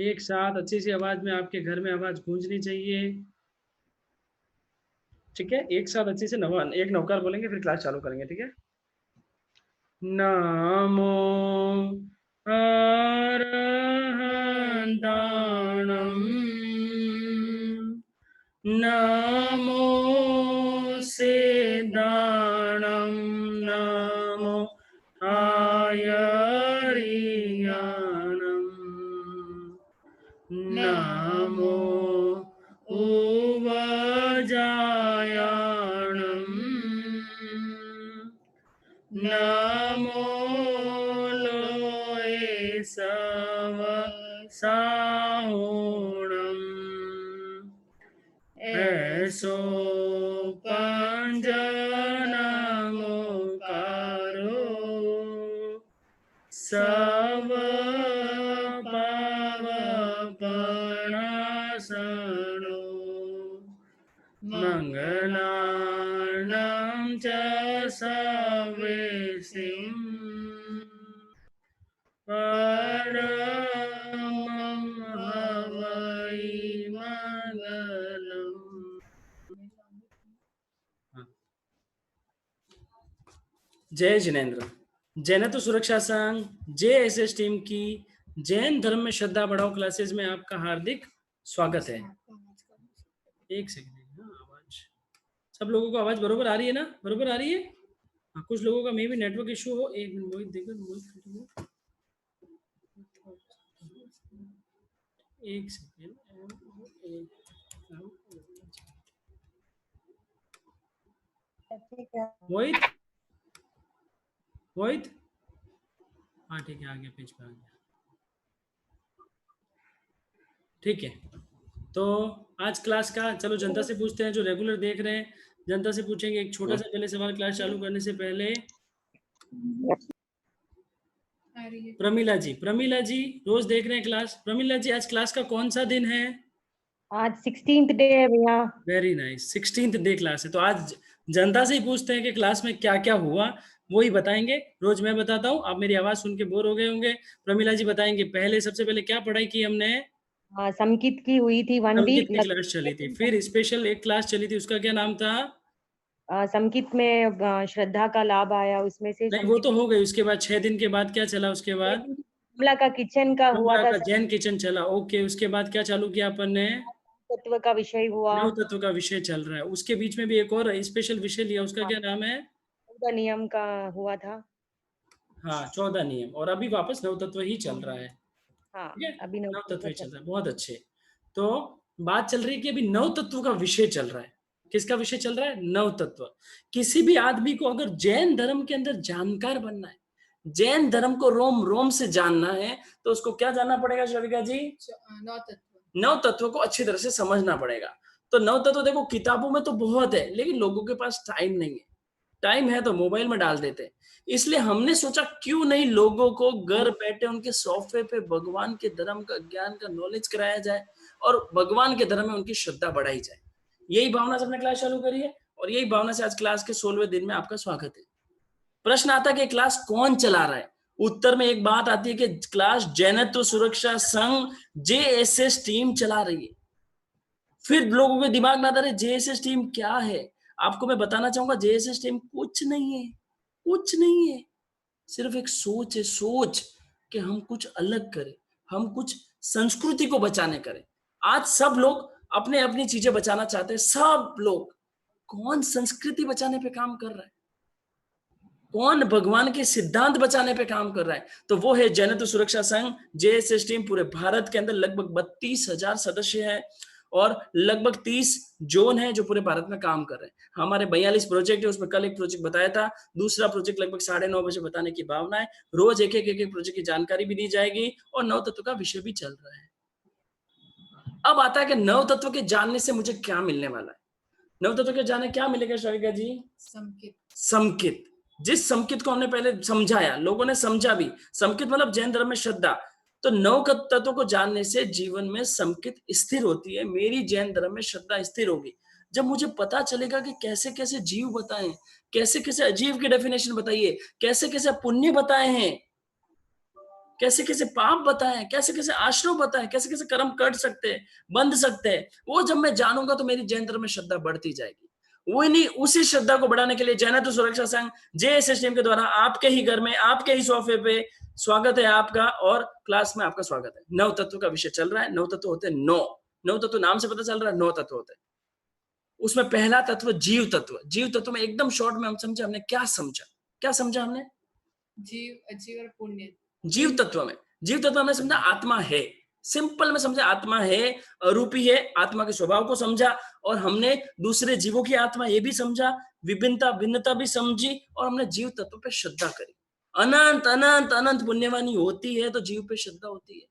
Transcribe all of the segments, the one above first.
एक साथ अच्छी सी आवाज में, आपके घर में आवाज गूंजनी चाहिए। ठीक है, एक साथ अच्छी से एक नौकार बोलेंगे, फिर क्लास चालू करेंगे। ठीक है, नमो अरहंताणम् नमो सिद्धाणम् नमो आयर्याणम् नमो उवजायाणम् नमो लोये सवसाहुणम् ऐसो पंजनमोकारो सब पावपणासनो मंगलार्णं च सवेसिं परमं हवै मंगलम्। जय जिनेन्द्र। जैनत्व सुरक्षा संघ JSS टीम की जैन धर्म में श्रद्धा बढ़ाओ क्लासेस में आपका हार्दिक स्वागत है। एक सेकंड, आवाज सब लोगों को आवाज बरोबर आ रही है ना? बरोबर आ रही है? हाँ, कुछ लोगों का मे भी नेटवर्क इशू हो। एक मिनट मोहित देखो, एक सेकंड। मोहित मोहित, हाँ ठीक है, आगे पेज पे आ गया। ठीक है, तो आज क्लास का चलो जनता से पूछते हैं, जो रेगुलर देख रहे हैं जनता से पूछेंगे। एक छोटा सा पहले सवाल क्लास चालू करने से पहले। प्रमिला जी रोज देख रहे हैं क्लास। प्रमिला जी, आज क्लास का कौन सा दिन है? आज 16th डे है भैया। Very nice, 16th day class है। तो आज जनता से ही पूछते हैं कि क्लास में क्या क्या हुआ, वो ही बताएंगे। रोज मैं बताता हूँ, आप मेरी आवाज सुन के बोर हो गए होंगे। प्रमिला जी बताएंगे पहले, सबसे पहले क्या पढ़ाई की हमने? संकित की हुई थी 1 संकित वीक। की क्लास चली थी, फिर स्पेशल एक क्लास चली थी, उसका क्या नाम था? संकित में श्रद्धा का लाभ आया, उसमें से नहीं, वो तो हो गई। उसके बाद 6 दिन के बाद क्या चला? उसके बाद कमला का किचन का हुआ कमला था, का जैन किचन चला। ओके, उसके बाद क्या चालू किया अपन ने? तत्व का विषय हुआ, नव तत्व का विषय चल रहा है। उसके बीच में भी एक और स्पेशल विषय लिया, उसका क्या नाम है? 14 नियम का हुआ था। हाँ, 14 नियम। और अभी वापस नव तत्व ही चल रहा है। हाँ, ठीक है, अभी नव तत्व ही चल चल रहा है। बहुत अच्छे। तो बात चल रही है कि अभी नव तत्व का विषय चल रहा है। किसका विषय चल रहा है? नव तत्व। किसी भी आदमी को अगर जैन धर्म के अंदर जानकार बनना है, जैन धर्म को रोम रोम से जानना है, तो उसको क्या जानना पड़ेगा श्रविका जी? नव तत्व को अच्छी तरह से समझना पड़ेगा। तो नव तत्व देखो, किताबों में तो बहुत है, लेकिन लोगों के पास टाइम नहीं है। टाइम है तो मोबाइल में डाल देते हैं। इसलिए हमने सोचा क्यों नहीं लोगों को घर बैठे उनके सोफे पे भगवान के धर्म का ज्ञान का नॉलेज कराया जाए और भगवान के धर्म में उनकी श्रद्धा बढ़ाई जाए। यही भावना से हमने क्लास चालू करी है, और यही भावना से आज क्लास के 16वें दिन में आपका स्वागत है। प्रश्न आता है कि क्लास कौन चला रहा है? उत्तर में एक बात आती है कि क्लास जैनत्व सुरक्षा संघ JSS टीम चला रही है। फिर लोगों के दिमाग में आता है JSS टीम क्या है? आपको मैं बताना चाहूंगा, JSS टीम कुछ नहीं है, कुछ नहीं है। सिर्फ एक सोच है, सोच कि हम कुछ अलग करें, हम कुछ संस्कृति को बचाने करें। आज सब लोग अपने अपनी चीजें बचाना चाहते हैं, सब लोग। कौन संस्कृति बचाने पे काम कर रहा है? कौन भगवान के सिद्धांत बचाने पे काम कर रहा है? तो वो है जैनत्व सुरक्षा संघ JSS टीम। पूरे भारत के अंदर लगभग 32,000 सदस्य है और लगभग 30 जोन है जो पूरे भारत में काम कर रहे हैं। हमारे 42 प्रोजेक्ट है, उसमें कल एक प्रोजेक्ट बताया था, दूसरा प्रोजेक्ट लगभग 9:30 बजे बताने की भावना है। रोज एक एक प्रोजेक्ट की जानकारी भी दी जाएगी और नव तत्व का विषय भी चल रहा है। अब आता है कि नव तत्व के जानने से मुझे क्या मिलने वाला है? नव तत्व के जानने क्या मिलेगा श्राविका जी? समकित। जिस समकित को हमने पहले समझाया, लोगों ने समझा भी, समकित मतलब जैन धर्म में श्रद्धा। तो नव तत्व को जानने से जीवन में समकित स्थिर होती है। मेरी जैन धर्म में श्रद्धा स्थिर होगी जब मुझे पता चलेगा कि कैसे कैसे जीव बताएं, कैसे कैसे अजीव की डेफिनेशन बताइए, कैसे कैसे पुण्य बताए हैं, कैसे कैसे पाप बताए, कैसे कैसे आश्रम बताए, कैसे कैसे कर्म कट सकते हैं, बंध सकते हैं। वो जब मैं जानूंगा तो मेरी जैन धर्म में श्रद्धा बढ़ती जाएगी। वो नहीं, उसी श्रद्धा को बढ़ाने के लिए जैनत्व सुरक्षा संघ JSSTM के द्वारा आपके ही घर में, आपके ही सोफे पे स्वागत है आपका, और क्लास में आपका स्वागत है। नव तत्व का विषय चल रहा है। नव तत्व होते हैं नौ। नव तत्व नाम से पता चल रहा है, नौ तत्व होते हैं। उसमें पहला तत्व जीव तत्व। जीव तत्व में एकदम शॉर्ट में हम समझे, हमने क्या समझा, क्या समझा हमने? जीव, अजीव और पुण्य। जीव तत्व में, जीव तत्व हमने समझा आत्मा है। सिंपल में समझा आत्मा है, अरूपी है, आत्मा के स्वभाव को समझा, और हमने दूसरे जीवों की आत्मा ये भी समझा, विभिन्नता भिन्नता भी समझी, और हमने जीव तत्व पे श्रद्धा करी। अनंत अनंत अनंत पुण्यवानी होती है तो जीव पे श्रद्धा होती है।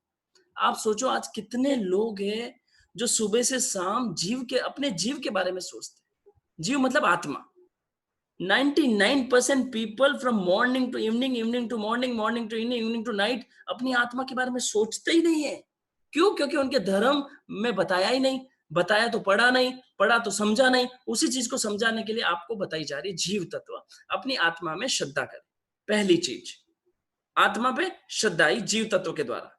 आप सोचो आज कितने लोग हैं जो सुबह से शाम जीव के, अपने जीव के बारे में सोचते हैं। जीव मतलब आत्मा। 99% people from morning to evening, evening to morning, morning to evening, evening to night अपनी आत्मा के बारे में सोचते ही नहीं है। क्यों? क्योंकि उनके धर्म में बताया ही नहीं। बताया तो पढ़ा नहीं, पढ़ा तो समझा नहीं। उसी चीज को समझाने के लिए आपको बताई जा रही जीव तत्व। अपनी आत्मा में श्रद्धा करें। पहली चीज, आत्मा पे श्रद्धा आई जीव तत्व के द्वारा।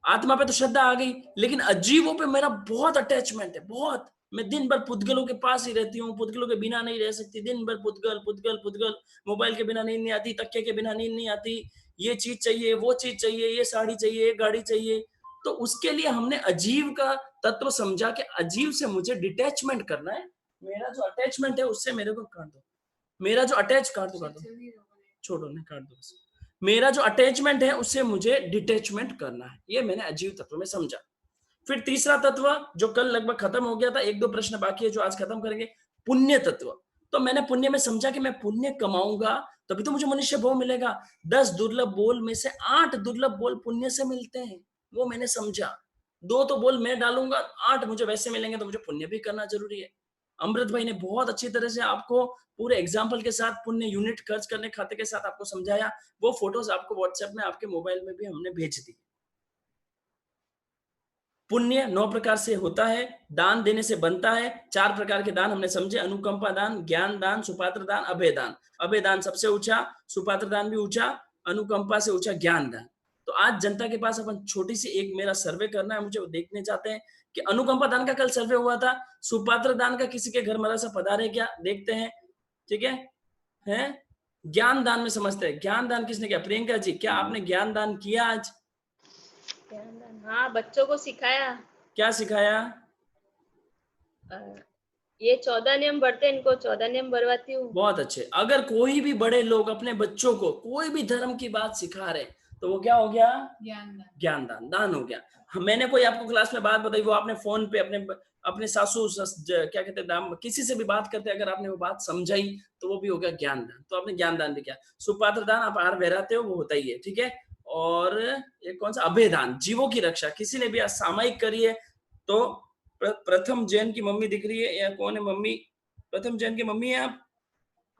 आत्मा पे तो श्रद्धा आ गई, लेकिन अजीवों पे मेरा बहुत अटैचमेंट है, बहुत। मैं दिन भर पुद्गलों के पास ही रहती हूँ, पुद्गलों के बिना नहीं रह सकती। दिन भर पुद्गल पुद्गल पुद्गल, मोबाइल के बिना नींद नहीं आती, तकिए के बिना नींद नहीं आती, ये चीज चाहिए, वो चीज चाहिए, ये साड़ी चाहिए, ये गाड़ी चाहिए। तो उसके लिए हमने अजीव का तत्व समझा कि अजीव से मुझे डिटैचमेंट करना है। मेरा जो अटैचमेंट है उससे मेरे को काट दो। मेरा जो अटैच, काट दो, छोड़ो, नहीं काट दो। मेरा जो अटैचमेंट है उससे मुझे डिटैचमेंट करना है। ये मैंने अजीव तत्व में समझा। फिर तीसरा तत्व जो कल लगभग खत्म हो गया था, एक दो प्रश्न बाकी है जो आज खत्म करेंगे, पुण्य तत्व। तो मैंने पुण्य में समझा कि मैं पुण्य कमाऊंगा तभी तो मुझे मनुष्य भोग मिलेगा। 10 दुर्लभ बोल में से 8 दुर्लभ बोल पुण्य से मिलते हैं, वो मैंने समझा। 2 तो बोल मैं डालूंगा, 8 मुझे वैसे मिलेंगे, तो मुझे पुण्य भी करना जरूरी है। अमृत भाई ने बहुत अच्छी तरह से आपको पूरे एग्जाम्पल के साथ पुण्य यूनिट खर्च करने खाते के साथ आपको समझाया। वो फोटोज आपको व्हाट्सएप में, आपके मोबाइल में भी हमने भेज दी। पुण्य 9 प्रकार से होता है, दान देने से बनता है। 4 प्रकार के दान हमने समझे, अनुकंपा दान, ज्ञान दान, सुपात्र दान, अभय दान। अभय दान सबसे ऊंचा, सुपात्र दान भी ऊंचा, अनुकंपा से ऊंचा ज्ञान दान। तो आज जनता के पास अपन छोटी सी एक मेरा सर्वे करना है, मुझे देखने चाहते हैं कि अनुकंपा दान का कल सर्वे हुआ था, सुपात्र दान का किसी के घर मरा सा पधारे क्या, देखते हैं। ठीक है? ज्ञान दान में समझते हैं। ज्ञान दान किसने किया? प्रियंका जी, क्या आपने ज्ञान दान किया आज? हाँ, बच्चों को सिखाया। क्या सिखाया? ये 14 नियम बढ़ते, इनको 14 नियम बढ़वाती हूँ। बहुत अच्छे। अगर कोई भी बड़े लोग अपने बच्चों को कोई भी धर्म की बात सिखा रहे तो वो क्या हो गया? ज्ञान दान, दान हो गया। मैंने कोई आपको क्लास में बात बताई, वो आपने फोन पे अपने सासू क्या कहते हैं, किसी से भी बात करते अगर आपने वो बात समझाई तो वो भी हो गया ज्ञान दान। तो आपने ज्ञान दान भी किया। सुपात्र दान आप आहार बहराते हो, वो होता ही है। ठीक है? और एक कौन सा? अभय दान, जीवों की रक्षा। किसी ने भी आज सामयिक करी है तो प्रथम जैन की मम्मी दिख रही है, या कौन है मम्मी? प्रथम जैन की मम्मी है आप?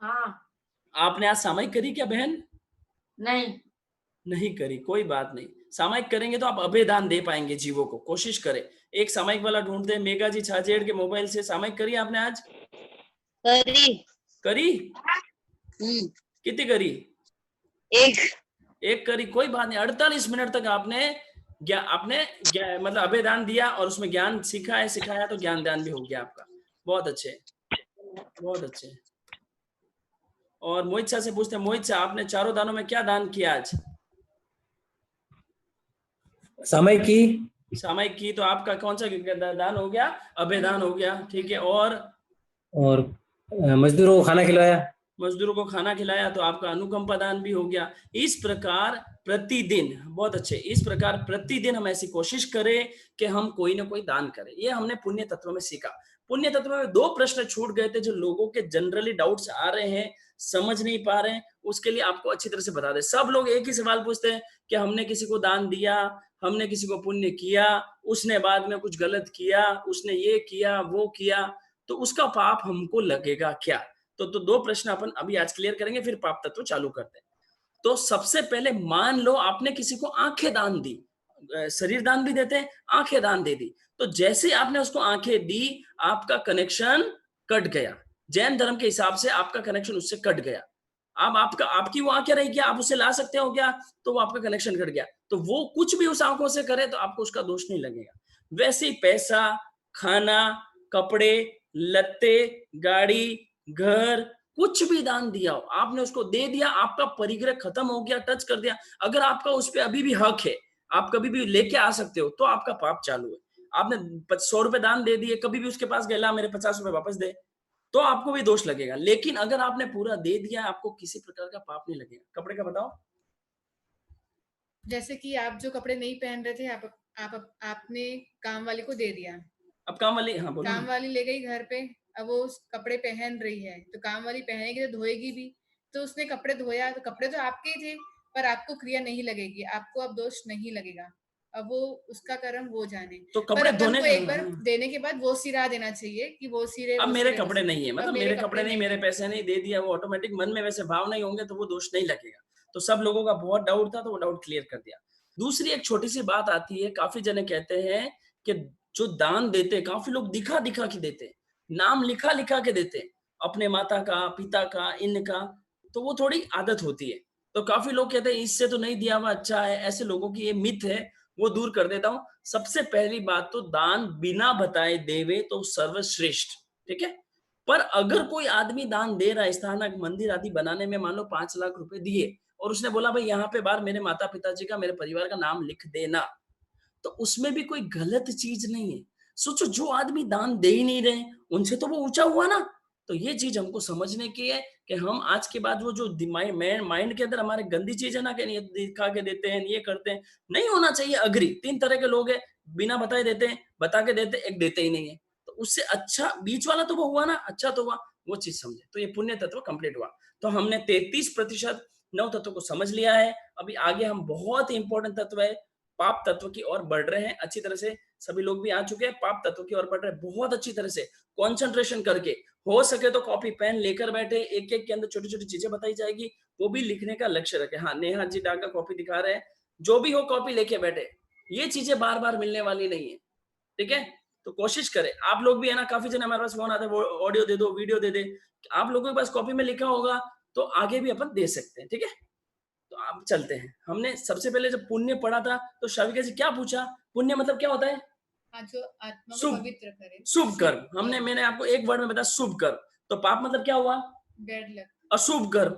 हाँ। आपने आज सामयिक करी क्या बहन? नहीं करी, कोई बात नहीं। सामयिक करेंगे तो आप अभय दान दे पाएंगे जीवों को। कोशिश करें, एक सामयिक वाला ढूंढते हैं। मेघा जी छाजेड़ के मोबाइल से सामयिक करी आपने आज? करी? कितनी करी? एक करी, कोई बात नहीं। 48 मिनट तक आपने मतलब अभय दान दिया और उसमें ज्ञान सीखा है, सिखाया, तो ज्ञान दान भी हो गया आपका। बहुत अच्छे, बहुत अच्छे। और मोहित शाह से पूछते हैं, मोहित शाह आपने चारों दानों में क्या दान किया आज? सामयिक की। तो आपका कौन सा दान हो गया? अभय दान हो गया। ठीक है। और मजदूरों को खाना खिलाया। मजदूरों को खाना खिलाया तो आपका अनुकंपा दान भी हो गया। इस प्रकार प्रतिदिन, बहुत अच्छे, इस प्रकार प्रतिदिन हम ऐसी कोशिश करें कि हम कोई ना कोई दान करें। ये हमने पुण्य तत्व में सीखा। पुण्य तत्व में 2 प्रश्न छूट गए थे जो लोगों के जनरली डाउट्स आ रहे हैं, समझ नहीं पा रहे हैं, उसके लिए आपको अच्छी तरह से बता दें। सब लोग एक ही सवाल पूछते हैं कि हमने किसी को दान दिया, हमने किसी को पुण्य किया, उसने बाद में कुछ गलत किया, उसने ये किया वो किया, तो उसका पाप हमको लगेगा क्या? तो 2 प्रश्न अपन अभी आज क्लियर करेंगे, फिर पाप तत्व चालू करते हैं। तो सबसे पहले मान लो आपने किसी को आंखें दान दी, शरीर दान भी देते हैं, आंखें दान दे दी। तो जैसे आपने उसको आंखें दी, आपका कनेक्शन कट गया। जैन धर्म के हिसाब से आपका कनेक्शन उससे कट गया। अब आपका आपकी वो आंखें रही क्या, आप उसे ला सकते हो क्या, तो वो आपका कनेक्शन कट गया, तो वो कुछ भी उस आंखों से करे तो आपको उसका दोष नहीं लगेगा। वैसे ही पैसा, खाना, कपड़े, लत्ते, गाड़ी, घर, कुछ भी दान दिया हो, आपने उसको दे दिया, आपका परिग्रह खत्म हो गया, टच कर दिया, अगर आपका उस पर अभी भी हक है, आप कभी भी लेके आ सकते हो, तो आपका पाप चालू है। आपने 100 रुपए दान दे दिए, कभी भी उसके पास गया, ला मेरे 50 रुपए वापस दे, तो आपको भी दोष लगेगा। लेकिन अगर आपने पूरा दे दिया, आपको किसी प्रकार का पाप नहीं लगेगा। कपड़े का बताओ। जैसे कि आप जो कपड़े नहीं पहन रहे थे, आपने काम वाली को दे दिया, अब काम वाली, हाँ बोलो काम ना। वाली ले गई घर पे, अब वो उस कपड़े पहन रही है, तो काम वाली पहनेगी तो धोएगी भी, तो उसने कपड़े धोया, तो कपड़े तो आपके ही थे, पर आपको क्रिया नहीं लगेगी, आपको अब दोष नहीं लगेगा। अब वो उसका कर्म वो जाने। तो पर कपड़े अपन धोने को का, एक बार देने के बाद वो सिरा देना चाहिए कि वो सिरे, अब वो मेरे सिरे, वो कपड़े सिरे। नहीं है, अब मतलब मेरे मेरे कपड़े कपड़े नहीं, नहीं मेरे है। पैसे नहीं, दे दिया, वो ऑटोमेटिक मन में वैसे भाव नहीं होंगे तो वो दोष नहीं लगेगा। तो सब लोगों का बहुत डाउट था, तो वो डाउट क्लियर कर दिया। दूसरी एक छोटी सी बात आती है, काफी जने कहते हैं कि जो दान देते हैं, काफी लोग दिखा दिखा के देते हैं, नाम लिखा लिखा के देते हैं, अपने माता का, पिता का, इनका, तो वो थोड़ी आदत होती है। तो काफी लोग कहते हैं इससे तो नहीं दिया हुआ अच्छा है, ऐसे लोगों की ये मिथ है, वो दूर कर देता हूं। सबसे पहली बात तो दान बिना बताए देवे तो सर्वश्रेष्ठ, ठीक है। पर अगर कोई आदमी दान दे रहा है, स्थानक मंदिर आदि बनाने में, मान लो 5 लाख रुपए दिए, और उसने बोला भाई यहाँ पे बाहर मेरे माता पिताजी का, मेरे परिवार का नाम लिख देना, तो उसमें भी कोई गलत चीज नहीं है। सोचो जो आदमी दान दे ही नहीं रहे, उनसे तो वो ऊंचा हुआ ना। तो ये चीज हमको समझने की है कि हम आज के बाद वो जो दिमाग माइंड के अंदर हमारे गंदी चीज है ना, कि ये दिखा के देते हैं, ये करते हैं, नहीं होना चाहिए। अग्री, 3 तरह के लोग हैं, बिना बताए देते हैं, बता के देते हैं, एक देते ही नहीं है। तो उससे अच्छा बीच वाला तो वो हुआ ना, अच्छा तो हुआ, वो चीज समझे, तो ये पुण्य तत्व कंप्लीट हुआ। तो हमने 33% नौ तत्व को समझ लिया है। अभी आगे हम बहुत इंपॉर्टेंट तत्व है पाप तत्व की ओर बढ़ रहे हैं। अच्छी तरह से सभी लोग भी आ चुके हैं, पाप तत्व की ओर बढ़ रहे हैं, बहुत अच्छी तरह से कंसंट्रेशन करके। हो सके तो कॉपी पेन लेकर बैठे, एक एक के अंदर छोटी छोटी चीजें बताई जाएगी, वो भी लिखने का लक्ष्य रखे। हाँ, नेहा जी डाका कॉपी दिखा रहे हैं, जो भी हो कॉपी लेके बैठे, ये चीजें बार बार मिलने वाली नहीं है, ठीक है। तो कोशिश करें आप लोग भी, है ना, काफी जन हमारे पास फोन आते हैं, वो ऑडियो दे दो, वीडियो दे दे, आप लोगों के पास कॉपी में लिखा होगा तो आगे भी अपन दे सकते हैं, ठीक है। तो आप चलते हैं। हमने सबसे पहले जब पुण्य पढ़ा था तो शाविका जी क्या पूछा, पुण्य मतलब क्या होता है? हाँ, जो आत्मा को शुभ, पवित्र करे, शुभ कर्म। मैंने आपको एक वर्ड में बताया, शुभ कर्म। तो पाप मतलब क्या हुआ? Bad luck. अशुभ कर्म।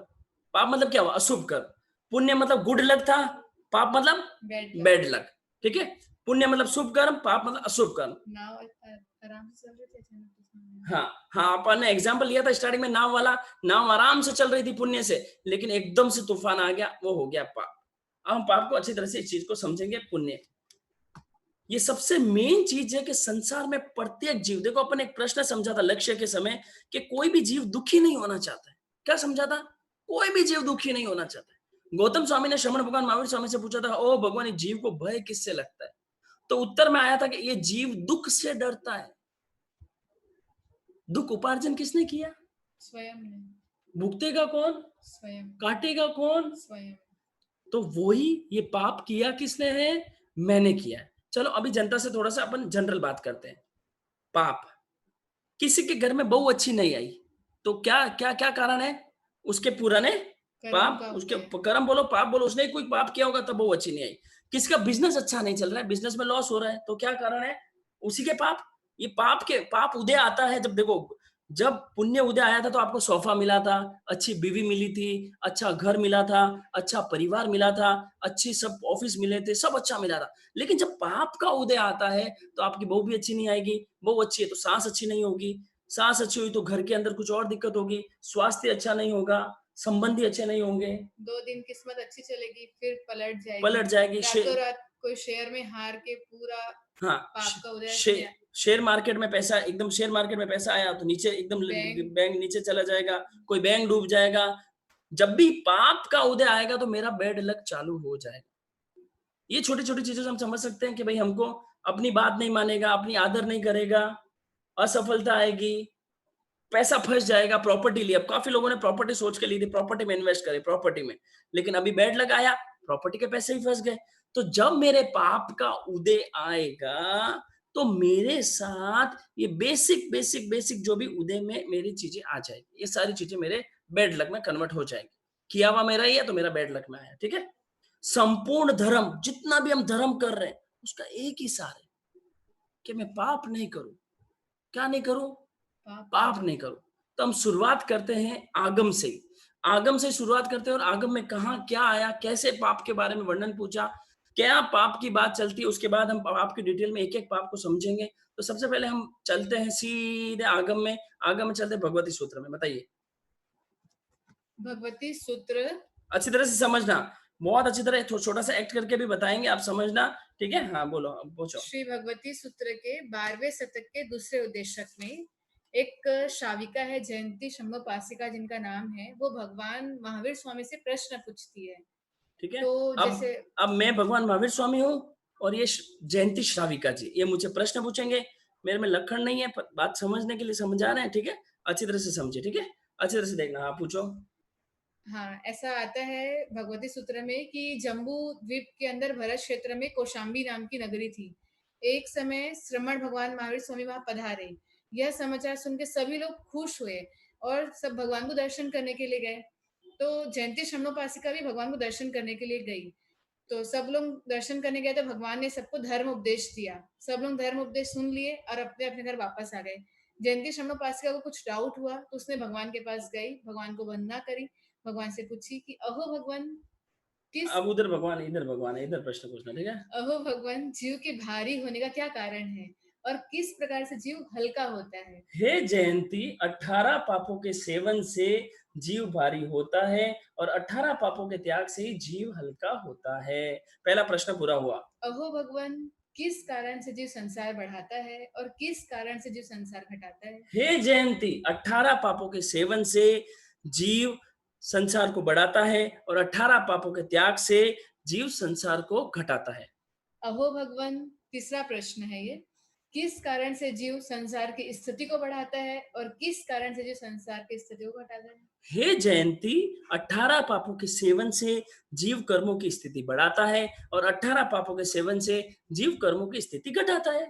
पाप मतलब क्या हुआ? अशुभ कर्म। पुण्य मतलब गुड लक था, पाप मतलब बैड लक। बैड लक, ठीक है। पुण्य मतलब शुभ कर्म, पाप मतलब अशुभ कर्म। नाव आराम से चल रहे थे, अचानक तूफान आया। हाँ हाँ, अपन ने एग्जाम्पल लिया था स्टार्टिंग में, नाव वाला, नाव आराम से चल रही थी पुण्य से, लेकिन एकदम से तूफान आ गया, वो हो गया पाप। अब हम पाप को अच्छी तरह से इस चीज को समझेंगे। पुण्य, ये सबसे मेन चीज है कि संसार में प्रत्येक जीव, देखो अपन एक प्रश्न समझा था लक्ष्य के समय कि कोई भी जीव दुखी नहीं होना चाहता है। क्या समझा था? कोई भी जीव दुखी नहीं होना चाहता है। गौतम स्वामी ने श्रमण भगवान महावीर स्वामी से पूछा था, ओ भगवान, जीव को भय किससे लगता है? तो उत्तर में आया था कि ये जीव दुख से डरता है। दुख उपार्जन किसने किया? स्वयं ने। भुगतेगा कौन? स्वयं। काटेगा कौन? स्वयं। तो वही ये पाप किया किसने है? मैंने किया है। चलो अभी जनता से थोड़ा सा अपन जनरल बात करते हैं। पाप, किसी के घर में बहू अच्छी नहीं आई, तो क्या क्या क्या कारण है? उसके पुराने पाप, उसके कर्म बोलो, पाप बोलो, उसने कोई पाप किया होगा तब बहू अच्छी नहीं आई। किसका बिजनेस अच्छा नहीं चल रहा है, बिजनेस में लॉस हो रहा है, तो क्या कारण है? उसी के पाप। ये पाप के पाप उदय आता है जब, देखो जब पुण्य उदय आया था तो आपको सोफा मिला था, अच्छी बीवी मिली थी, अच्छा घर मिला था, अच्छा परिवार मिला था, अच्छी सब ऑफिस मिले थे, सब अच्छा मिला था। लेकिन जब पाप का उदय आता है तो आपकी बहू भी अच्छी नहीं आएगी, बहू अच्छी है तो सास अच्छी नहीं होगी, सास अच्छी हुई तो घर के अंदर कुछ और दिक्कत होगी, स्वास्थ्य अच्छा नहीं होगा, संबंधी अच्छे नहीं होंगे, 2 दिन किस्मत अच्छी चलेगी, फिर पलट जाएगी। रातों रात कोई शेयर में हार के पूरा हाँ, पाप का उदय शे, शेयर मार्केट में पैसा, एकदम शेयर मार्केट में पैसा आया तो नीचे एकदम बैंक नीचे चला जाएगा, कोई बैंक डूब जाएगा। जब भी पाप का उदय आएगा तो मेरा बैड लक चालू हो जाएगा। ये छोटी छोटी चीजों से हम समझ सकते हैं कि भाई हमको अपनी बात नहीं मानेगा, अपनी आदर नहीं करेगा, असफलता आएगी, पैसा फंस जाएगा। प्रॉपर्टी ली, अब काफी लोगों ने प्रॉपर्टी सोच के ली थी, प्रॉपर्टी में इन्वेस्ट करे, प्रॉपर्टी में, लेकिन अभी बैड लक आया, प्रॉपर्टी के पैसे ही फंस गए। तो जब मेरे पाप का उदय आएगा तो मेरे साथ ये बेसिक बेसिक बेसिक जो भी उदय में मेरी चीजें आ जाएगी, ये सारी चीजें मेरे बैड लक में कन्वर्ट हो जाएगी। किया हुआ मेरा ही है तो मेरा बैड लक में आया, ठीक है। संपूर्ण धर्म, जितना भी हम धर्म कर रहे हैं, उसका एक ही सार है कि मैं पाप नहीं करूं। क्या नहीं करूं? पाप नहीं करूं। तो हम शुरुआत करते हैं आगम से ही। आगम से शुरुआत करते हैं और आगम में कहा क्या आया, कैसे पाप के बारे में वर्णन पूछा, क्या पाप की बात चलती है, उसके बाद हम पाप की डिटेल में एक एक पाप को समझेंगे। तो सबसे पहले हम चलते हैं सीधे आगम में। आगम में चलते हैं भगवती सूत्र में। बताइए। भगवती सूत्र अच्छी तरह से समझना, बहुत अच्छी तरह छोटा सा एक्ट करके भी बताएंगे, आप समझना, ठीक है। हाँ बोलो, अब पूछो। श्री भगवती सूत्र के 12वें शतक के दूसरे उद्देशक में एक श्राविका है जयंती शम्भोपासिका जिनका नाम है, वो भगवान महावीर स्वामी से प्रश्न पूछती है। ठीक है। तो अब जैसे अब मैं भगवान महावीर स्वामी हूँ और ये जयंती श्राविका जी, ये मुझे प्रश्न पूछेंगे। मेरे में लक्षण नहीं है, बात समझने के लिए समझा रहे हैं, ठीक है। अच्छी तरह से समझे, ठीक है, अच्छी तरह से देखना। आप पूछो। हाँ, ऐसा आता है भगवती सूत्र में कि जम्बू द्वीप के अंदर भरत क्षेत्र में कौशाम्बी नाम की नगरी थी। एक समय श्रमण भगवान महावीर स्वामी वहां पधारे। यह समाचार सुन के सभी लोग खुश हुए और सब भगवान को दर्शन करने के लिए गए। तो जयंती शम्नोपासिका भी भगवान को दर्शन करने के लिए गई। तो सब लोग दर्शन करने गए तो भगवान ने सबको धर्म उपदेश दिया। सब लोग धर्म उपदेश सुन लिए और अपने अपने घर वापस आ गए। जयंती शम्नोपासिका को कुछ डाउट हुआ तो उसने भगवान के पास गई, भगवान को वंदना करी, भगवान से पूछी कि अहो भगवान किस अब उधर भगवान है, इधर भगवान है, इधर प्रश्न पूछना, ठीक है। अहो भगवान जीव के भारी होने का क्या कारण है और किस प्रकार से जीव हल्का होता है। हे जयंती, 18 पापों के सेवन से जीव भारी होता है और 18 पापों के त्याग से ही जीव हल्का होता है। पहला प्रश्न पूरा हुआ। अहो भगवान किस कारण से जीव संसार बढ़ाता है और किस कारण से जीव संसार घटाता है। हे जयंती, 18 पापों के सेवन से जीव संसार को बढ़ाता है और 18 पापों के त्याग से जीव संसार को घटाता है। अहो भगवान तीसरा प्रश्न है ये, किस कारण से जीव संसार की स्थिति को बढ़ाता है और किस कारण से जीव संसार की स्थिति को घटाता है। हे जयंती, 18 पापों के सेवन से जीव कर्मों की स्थिति बढ़ाता है और 18 पापों के सेवन से जीव कर्मों की स्थिति घटाता है।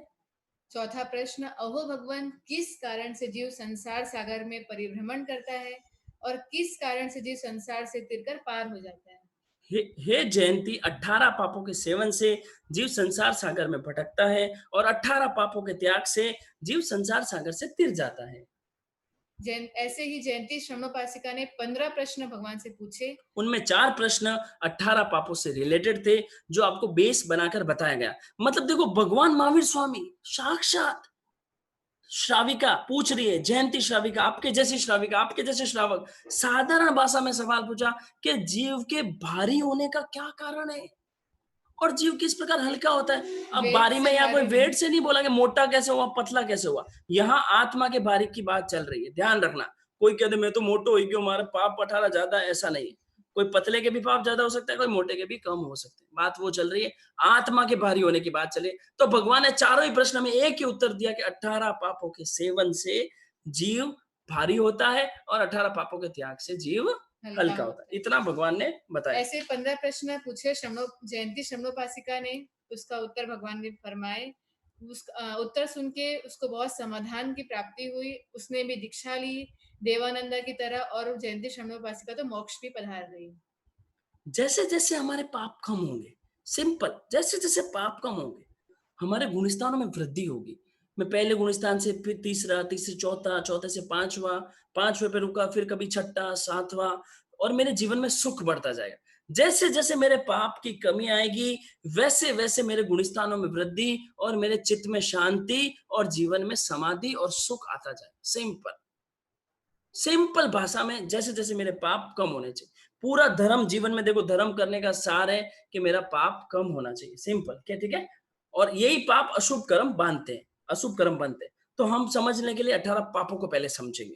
चौथा प्रश्न, अहो भगवान किस कारण से जीव संसार सागर में परिभ्रमण करता है और किस कारण से जीव संसार से तिरकर पार हो जाता है। हे जयंती, 18 पापों के सेवन से जीव संसार सागर में भटकता है और 18 पापों के त्याग से जीव संसार सागर से तिर जाता है। ऐसे ही जयंती श्रमणोपासिका ने 15 प्रश्न भगवान से पूछे। उनमें 4 प्रश्न 18 पापों से रिलेटेड थे, जो आपको बेस बनाकर बताया गया। मतलब देखो, भगवान महावीर स्वामी साक्षात श्राविका पूछ रही है, जयंती श्राविका, आपके जैसी श्राविका, आपके जैसे श्रावक, साधारण भाषा में सवाल पूछा कि जीव के भारी होने का क्या कारण है और जीव किस प्रकार हल्का होता है। अब वेट बारी से में यहाँ कोई भारी वेट नहीं। से नहीं बोला कि मोटा कैसे हुआ, पतला कैसे हुआ। यहाँ आत्मा के भारी की बात चल रही है, ध्यान रखना। कोई कहते मैं तो मोटो हो गया, हमारा पाप 18 ज्यादा, ऐसा नहीं है। कोई पतले के भी पाप ज्यादा हो सकता है, कोई मोटे के भी कम हो सकते हैं। बात वो चल रही है, आत्मा के भारी होने की बात चले। तो भगवान ने चारों ही प्रश्न में एक ही उत्तर दिया कि 18 पापों के सेवन से जीव भारी होता है और 18 पापों के त्याग से जीव हल्का होता है। इतना भगवान ने बताया। ऐसे 15 प्रश्न पूछे जयंती श्रमणोपासिका ने, उसका उत्तर भगवान ने फरमाए। उत्तर सुन के उसको बहुत समाधान की प्राप्ति हुई। उसने भी दीक्षा ली देवानंदा की तरह और जयंती श्रमणोपासिका तो मोक्ष भी पधार गई। जैसे जैसे हमारे पाप कम होंगे, सिंपल, जैसे जैसे पाप कम होंगे, हमारे गुणस्थानों में वृद्धि होगी। मैं पहले गुणस्थान से फिर तीसरा, तीसरे चौथा, चौथे से पांचवा, पांचवे पे रुका, फिर कभी छठा, सातवां, और मेरे जीवन में सुख बढ़ता जाएगा। जैसे जैसे मेरे पाप की कमी आएगी, वैसे वैसे मेरे गुणस्थानों में वृद्धि और मेरे चित्त में शांति और जीवन में समाधि और सुख आता जाए। सिंपल सिंपल भाषा में, जैसे जैसे मेरे पाप कम होने चाहिए। पूरा धर्म जीवन में देखो, धर्म करने का सार है कि मेरा पाप कम होना चाहिए। सिंपल, क्या, ठीक है। और यही पाप अशुभ कर्म बांधते हैं, अशुभ कर्म बनते हैं। तो हम समझने के लिए 18 पापों को पहले समझेंगे,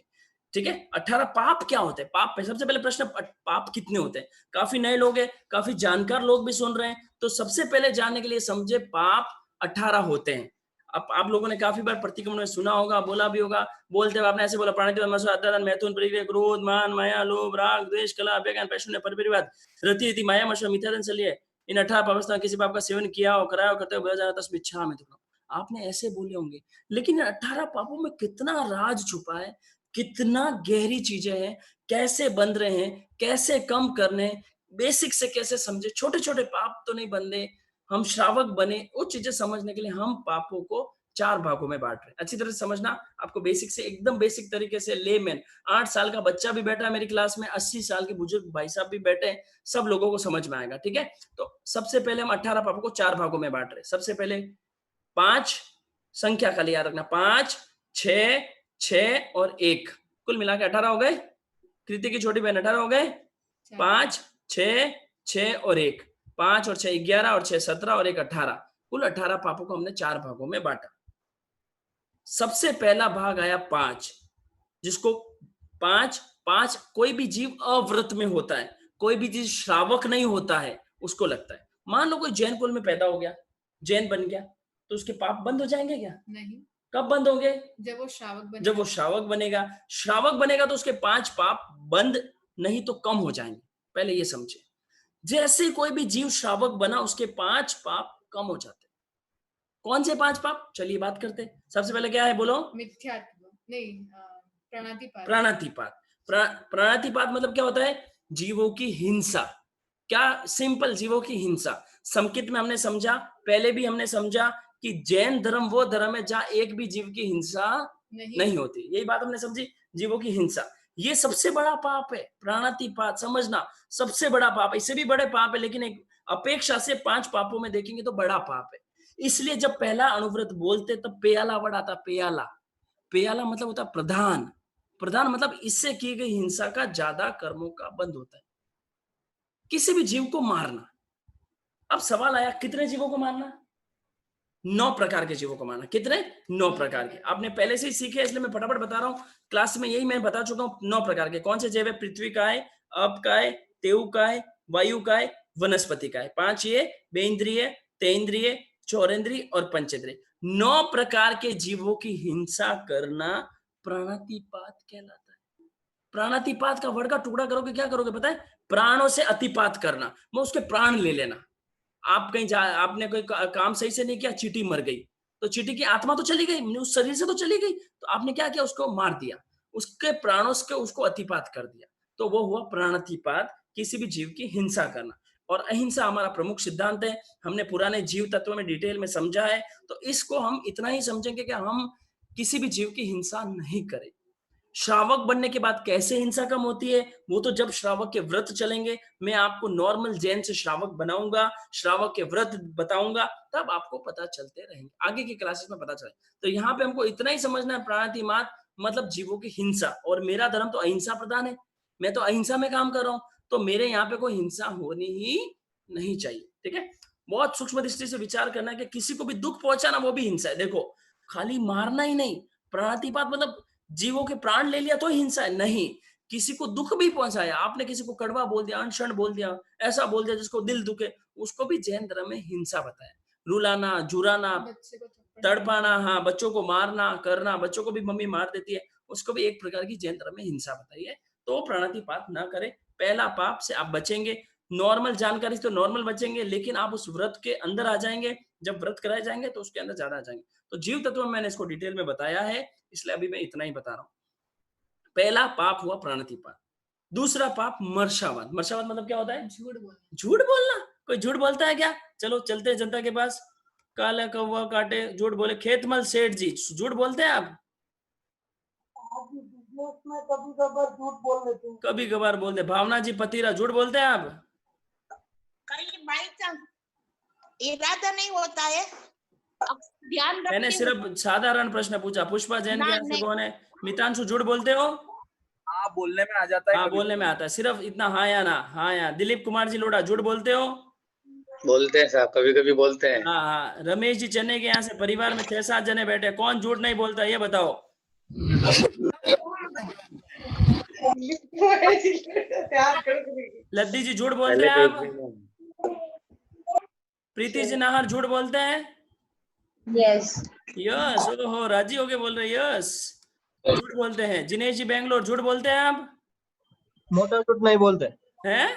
ठीक है। 18 पाप क्या होते हैं? पाप, सबसे पहले प्रश्न, पाप कितने होते हैं? काफी नए लोग हैं, काफी जानकार लोग भी सुन रहे हैं, तो सबसे पहले जानने के लिए समझे, पाप 18 होते हैं। अब आप लोगों ने काफी बार प्रतिक्रमण में सुना होगा, बोला भी होगा। बोलते हुए आपने ऐसे बोला, मैथुन, प्रिय, क्रोध, मान, माया, लोभ, राग, द्वेष, कलह, अभ्याज्ञान, पैशून्य, परपरिवाद, रति इति माया, मशा, मिथ्यादन से लिए इन 18 पापों किसी पाप का सेवन किया हो, कराया हो, करते हो, जाना तस्मिच्छामि तुभ्यम्। आपने ऐसे बोले होंगे, लेकिन 18 पापों में कितना राज छुपा है, कितना गहरी चीजें हैं, कैसे बन रहे हैं, कैसे कम करने, बेसिक से कैसे समझे, छोटे छोटे पाप तो नहीं बनने, हम श्रावक बने, वो चीजें समझने के लिए हम पापों को 4 भागों में बांट रहे हैं। अच्छी तरह से समझना, आपको बेसिक से एकदम बेसिक तरीके से, लेमैन 8 साल का बच्चा भी बैठा है मेरी क्लास में, 80 साल के बुजुर्ग भाई साहब भी बैठे हैं, सब लोगों को समझ में आएगा। ठीक है, तो सबसे पहले हम 18 पापों को 4 भागों में बांट रहे हैं। सबसे पहले 5 संख्या का याद रखना, 5, 6, 6 और 1, कुल मिला के 18 हो गए। कृति की छोटी बहन 18 हो गए। 5, 6, 6 और 1, 5 और 6 11 और 6 17 और 1 18, कुल 18 पापों को हमने 4 भागों में बांटा। सबसे पहला भाग आया 5, जिसको 5 कोई भी जीव अव्रत में होता है, कोई भी जीव श्रावक नहीं होता है, उसको लगता है। मान लो कोई जैन कुल में पैदा हो गया, जैन बन गया, तो उसके पाप बंद हो जाएंगे क्या? नहीं, कब बंद होंगे? जब वो श्रावक बनेगा। जब वो श्रावक बनेगा। श्रावक बनेगा तो उसके 5 पाप बंद नहीं तो कम हो जाएंगे, पहले ये समझे। जैसे कोई भी जीव श्रावक बना, उसके 5 पाप कम हो जाते। कौन से 5 पाप? चलिए बात करते हैं। सबसे पहले क्या है, बोलो? मिथ्यात्व नहीं, प्राणातिपात। प्राणातिपात। प्राणातिपात मतलब क्या होता है? जीवों की हिंसा। क्या? सिंपल, जीवों की हिंसा। संस्कृत में हमने समझा, पहले भी हमने समझा कि जैन धर्म वो धर्म है जहां एक भी जीव की हिंसा नहीं होती। यही बात हमने समझी, जीवों की हिंसा। ये सबसे बड़ा पाप है, प्राणातिपात। समझना, सबसे बड़ा पाप है। इससे भी बड़े पाप है, लेकिन एक अपेक्षा से 5 पापों में देखेंगे तो बड़ा पाप है। इसलिए जब पहला अनुव्रत बोलते तब पेयाला वर्ड आता। पेयाला, पेयाला मतलब होता है प्रधान। प्रधान मतलब इससे की गई हिंसा का, ज्यादा कर्मों का बंद होता है। किसी भी जीव को मारना। अब सवाल आया, कितने जीवों को मारना? 9 प्रकार के जीवों को मारना। कितने? 9 प्रकार के। आपने पहले से ही सीखे, इसलिए मैं फटाफट बता रहा हूं। क्लास में यही मैं बता चुका हूं, 9 प्रकार के। कौन से जीव है? पृथ्वी का है, अप का है, तेउ का है, वायु का है, वनस्पति का है। 5 ये बेन्द्रिय, तेन्द्रिय, चौरेन्द्रिय और पंचेंद्रिय। 9 प्रकार के जीवों की हिंसा करना प्राणातिपात कहलाता है। प्राणातिपात का वर्ड का टुकड़ा करोगे, क्या करोगे पता है? प्राणों से अतिपात करना, वो उसके प्राण ले लेना। आप कहीं जा, आपने कोई काम सही से नहीं किया, चींटी मर गई, तो चींटी की आत्मा तो चली गई, उस शरीर से तो चली गई, तो आपने क्या किया? उसको मार दिया, उसके प्राणों से उसको अतिपात कर दिया, तो वो हुआ प्राणातिपात, किसी भी जीव की हिंसा करना। और अहिंसा हमारा प्रमुख सिद्धांत है, हमने पुराने जीव तत्व में डिटेल में समझा है, तो इसको हम इतना ही समझेंगे कि हम किसी भी जीव की हिंसा नहीं करें। श्रावक बनने के बाद कैसे हिंसा कम होती है, वो तो जब श्रावक के व्रत चलेंगे, मैं आपको नॉर्मल जैन से श्रावक बनाऊंगा, श्रावक के व्रत बताऊंगा, तब आपको पता चलते रहेंगे, आगे की क्लासेस में पता चले। तो यहाँ पे हमको इतना ही समझना है, प्राणातिपात मतलब जीवों की हिंसा। और मेरा धर्म तो अहिंसा प्रधान है, मैं तो अहिंसा में काम कर रहा हूँ, तो मेरे यहाँ पे कोई हिंसा होनी ही नहीं चाहिए। ठीक है, बहुत सूक्ष्म दृष्टि से विचार करना है कि किसी को भी दुख पहुंचाना वो भी हिंसा है। देखो, खाली मारना ही नहीं, प्राणातिपात मतलब जीवों के प्राण ले लिया तो हिंसा है नहीं, किसी को दुख भी पहुंचाया, आपने किसी को कड़वा बोल दिया, अनशन बोल दिया, ऐसा बोल दिया जिसको दिल दुखे, उसको भी जैन धर्म में हिंसा बताया। रुलाना, झुराना, तड़पाना, हाँ, बच्चों को मारना करना, बच्चों को भी मम्मी मार देती है, उसको भी एक प्रकार की जैन धर्म में हिंसा बताई है। तो प्राणातिपात ना करें, पहला पाप से आप बचेंगे। नॉर्मल जानकारी से तो नॉर्मल बचेंगे, लेकिन आप उस व्रत के अंदर आ जाएंगे, जब व्रत कराए जाएंगे तो उसके अंदर ज्यादा आ जाएंगे। तो जीव तत्व में मैंने इसको डिटेल में बताया है, इसलिए अभी मैं इतना ही बता रहा हूं। पहला पाप हुआ प्राणातिपात। दूसरा पाप मर्शावाद। मर्शावाद मतलब क्या होता है? झूठ बोलना। झूठ बोलना। कोई झूठ बोलता है क्या? चलो चलते हैं जनता के पास। काला कौवा काटे झूठ बोले, खेतमल सेठ जी, झूठ बोलते हैं आप? में कभी कभार झूठ बोल लेते हैं। कभी कभार बोलते। भावना जी पतीरा, झूठ बोलते हैं आप? कई बाई चांस इरादा नहीं होता है, ध्यान रखते। मैंने सिर्फ साधारण प्रश्न पूछा। पुष्पा जैन के यहाँ से कौन है? मितांशु, झूठ बोलते हो? हाँ, बोलने में आ जाता है। हाँ, बोलने में आता है, सिर्फ इतना हाँ या ना, हाँ या। दिलीप कुमार जी लोढ़ा, झूठ बोलते हो? बोलते हैं साहब, कभी कभी बोलते हैं। हाँ हाँ। रमेश जी चेन्नई के यहाँ से, परिवार में 6-7 जने बैठे, कौन झूठ नहीं बोलता ये बताओ? लद्दी जी झूठ बोलते हैं आप? प्रीति जी नाहर झूठ बोलते हैं? यस। यस। ओहो, राजी होके बोल रहे, यस, झूठ बोलते हैं। जिनेश जी बेंगलोर, झूठ बोलते हैं आप? मोटा झूठ नहीं बोलते हैं?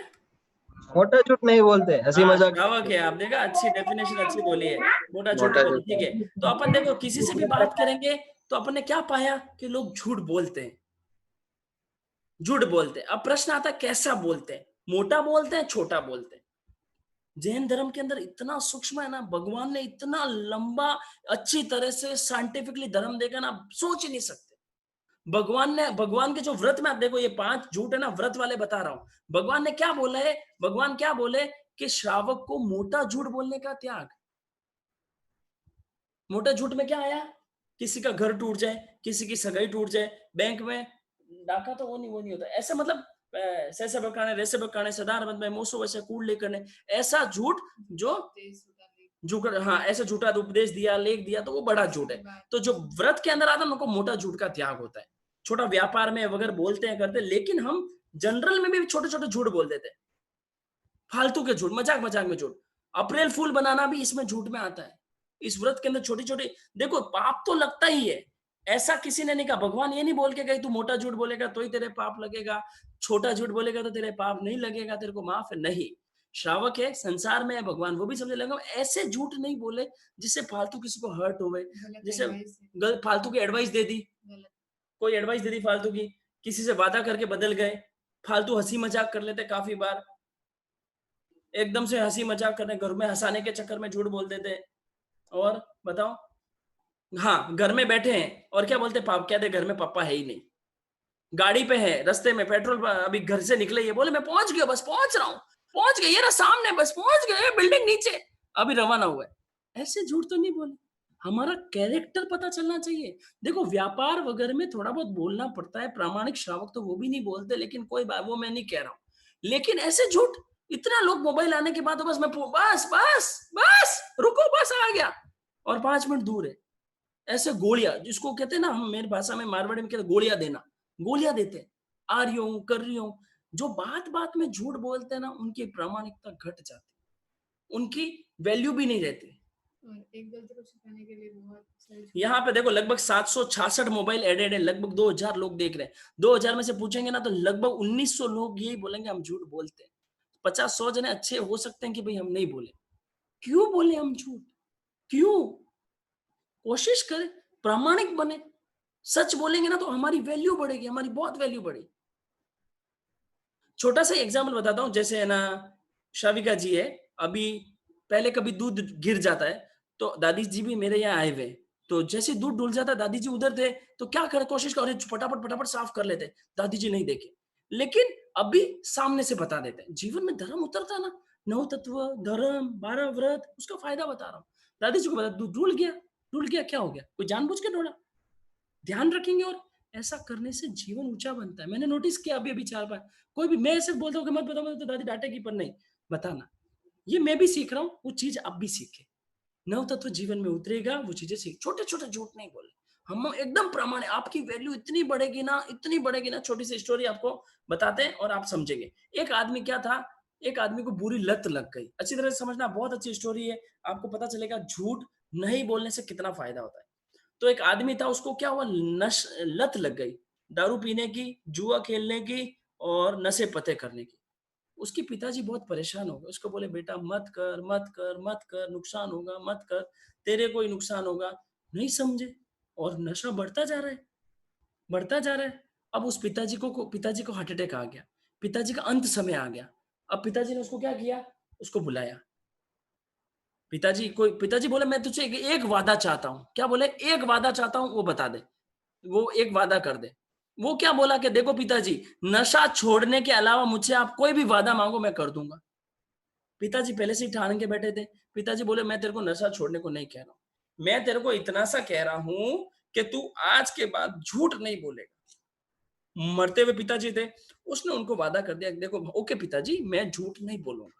मोटा झूठ नहीं बोलते, हंसी मजाक। श्रावक है आप, देखा, अच्छी डेफिनेशन अच्छी बोली है, मोटा झूठ बोलते। ठीक है, तो अपन देखो किसी से भी बात करेंगे तो अपन ने क्या पाया कि लोग झूठ बोलते हैं। झूठ बोलते हैं। अब प्रश्न आता है कैसा बोलते हैं, मोटा बोलते हैं, छोटा बोलते हैं। जैन धर्म के अंदर इतना सूक्ष्म है ना, भगवान ने इतना लंबा अच्छी तरह से साइंटिफिकली धर्म देखा ना, आप सोच ही नहीं सकते। भगवान के जो व्रत में आप देखो, ये 5 झूठ है ना, व्रत वाले बता रहा हूं। भगवान ने क्या बोला है, भगवान क्या बोले कि श्रावक को मोटा झूठ बोलने का त्याग। मोटा झूठ में क्या आया, किसी का घर टूट जाए, किसी की सगाई टूट जाए, बैंक में डाका तो वो नहीं होता, ऐसा मतलब सैसे बकाने वैसे बकाने सदार बंद में मोसो वैसे कूड़ लेकर, ऐसा झूठ जो झूठ, हाँ ऐसा झूठा उपदेश दिया, लेख दिया, तो वो बड़ा झूठ है। तो जो व्रत के अंदर आता है उनको मोटा झूठ का त्याग होता है। छोटा व्यापार में वगैरह बोलते हैं करते, लेकिन हम जनरल में भी छोटे छोटे झूठ बोल देते हैं, फालतू के झूठ, मजाक मजाक में झूठ। अप्रैल फूल बनाना भी इसमें झूठ में आता है। इस व्रत के अंदर छोटी छोटी, देखो पाप तो लगता ही है, ऐसा किसी ने नहीं कहा। भगवान ये नहीं बोल के गए तू मोटा झूठ बोलेगा तो ही तेरे पाप लगेगा, छोटा झूठ बोलेगा तो तेरे पाप नहीं लगेगा, तेरे को माफ है, नहीं। श्रावक है, संसार में है, भगवान वो भी समझे लगा, ऐसे झूठ नहीं बोले जिससे फालतू किसी को हर्ट होवे, जैसे फालतू की एडवाइस दे दी, कोई एडवाइस दे दी फालतू की, किसी से वादा करके बदल गए, फालतू हंसी मजाक कर लेते, काफी बार एकदम से हंसी मजाक करने, घर में हंसाने के चक्कर में झूठ बोल देते। और बताओ, हाँ घर में बैठे हैं और क्या बोलते, पाप कहते घर में पापा है ही नहीं, गाड़ी पे है, रास्ते में पेट्रोल, अभी घर से निकले, ये बोले मैं पहुंच गया, बस पहुंच रहा हूँ, पहुंच गए, ये रहा सामने, बस पहुंच गए, बिल्डिंग नीचे, अभी रवाना हुआ है। ऐसे झूठ तो नहीं बोले, हमारा कैरेक्टर पता चलना चाहिए। देखो व्यापार वगैरह में थोड़ा बहुत बोलना पड़ता है, प्रामाणिक श्रावक तो वो भी नहीं बोलते, लेकिन कोई बात, वो मैं नहीं कह रहा हूँ, लेकिन ऐसे झूठ, इतना लोग मोबाइल आने के बाद तो बस मैं बस बस बस रुको, बस आ गया, और 5 मिनट दूर है। ऐसे गोलियां, जिसको कहते हैं ना, हम मेरी भाषा में मारवाड़ी में कहते हैं गोलियां देना, गोलियां देते हैं, आ रही हूं, कर रही हूं। जो बात बात में झूठ बोलते हैं ना, उनकी प्रामाणिकता घट जाती, उनकी वैल्यू भी नहीं रहती। और एक गलती को छिपाने के लिए बहुत सारी यहाँ पे देखो लगभग 766 मोबाइल एडेड है, लगभग 2000 लोग देख रहे हैं। 2000 में से पूछेंगे ना तो लगभग 1900 लोग यही बोलेंगे हम झूठ बोलते हैं। 50-100 जने अच्छे हो सकते हैं कि भाई हम नहीं बोले। क्यों बोले हम झूठ, क्यों? कोशिश करें, प्रामाणिक बने, सच बोलेंगे ना तो हमारी वैल्यू बढ़ेगी, हमारी बहुत वैल्यू बढ़ेगी। छोटा सा एग्जाम्पल बताता हूँ, जैसे है ना, शाविका जी है, अभी पहले कभी दूध गिर जाता है तो दादी जी भी मेरे यहाँ आए हुए, तो जैसे दूध डुल जाता है, दादी जी उधर थे तो क्या करे, कोशिश करे फटाफट फटाफट साफ कर लेते, दादी जी नहीं देखे, लेकिन अभी सामने से बता देते हैं। जीवन में धर्म उतरता है ना, 9 तत्व, धर्म, 12 व्रत, उसका फायदा बता रहा हूँ। दादी जी को बता, दूध डुल गया, डुल गया क्या हो गया, कोई जानबूझ के डोला, ध्यान रखेंगे, और ऐसा करने से जीवन ऊंचा बनता है। मैंने नोटिस किया अभी 4-5, कोई भी, मैं ऐसे बोलता हूँ कि मत बताओ तो दादी डांटेगी, पर नहीं बताना, ये मैं भी सीख रहा हूँ, वो चीज आप भी सीखे, नव तत्व जीवन में उतरेगा, वो चीजें सीख, छोटे छोटे झूठ नहीं बोले, हम एकदम प्रमाण, आपकी वैल्यू इतनी बढ़ेगी ना, इतनी बढ़ेगी ना। छोटी सी स्टोरी आपको बताते हैं और आप समझेंगे। एक आदमी क्या था, एक आदमी को बुरी लत लग गई, अच्छी तरह से समझना, बहुत अच्छी स्टोरी है, आपको पता चलेगा झूठ नहीं बोलने से कितना फायदा होता है। तो एक आदमी था, उसको क्या हुआ, लत लग गई, दारू पीने की, जुआ खेलने की और नशे पते करने की। उसके पिताजी बहुत परेशान हो गए, उसको बोले बेटा मत कर, मत कर, मत कर, नुकसान होगा, मत कर, तेरे को ही नुकसान होगा। नहीं समझे, और नशा बढ़ता जा रहा है, बढ़ता जा रहा है। अब उस पिताजी को हार्ट अटैक आ गया, पिताजी का अंत समय आ गया। अब पिताजी ने उसको क्या किया, उसको बुलाया, पिताजी बोले मैं तुझसे एक वादा चाहता हूँ। क्या बोले, एक वादा चाहता हूँ, वो बता दे, वो एक वादा कर दे। वो क्या बोला कि देखो पिताजी, नशा छोड़ने के अलावा मुझसे आप कोई भी वादा मांगो मैं कर दूंगा। पिताजी पहले से ही ठान के बैठे थे। पिताजी बोले मैं तेरे को नशा छोड़ने को नहीं कह रहा हूँ, मैं तेरे को इतना सा कह रहा हूं कि तू आज के बाद झूठ नहीं बोलेगा। मरते हुए पिताजी थे, उसने उनको वादा कर दिया, देखो ओके पिताजी, मैं झूठ नहीं बोलूंगा।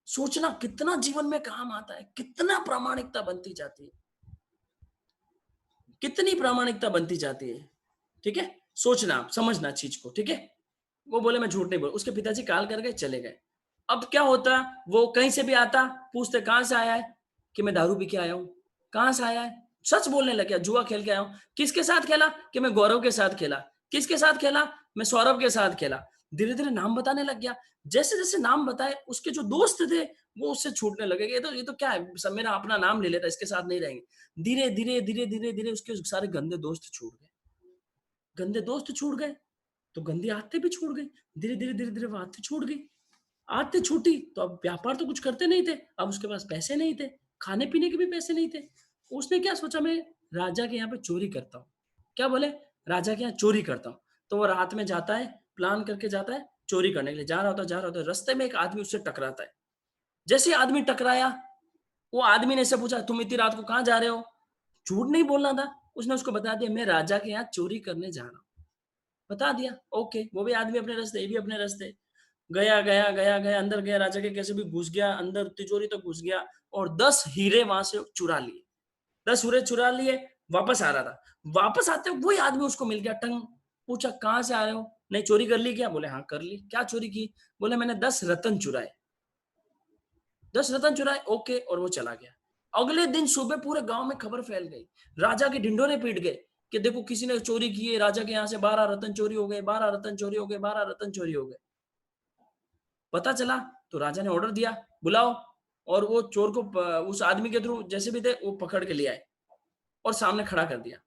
सोचना कितना जीवन में काम आता है, कितना प्रामाणिकता बनती जाती है, कितनी प्रामाणिकता बनती जाती है। ठीक है, सोचना, समझना चीज को, ठीक है। वो बोले मैं झूठ नहीं बोल, उसके पिताजी कॉल कर गए, चले गए। अब क्या होता, वो कहीं से भी आता, पूछते कहां से आया है, कि मैं दारू पी के आया हूं। कहां से आया है, सच बोलने लग गया, जुआ खेल के आया हूं। किसके साथ खेला, कि मैं गौरव के साथ खेला। किसके साथ खेला, मैं सौरभ के साथ खेला। धीरे धीरे नाम बताने लग गया, जैसे जैसे नाम बताए उसके जो दोस्त थे वो उससे छूटने लगे, ये तो क्या है, सब मेरा अपना नाम ले लेता, इसके साथ नहीं रहेंगे। धीरे धीरे धीरे धीरे धीरे उसके सारे गंदे दोस्त छूट गए, गंदे दोस्त छूट गए। तो गंदी आदतें भी छूट गई। धीरे धीरे धीरे धीरे वो आदतें छूट गई। आदतें छूटी तो अब व्यापार तो कुछ करते नहीं थे, अब उसके पास पैसे नहीं थे, खाने पीने के भी पैसे नहीं थे। उसने क्या सोचा, मैं राजा के यहाँ पे चोरी करता हूँ। क्या बोले, राजा के यहाँ चोरी करता हूँ। तो वो रात में जाता है, प्लान करके जाता है चोरी करने के लिए। जा रहा होता है, रास्ते में एक आदमी उससे टकराता है। जैसे ही आदमी टकराया, वो आदमी ने ऐसे पूछा, तुम इतनी रात को कहाँ जा रहे हो? झूठ नहीं बोलना था, उसने उसको बता दिया, मैं राजा के यहाँ चोरी करने जा रहा हूँ। बता दिया, ओके। वो भी आदमी अपने रास्ते, ये भी अपने रास्ते। गया गया गया गया, अंदर गया, राजा के कैसे भी घुस गया अंदर, तिजोरी तो घुस गया और 10 हीरे वहां से चुरा लिए। 10 हीरे चुरा लिए, वापस आ रहा था। वापस आते वही आदमी उसको मिल गया, टंग। पूछा, कहाँ से आ रहे हो? नहीं, चोरी कर ली क्या? बोले हाँ कर ली। क्या चोरी की? बोले मैंने 10 रतन चुराए। 10 रतन चुराए, ओके। और वो चला गया। अगले दिन सुबह पूरे गांव में खबर फैल गई, राजा के ढिंढोरे पीट गए कि देखो किसी ने चोरी की है, राजा के यहाँ से 12 रतन चोरी हो गए, 12 रतन चोरी हो गए, 12 रतन चोरी हो गए। पता चला तो राजा ने ऑर्डर दिया, बुलाओ। और वो चोर को उस आदमी के थ्रू जैसे भी थे वो पकड़ के ले आए और सामने खड़ा कर दिया।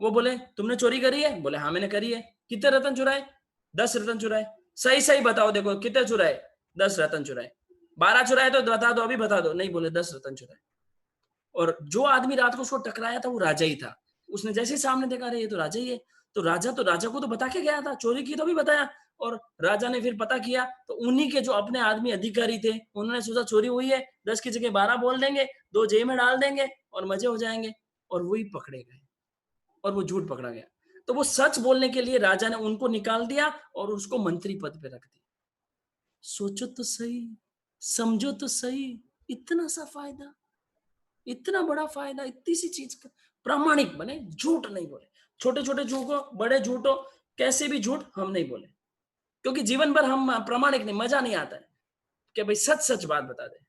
वो बोले, तुमने चोरी करी है? बोले हाँ मैंने करी है। कितने रतन चुराए? 10 रतन चुराए। सही सही बताओ, देखो कितने चुराए? 10 रतन चुराए। 12 चुराए तो बता दो, अभी बता दो। नहीं, बोले 10 रतन चुराए। और जो आदमी रात को उसको टकराया था वो राजा ही था। उसने जैसे ही सामने देखा, अरे ये तो राजा ही है। तो राजा को तो बता के गया था, चोरी की तो भी बताया। और राजा ने फिर पता किया तो उन्हीं के जो अपने आदमी अधिकारी थे, उन्होंने सोचा चोरी हुई है, 10 की जगह 12 बोल देंगे, 2 जेब में डाल देंगे और मजे हो जाएंगे। और वही पकड़े गए और वो झूठ पकड़ा गया। तो वो सच बोलने के लिए राजा ने उनको निकाल दिया और उसको मंत्री पद पे रख दिया। सोचो तो सही, समझो तो सही, इतना सा फायदा, इतना बड़ा फायदा, इतनी सी चीज का। प्रामाणिक बने, झूठ नहीं बोले। छोटे छोटे झूठ हो, बड़े झूठ हो, कैसे भी झूठ हम नहीं बोले, क्योंकि जीवन भर हम प्रामाणिक नहीं, मजा नहीं आता है कि भाई सच सच बात बता दे।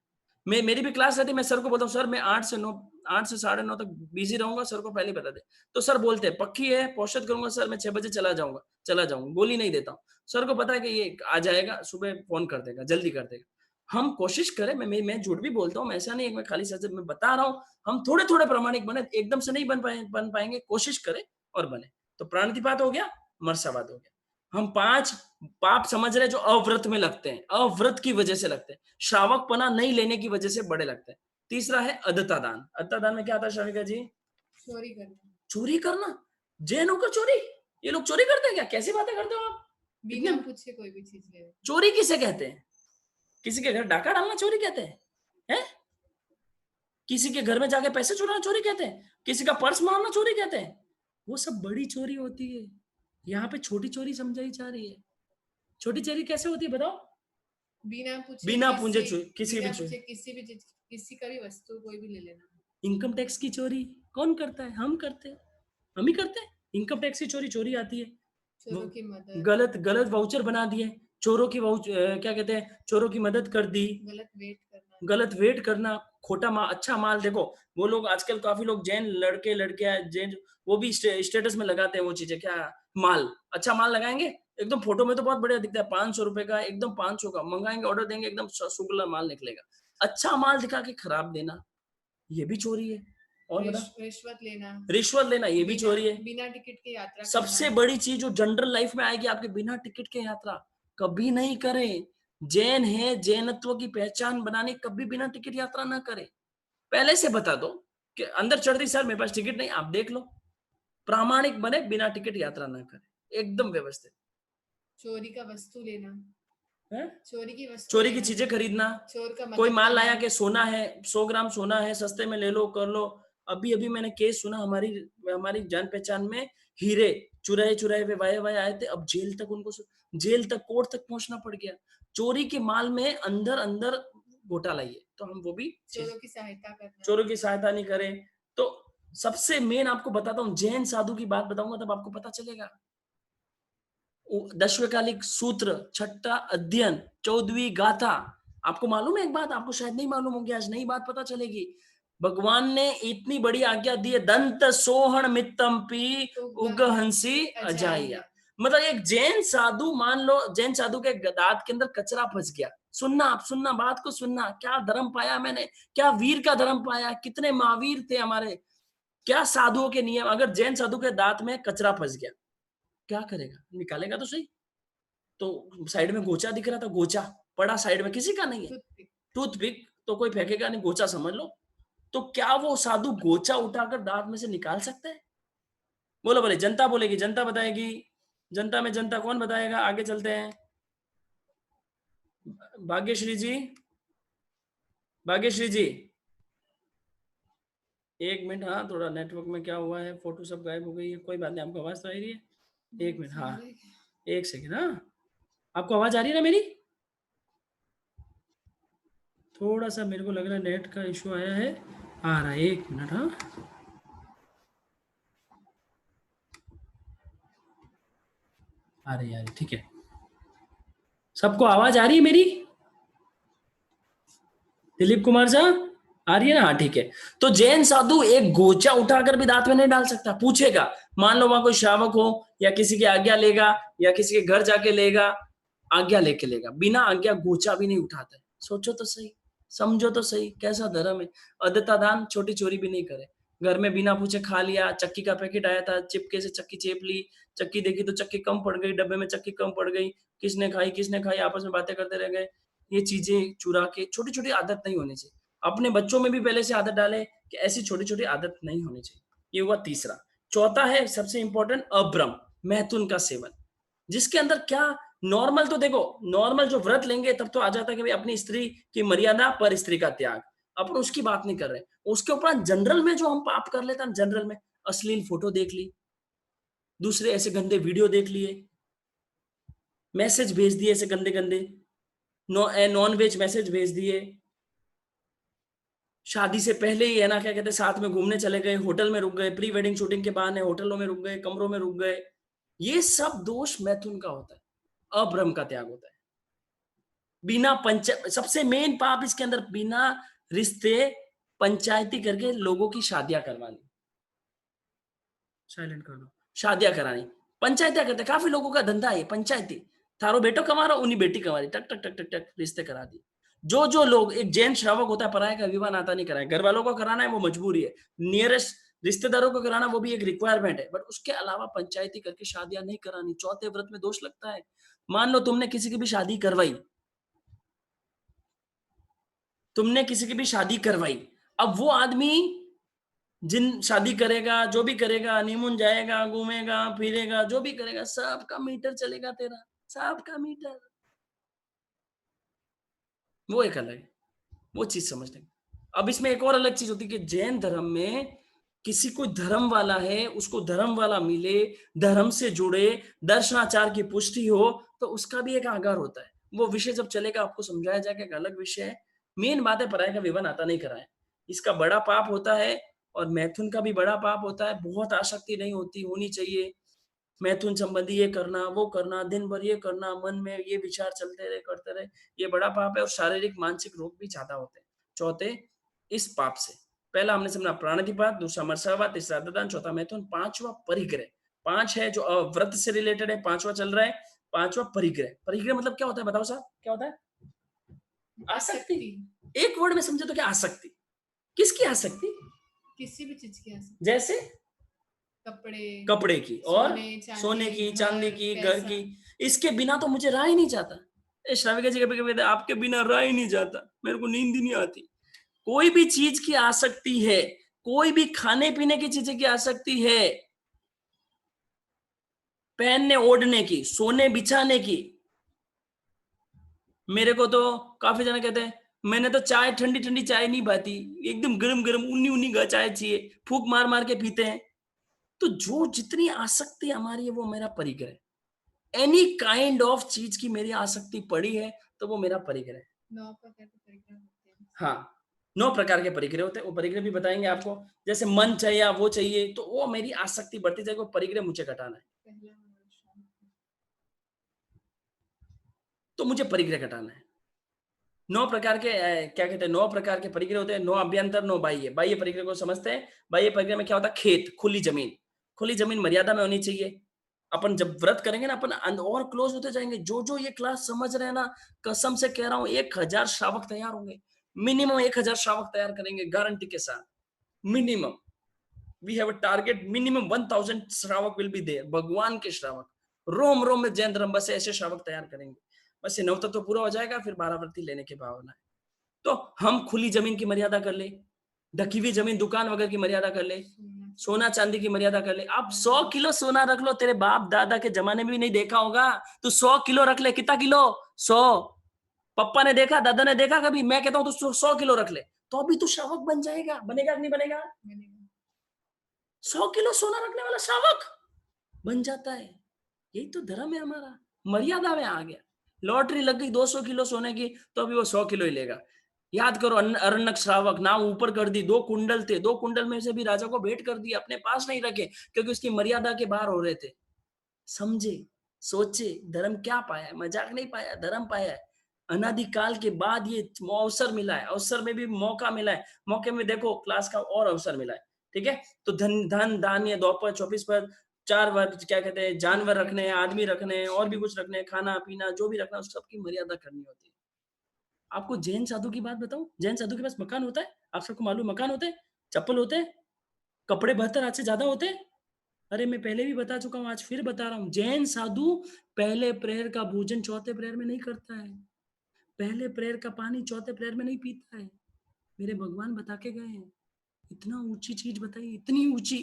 मेरी भी क्लास रहती है, मैं सर को बोलता हूँ, सर मैं 8 से 9, 8 से 9:30 तक बिजी रहूंगा, सर को पहले बता दे। तो सर बोलते हैं पक्की है, पोषित करूंगा सर, मैं 6 बजे चला जाऊंगा, गोली नहीं देता हूँ। सर को पता है कि ये आ जाएगा, सुबह फोन कर देगा, जल्दी कर देगा। हम कोशिश करें, मैं झूठ भी बोलता हूँ, ऐसा नहीं है मैं खाली सच मैं बता रहा हूँ। हम थोड़े थोड़े प्रामाणिक बने, एकदम से नहीं बन पाएंगे, कोशिश करें और बने। तो प्राणतिपात हो गया, मरसावाद हो गया। हम 5 पाप समझ रहे जो अव्रत में लगते हैं, अव्रत की वजह से लगते हैं, श्रावकपना नहीं लेने की वजह से बड़े लगते हैं। तीसरा है अदत्ता दान। अदत्ता दान में क्या आता है श्राविका जी? चोरी करना। चोरी करना। जैनों का चोरी? ये लोग चोरी करते हैं क्या? कैसी बातें करते हो आप? बिना पूछे कोई भी चीज ले। चोरी किसे कहते हैं? किसी के घर डाका डालना चोरी कहते हैं? हैं? किसी के घर में जाके पैसे चुराना चोरी कहते हैं? किसी का पर्स मारना चोरी कहते हैं? वो सब बड़ी चोरी होती है। यहाँ पे छोटी चोरी समझाई जा रही है। छोटी चोरी कैसे होती है बताओ? बिना पूछे किसी भी चोरी, किसी का भी वस्तु कोई भी ले लेना। इनकम टैक्स की चोरी कौन करता है? हम करते हैं, हम ही करते हैं। इनकम टैक्स की चोरी आती है। चोरों की मदद, गलत वाउचर बना दिए, चोरों की क्या कहते हैं, चोरों की मदद कर दी, गलत वेट करना, खोटा माल, अच्छा माल। देखो वो लोग आजकल काफी लोग जैन लड़के जैन वो भी स्टेटस में लगाते हैं वो चीजें, क्या माल, अच्छा माल लगाएंगे, एकदम फोटो में तो बहुत बढ़िया दिखता है, 500 रुपए का, एकदम 500 का मंगाएंगे, ऑर्डर देंगे, एकदम शुक्ला माल निकलेगा। अच्छा माल दिखा के खराब देना, ये भी चोरी है। और रिश्वत लेना ये भी चोरी है। बिना टिकट के यात्रा सबसे बड़ी चीज जो जनरल लाइफ में आएगी आपके, बिना टिकट के यात्रा कभी नहीं करें। जैन है, जैनत्व की पहचान बनाने, कभी बिना टिकट यात्रा ना करें। पहले से बता दो कि अंदर चढ़ दी, सर मेरे पास टिकट नहीं, आप देख लो। प्रामाणिक बने, बिना टिकट यात्रा ना करें, एकदम व्यवस्थित। चोरी का वस्तु लेना है? चोरी की चीजें खरीदना, कोई माल लाया कि सोना है, 100 ग्राम सोना है, सस्ते में ले लो, कर लो। अभी मैंने केस सुना, हमारी जान पहचान में हीरे चुराए हुए वाए आए थे, अब जेल तक कोर्ट तक पहुंचना पड़ गया। चोरी के माल में अंदर घोटाला ही है। तो हम वो भी चोरों की सहायता नहीं करें। तो सबसे मेन आपको बताता हूँ, जैन साधु की बात बताऊंगा तब आपको पता चलेगा। 10वें सूत्र, 6ठा अध्ययन, 14वीं गाथा। आपको मालूम है एक बात, आपको शायद नहीं मालूम होगी, आज नई बात पता चलेगी। भगवान ने इतनी बड़ी आज्ञा दी है, दंत सोहण मित्तम्पी उगहंसी अजाया। मतलब एक जैन साधु, मान लो जैन साधु के दांत के अंदर कचरा फंस गया, सुनना बात को सुनना, क्या धर्म पाया मैंने, क्या वीर का धर्म पाया, कितने महावीर थे हमारे, क्या साधुओं के नियम। अगर जैन साधु के दांत में कचरा फंस गया, क्या करेगा? निकालेगा तो सही, तो साइड में गोचा दिख रहा था, गोचा पड़ा साइड में, किसी का नहीं है, टूथपिक तो कोई फेंकेगा नहीं, गोचा समझ लो। तो क्या वो साधु गोचा उठाकर दांत में से निकाल सकता है? बोलो बोले, जनता बोलेगी, जनता बताएगी, जनता में जनता कौन बताएगा? आगे चलते हैं। भाग्यश्री जी, भाग्यश्री जी, एक मिनट। हाँ, थोड़ा नेटवर्क में क्या हुआ है, फोटो सब गायब हो गई है, कोई बात नहीं, आपको आवाज तो आ रही है? एक मिनट, हाँ एक सेकंड। हाँ, आपको आवाज आ रही है ना मेरी? थोड़ा सा मेरे को लग रहा है नेट का इशू आया है, आ रहा है, एक मिनट। हाँ, आ रही है, ठीक है। सबको आवाज आ रही है मेरी? दिलीप कुमार साहब आ रही है ना? हाँ ठीक है। तो जैन साधु एक गोचा उठाकर भी दांत में नहीं डाल सकता, पूछेगा, मान लो वहां कोई श्रावक हो या किसी की आज्ञा लेगा या किसी के घर जाके लेगा, आज्ञा लेके लेगा, बिना आज्ञा गोचा भी नहीं उठाता है। सोचो तो सही, समझो तो सही, कैसा धर्म है। अदत्ता दान, छोटी चोरी भी नहीं करे, घर में बिना पूछे खा लिया, चक्की का पैकेट आया था, चिपके से चक्की चेप ली, चक्की देखी तो चक्की कम पड़ गई, डब्बे में चक्की कम पड़ गई, किसने खाई, आपस में बातें करते रह गए। ये चीजें चुरा के, छोटी छोटी आदत नहीं होनी चाहिए। अपने बच्चों में भी पहले से आदत डाले कि ऐसी छोटी छोटी आदत नहीं होनी चाहिए। ये हुआ तीसरा। चौथा है सबसे इंपॉर्टेंट, अभ्रम, मैथुन का सेवन, जिसके अंदर क्या, नॉर्मल तो देखो, नॉर्मल जो व्रत लेंगे तब तो आ जाता है कि भाई अपनी स्त्री की मर्यादा पर स्त्री का त्याग, अपन उसकी बात नहीं कर रहे। उसके ऊपर जनरल में जो हम पाप कर लेते हैं, जनरल में अश्लील फोटो देख ली, दूसरे ऐसे गंदे वीडियो देख लिए, मैसेज भेज दिए ऐसे गंदे गंदे, नॉन वेज मैसेज भेज दिए, शादी से पहले ही है ना, क्या कहते हैं, साथ में घूमने चले गए, होटल में रुक गए, प्री वेडिंग शूटिंग के बहाने होटलों में रुक गए, कमरों में रुक गए। ये सब दोष मैथुन का होता है, अभ्रम का त्याग होता है। बिना सबसे मेन पाप इसके अंदर, बिना रिश्ते पंचायती करके लोगों की शादियां करवानी। साइलेंट कर दो। शादियां करानी, पंचायतियां करते, काफी लोगों का धंधा है पंचायती, थारो बेटो कमा रहा, उन्हीं बेटी कमा रही, टक टक टक टक टक रिश्ते करा दी। जो लोग, एक जैन श्रावक होता है, पराये का विवाह नाता नहीं कराए, घर वालों को कराना है वो मजबूरी है, नियरेस्ट रिश्तेदारों को कराना वो भी एक रिक्वायरमेंट है, बट उसके अलावा पंचायती करके शादियां नहीं करानी। चौथे व्रत में दोष लगता है। मान लो तुमने किसी की भी शादी करवाई, तुमने किसी की भी शादी करवाई, अब वो आदमी जिन शादी करेगा, जो भी करेगा, हनीमून जाएगा, घूमेगा फिरेगा, जो भी करेगा, सबका मीटर चलेगा तेरा, सबका मीटर। वो एक अलग है, वो चीज समझने। अब इसमें एक और अलग चीज होती है कि जैन धर्म में किसी कोई धर्म वाला है, उसको धर्म वाला मिले, धर्म से जुड़े, दर्शनाचार की पुष्टि हो, तो उसका भी एक आगार होता है। वो विषय जब चलेगा आपको समझाया जाएगा, एक अलग विषय है। मेन बात है, पराये का विवाह नाता नहीं कराए, इसका बड़ा पाप होता है। और मैथुन का भी बड़ा पाप होता है, बहुत आसक्ति नहीं होनी चाहिए। मैथुन संबंधी ये करना, वो करना, दिन भर ये करना, मन में ये विचार चलते रहे, करते रहे, ये बड़ा पाप है। और शारीरिक मानसिक रोग भी ज्यादा होते हैं चौथे इस पाप से। पहला हमने समझा प्राणाधिपात, दूसरा मत्स्यावाद, तीसरा दान, चौथा मैथुन, पांचवा परिग्रह। 5 है जो व्रत से रिलेटेड है, पांचवा चल रहा है, पांचवा परिग्रह। परिग्रह मतलब क्या होता है, बताओ साहब क्या होता है? आसक्ति। एक वर्ड में समझे तो क्या, आसक्ति। किसकी आसक्ति? किसी भी चीज की आसक्ति, जैसे कपड़े की, और सोने की, चांदी की, घर की। इसके बिना तो मुझे रहा ही नहीं जाता। श्राविका जी कभी कभी आपके बिना रहा ही नहीं जाता, मेरे को नींद ही नहीं आती। कोई भी चीज की आसक्ति है, कोई भी खाने पीने की चीजें की आसक्ति है, पहनने ओढ़ने की, सोने बिछाने की। मेरे को तो काफी जने कहते हैं मैंने तो चाय, ठंडी ठंडी चाय नहीं भाती, एकदम गरम गरम उन्नी उन्नी चाय चाहिए, फूक मार मार के पीते हैं। तो जो जितनी आसक्ति हमारी है वो मेरा परिग्रह है। एनी काइंड ऑफ चीज की मेरी आसक्ति पड़ी है तो वो मेरा परिग्रह है। 9 प्रकार के परिग्रह होते हैं। हाँ, 9 प्रकार के परिग्रह होते हैं, वो परिग्रह भी बताएंगे आपको। जैसे मन चाहिए, वो चाहिए, तो वो मेरी आसक्ति बढ़ती जाएगी, वो परिग्रह मुझे घटाना है, तो मुझे परिग्रह घटाना है। 9 प्रकार के क्या कहते हैं, 9 प्रकार के परिग्रह होते हैं। 9 अभ्यंतर, 9 बाह्य। बाह्य परिग्रह को समझते हैं। बाह्य परिग्रह में क्या होता है, खेत, खुली जमीन। खुली जमीन मर्यादा में होनी चाहिए। अपन जब व्रत करेंगे ना, अपन और क्लोज होते जाएंगे। जो ये क्लास समझ रहे हैं ना, कसम से कह रहा हूं, 1000 श्रावक तैयार होंगे, मिनिमम 1000 श्रावक तैयार करेंगे गारंटी के साथ। Minimum we have a target, minimum 1000 श्रावक विल बी देयर, भगवान के श्रावक। रोम रोम में जैन धर्म, बस ऐसे श्रावक तैयार करेंगे, बस ये 9 तत्व पूरा हो जाएगा, फिर 12 व्रती लेने की भावना है। तो हम खुली जमीन की मर्यादा कर ले, ढकी हुई जमीन दुकान वगैरह की मर्यादा कर ले, सोना चांदी की मर्यादा कर ले। आप 100 किलो सोना रख लो, तेरे बाप दादा के जमाने में भी नहीं देखा होगा, तू 100 किलो रख ले। कितना किलो? 100। पप्पा ने देखा, दादा ने देखा कभी? मैं कहता हूं तू 100 किलो रख ले, तो अभी तू श्रावक बन जाएगा। बनेगा कि नहीं बनेगा? 100 किलो सोना रखने वाला श्रावक बन जाता है। यही तो धर्म है हमारा, मर्यादा में आ गया। लॉटरी लग गई 200 किलो सोने की, तो अभी वो 100 किलो ही लेगा। याद करो, अरण्यक श्रावक नाम ऊपर कर दी, 2 कुंडल थे, 2 कुंडल में से भी राजा को भेंट कर दिया, अपने पास नहीं रखे क्योंकि उसकी मर्यादा के बाहर हो रहे थे। समझे, सोचे, धर्म क्या पाया है? मजाक नहीं पाया, धर्म पाया है। अनादिकाल के बाद ये अवसर मिला है, अवसर में भी मौका मिला है, मौके में देखो क्लास का और अवसर मिला है। ठीक है, तो धन धान्य, द्वापर 24 पर 4 वर्ग, क्या कहते हैं, जानवर रखने हैं, आदमी रखने हैं, और भी कुछ रखने हैं, खाना पीना जो भी रखना है, उस सबकी मर्यादा करनी होती है। आपको जैन साधु की बात बताऊं, जैन साधु के पास मकान होता है, आप सबको मालूम, मकान होते हैं, चप्पल होते हैं, कपड़े 72 आज से ज्यादा होते हैं। अरे मैं पहले भी बता चुका हूं, आज फिर बता रहा हूं, जैन साधु पहले प्रहर का भोजन चौथे प्रहर में नहीं करता है, पहले प्रहर का पानी चौथे प्रहर में नहीं पीता है। मेरे भगवान बता के गए हैं। इतना ऊंची चीज बताई, इतनी ऊंची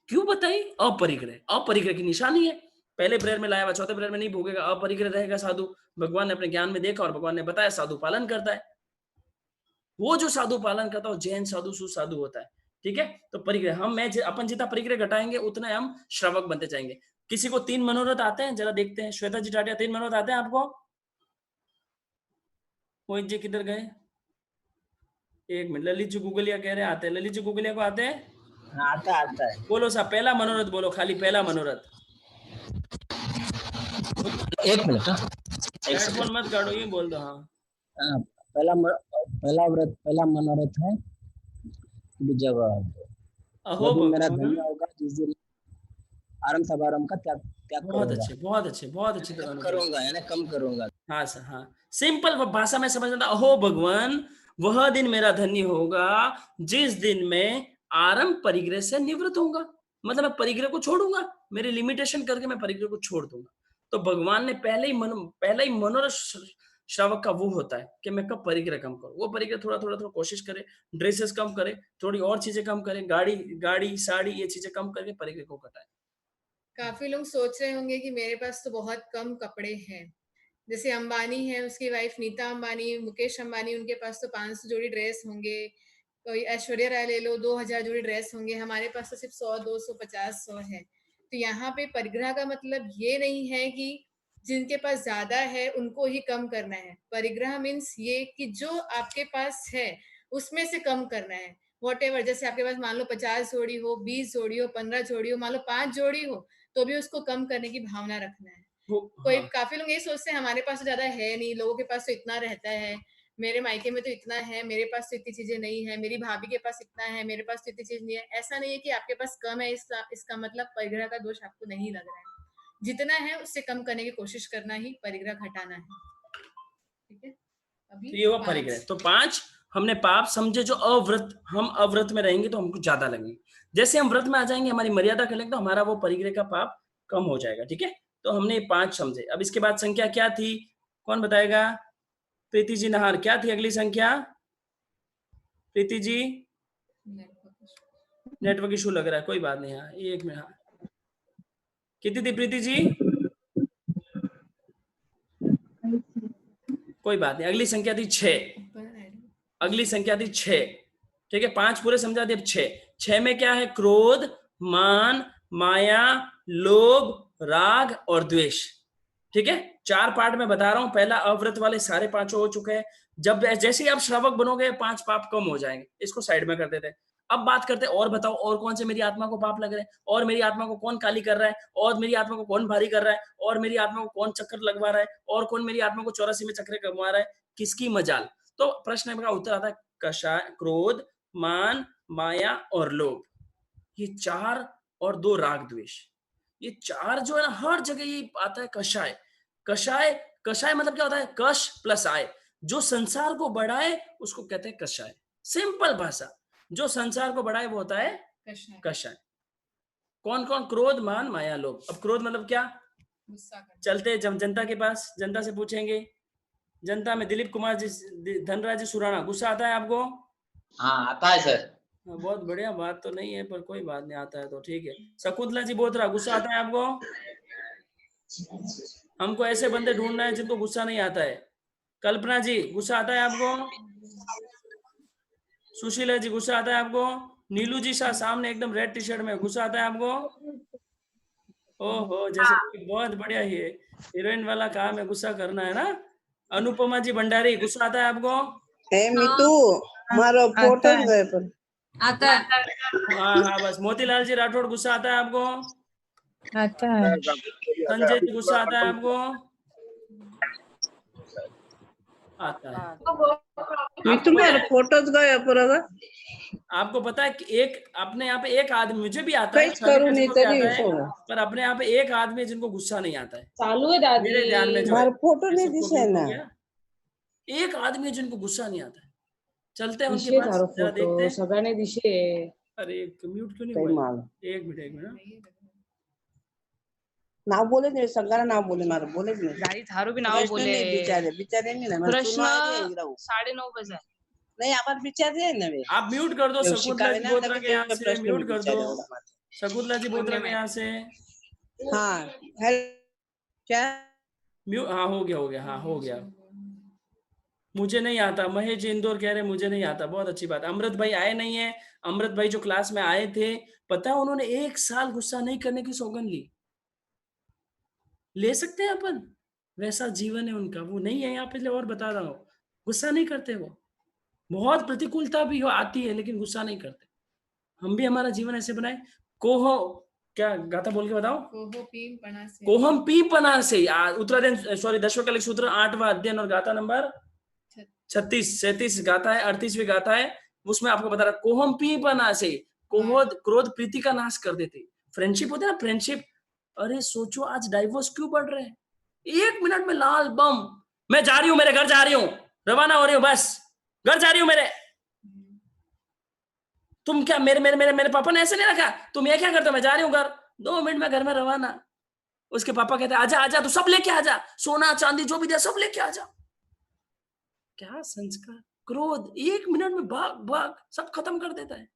क्यों बताई? अपरिग्रह, अपरिग्रह की निशानी है। पहले प्रहर में लाया हुआ चौथे प्रहर में नहीं भोगेगा, अपरिग्रह रहेगा साधु। भगवान ने अपने ज्ञान में देखा और भगवान ने बताया, साधु पालन करता है। वो जो साधु पालन करता है, जैन साधु सुसाधु होता है। ठीक है, तो परिग्रह अपन जितना परिग्रह घटाएंगे उतना हम श्रावक बनते जाएंगे। किसी को 3 मनोरथ आते हैं? जरा देखते हैं, श्वेता जी टाटिया, 3 मनोरथ आते हैं आपको? मोहित जी किधर गए? एक मिनट, ललित जी गुगलिया कह रहे हैं आते हैं। ललित जी गुगलिया को आते हैं? आता है। बोलो साहब, पहला मनोरथ बोलो, खाली पहला मनोरथ। एक मिनट, हेडफोन मत काटो, ये बोल दो। हाँ, पहला पहला मनोरथ है कि जब मेरा धन्य होगा, जिस दिन आरंभ समारंभ का त्याग बहुत अच्छे, बहुत अच्छे, बहुत अच्छे करूंगा, यानी कम करूंगा। हाँ सर, हाँ, सिंपल भाषा में समझ आता। अहो भगवान, वह दिन मेरा धन्य होगा जिस दिन मैं आरंभ परिग्रह से निवृत्त होऊंगा, मतलब मैं परिग्रह को छोड़ूंगा, मेरी लिमिटेशन करके मैं परिग्रह को छोड़ दूंगा। तो भगवान ने पहले ही मनोरथ श्रावक का वो होता है कि मैं कब परिग्रह कम करूं। वो परिग्रह थोड़ा कोशिश करे, ड्रेसेस कम करे, थोड़ी और चीजें कम करे, गाड़ी साड़ी ये चीजें कम करके परिग्रह को घटाए। काफी लोग सोच रहे होंगे कि मेरे पास तो बहुत कम कपड़े हैं। जैसे अंबानी है, उसकी वाइफ नीता अंबानी, मुकेश अंबानी, उनके पास तो 500 जोड़ी ड्रेस होंगे। कोई ऐश्वर्या राय ले लो, 2000 जोड़ी ड्रेस होंगे। हमारे पास तो सिर्फ 100, 200, 50, 100 है। तो यहाँ पे परिग्रह का मतलब ये नहीं है कि जिनके पास ज्यादा है उनको ही कम करना है। परिग्रह मीन्स ये कि जो आपके पास है उसमें से कम करना है। वॉटेवर, जैसे आपके पास मान लो 50 जोड़ी हो, 20 जोड़ी हो, 15 जोड़ी हो, मान लो 5 जोड़ी हो, तो भी उसको कम करने की भावना रखना है। कोई काफी लोग यही सोचते हैं हमारे पास तो ज्यादा है नहीं, लोगों के पास तो इतना रहता है, मेरे मायके में तो इतना है, मेरे पास तो इतनी चीजें नहीं है, मेरी भाभी के पास इतना है, मेरे पास तो इतनी चीज नहीं है। ऐसा नहीं है कि आपके पास कम है, इसका मतलब परिग्रह का दोष आपको नहीं लग रहा है। जितना है उससे कम करने की कोशिश करना ही परिग्रह घटाना है। ठीक है, अभी ये हुआ परिग्रह। तो 5 हमने पाप समझे जो अव्रत, हम अव्रत में रहेंगे तो हमको ज्यादा लगेंगे। जैसे हम व्रत में आ जाएंगे, हमारी मर्यादा कर लेंगे, तो हमारा वो परिग्रह का पाप कम हो जाएगा। ठीक है, तो हमने 5 समझे। अब इसके बाद संख्या क्या थी, कौन बताएगा? प्रीति जी नहार, क्या थी अगली संख्या? प्रीति जी, नेटवर्क इशू लग रहा है, कोई बात नहीं। हाँ, एक मिनट। हाँ, कितनी थी प्रीति जी? कोई बात नहीं, अगली संख्या थी 6। अगली संख्या थी 6। ठीक है, 5 पूरे समझा दिए। 6 में क्या है? क्रोध, मान, माया, लोभ, राग और द्वेष। ठीक है, 4 पार्ट में बता रहा हूं। पहला अव्रत वाले सारे 5 हो चुके हैं। जब जैसे ही आप श्रावक बनोगे 5 पाप कम हो जाएंगे। इसको साइड में कर देते हैं। अब बात करते हैं, और बताओ और कौन से मेरी आत्मा को पाप लग रहे हैं, और मेरी आत्मा को कौन काली कर रहा है, और मेरी आत्मा को कौन भारी कर रहा है, और मेरी आत्मा को कौन चक्कर लगवा रहा है, और कौन मेरी आत्मा को 84 में चक्कर लगवा रहा है, किसकी मजाल। तो प्रश्न का उत्तर आता है कषाय, क्रोध, मान, माया और लोभ। ये 4 और 2 राग द्वेष। ये 4 जो है ना, हर जगह ये आता है कषाय। कषाय मतलब क्या होता है? कष प्लस आय। जो संसार को बढ़ाए उसको कहते हैं कषाय। सिंपल भाषा, जो संसार को बढ़ाए वो होता है कषाय। कौन कौन? क्रोध, मान, माया, लोभ। अब क्रोध मतलब क्या? गुस्सा करना। चलते जनता के पास, जनता से पूछेंगे। जनता में दिलीप कुमार जी, धनराज जी सुराणा, गुस्सा आता है आपको? हाँ आता है सर। बहुत बढ़िया, बात तो नहीं है पर कोई बात नहीं, आता है तो ठीक है। शकुंतला जी बोथरा, गुस्सा आता है आपको? हमको ऐसे बंदे ढूंढना है जिनको गुस्सा नहीं आता है। कल्पना जी, गुस्सा आता है आपको? सुशीला जी, गुस्सा आता है आपको? नीलू जी शाह सामने एकदम रेड टी शर्ट में, गुस्सा आता है आपको? ओहो, जैसे बहुत बढ़िया है, हीरोइन वाला काम है, गुस्सा करना है ना। अनुपमा जी भंडारी, गुस्सा आता है आपको? मीतू मारो फोटो गए पर आता है। हाँ हाँ बस। मोतीलाल जी राठौड़, गुस्सा आता है आपको? आता है। संजय जी, गुस्सा आता है आपको? आता है। मीतू मारो फोटोज गए पर आपको पता है कि एक अपने यहाँ पे एक आदमी, मुझे भी आता है, कहीं सभी करूँ नहीं किसी को भी तभी आता है, सोना। पर अपने यहाँ पे एक आदमी है जिनको गुस्सा नहीं आता है। चालू है दादी। मेरे ध्यान में जो है, मारो फोटो ये नहीं सबको दिसे mute हो ना गया। एक आदमी है जिनको गुस्सा नहीं आता है। चलते हैं उनके दिशे पास, तारो जरा देखते फोटो हैं। सगळ्याने दिशे। अरे म्यूट क्यों नहीं कहीं हुआ? मारो एक मिनट। नाव बोले नहीं संगारा नाव बोले मारो बोले नहीं गाड़ी थारो भी नाव प्रश्न बोले। नहीं बिचारे नहीं ना प्रश्न 9:30 बजे। नहीं हमारे विचार है ना वे आप म्यूट कर दो शकुंतला जी बोथरा के यहाँ से, प्रश्न म्यूट कर दो विचार शकुंतला जी बोथरा के यहाँ से। हाँ हेलो क्या म्यूट, हाँ हो गया, हाँ हो गया। मुझे नहीं आता, महेश जी इंदौर कह रहे मुझे नहीं आता, बहुत अच्छी बात। अमृत भाई आए नहीं है, अमृत भाई जो क्लास में आए थे, पता है उन्होंने 1 साल गुस्सा नहीं करने की सौगंध ली। ले सकते हैं अपन, वैसा जीवन है उनका, वो नहीं है यहाँ पे, और बता रहा हूँ, गुस्सा नहीं करते वो। बहुत प्रतिकूलता भी आती है लेकिन गुस्सा नहीं करते। हम भी हमारा जीवन ऐसे बनाए। कोहो, क्या गाथा बोल के बताओ? कोहम पी पना से उत्तरायण, सॉरी दशव कलिक सूत्र 8वां अध्ययन और गाथा नंबर 36 गाथा है, 38वीं गाथा है, उसमें आपको बता रहा कोहम पी पना से, क्रोध प्रीति का नाश कर देते। फ्रेंडशिप होती है ना, फ्रेंडशिप। अरे सोचो आज डाइवोर्स क्यों बढ़ रहे हैं? 1 मिनट में लाल बम, मैं जा रही हूँ, मेरे घर जा रही हूँ, रवाना हो रही हूँ, बस घर जा रही हूँ मेरे। तुम क्या मेरे मेरे मेरे मेरे पापा ने ऐसे नहीं रखा, तुम ये क्या करते हो? मैं जा रही हूँ घर, 2 मिनट में घर में रवाना। उसके पापा कहते हैं आजा आजा, तू सब लेके आजा, सोना चांदी जो भी दिया सब लेके आजा। क्या संस्कार! क्रोध 1 मिनट में भाग भाग सब खत्म कर देता है।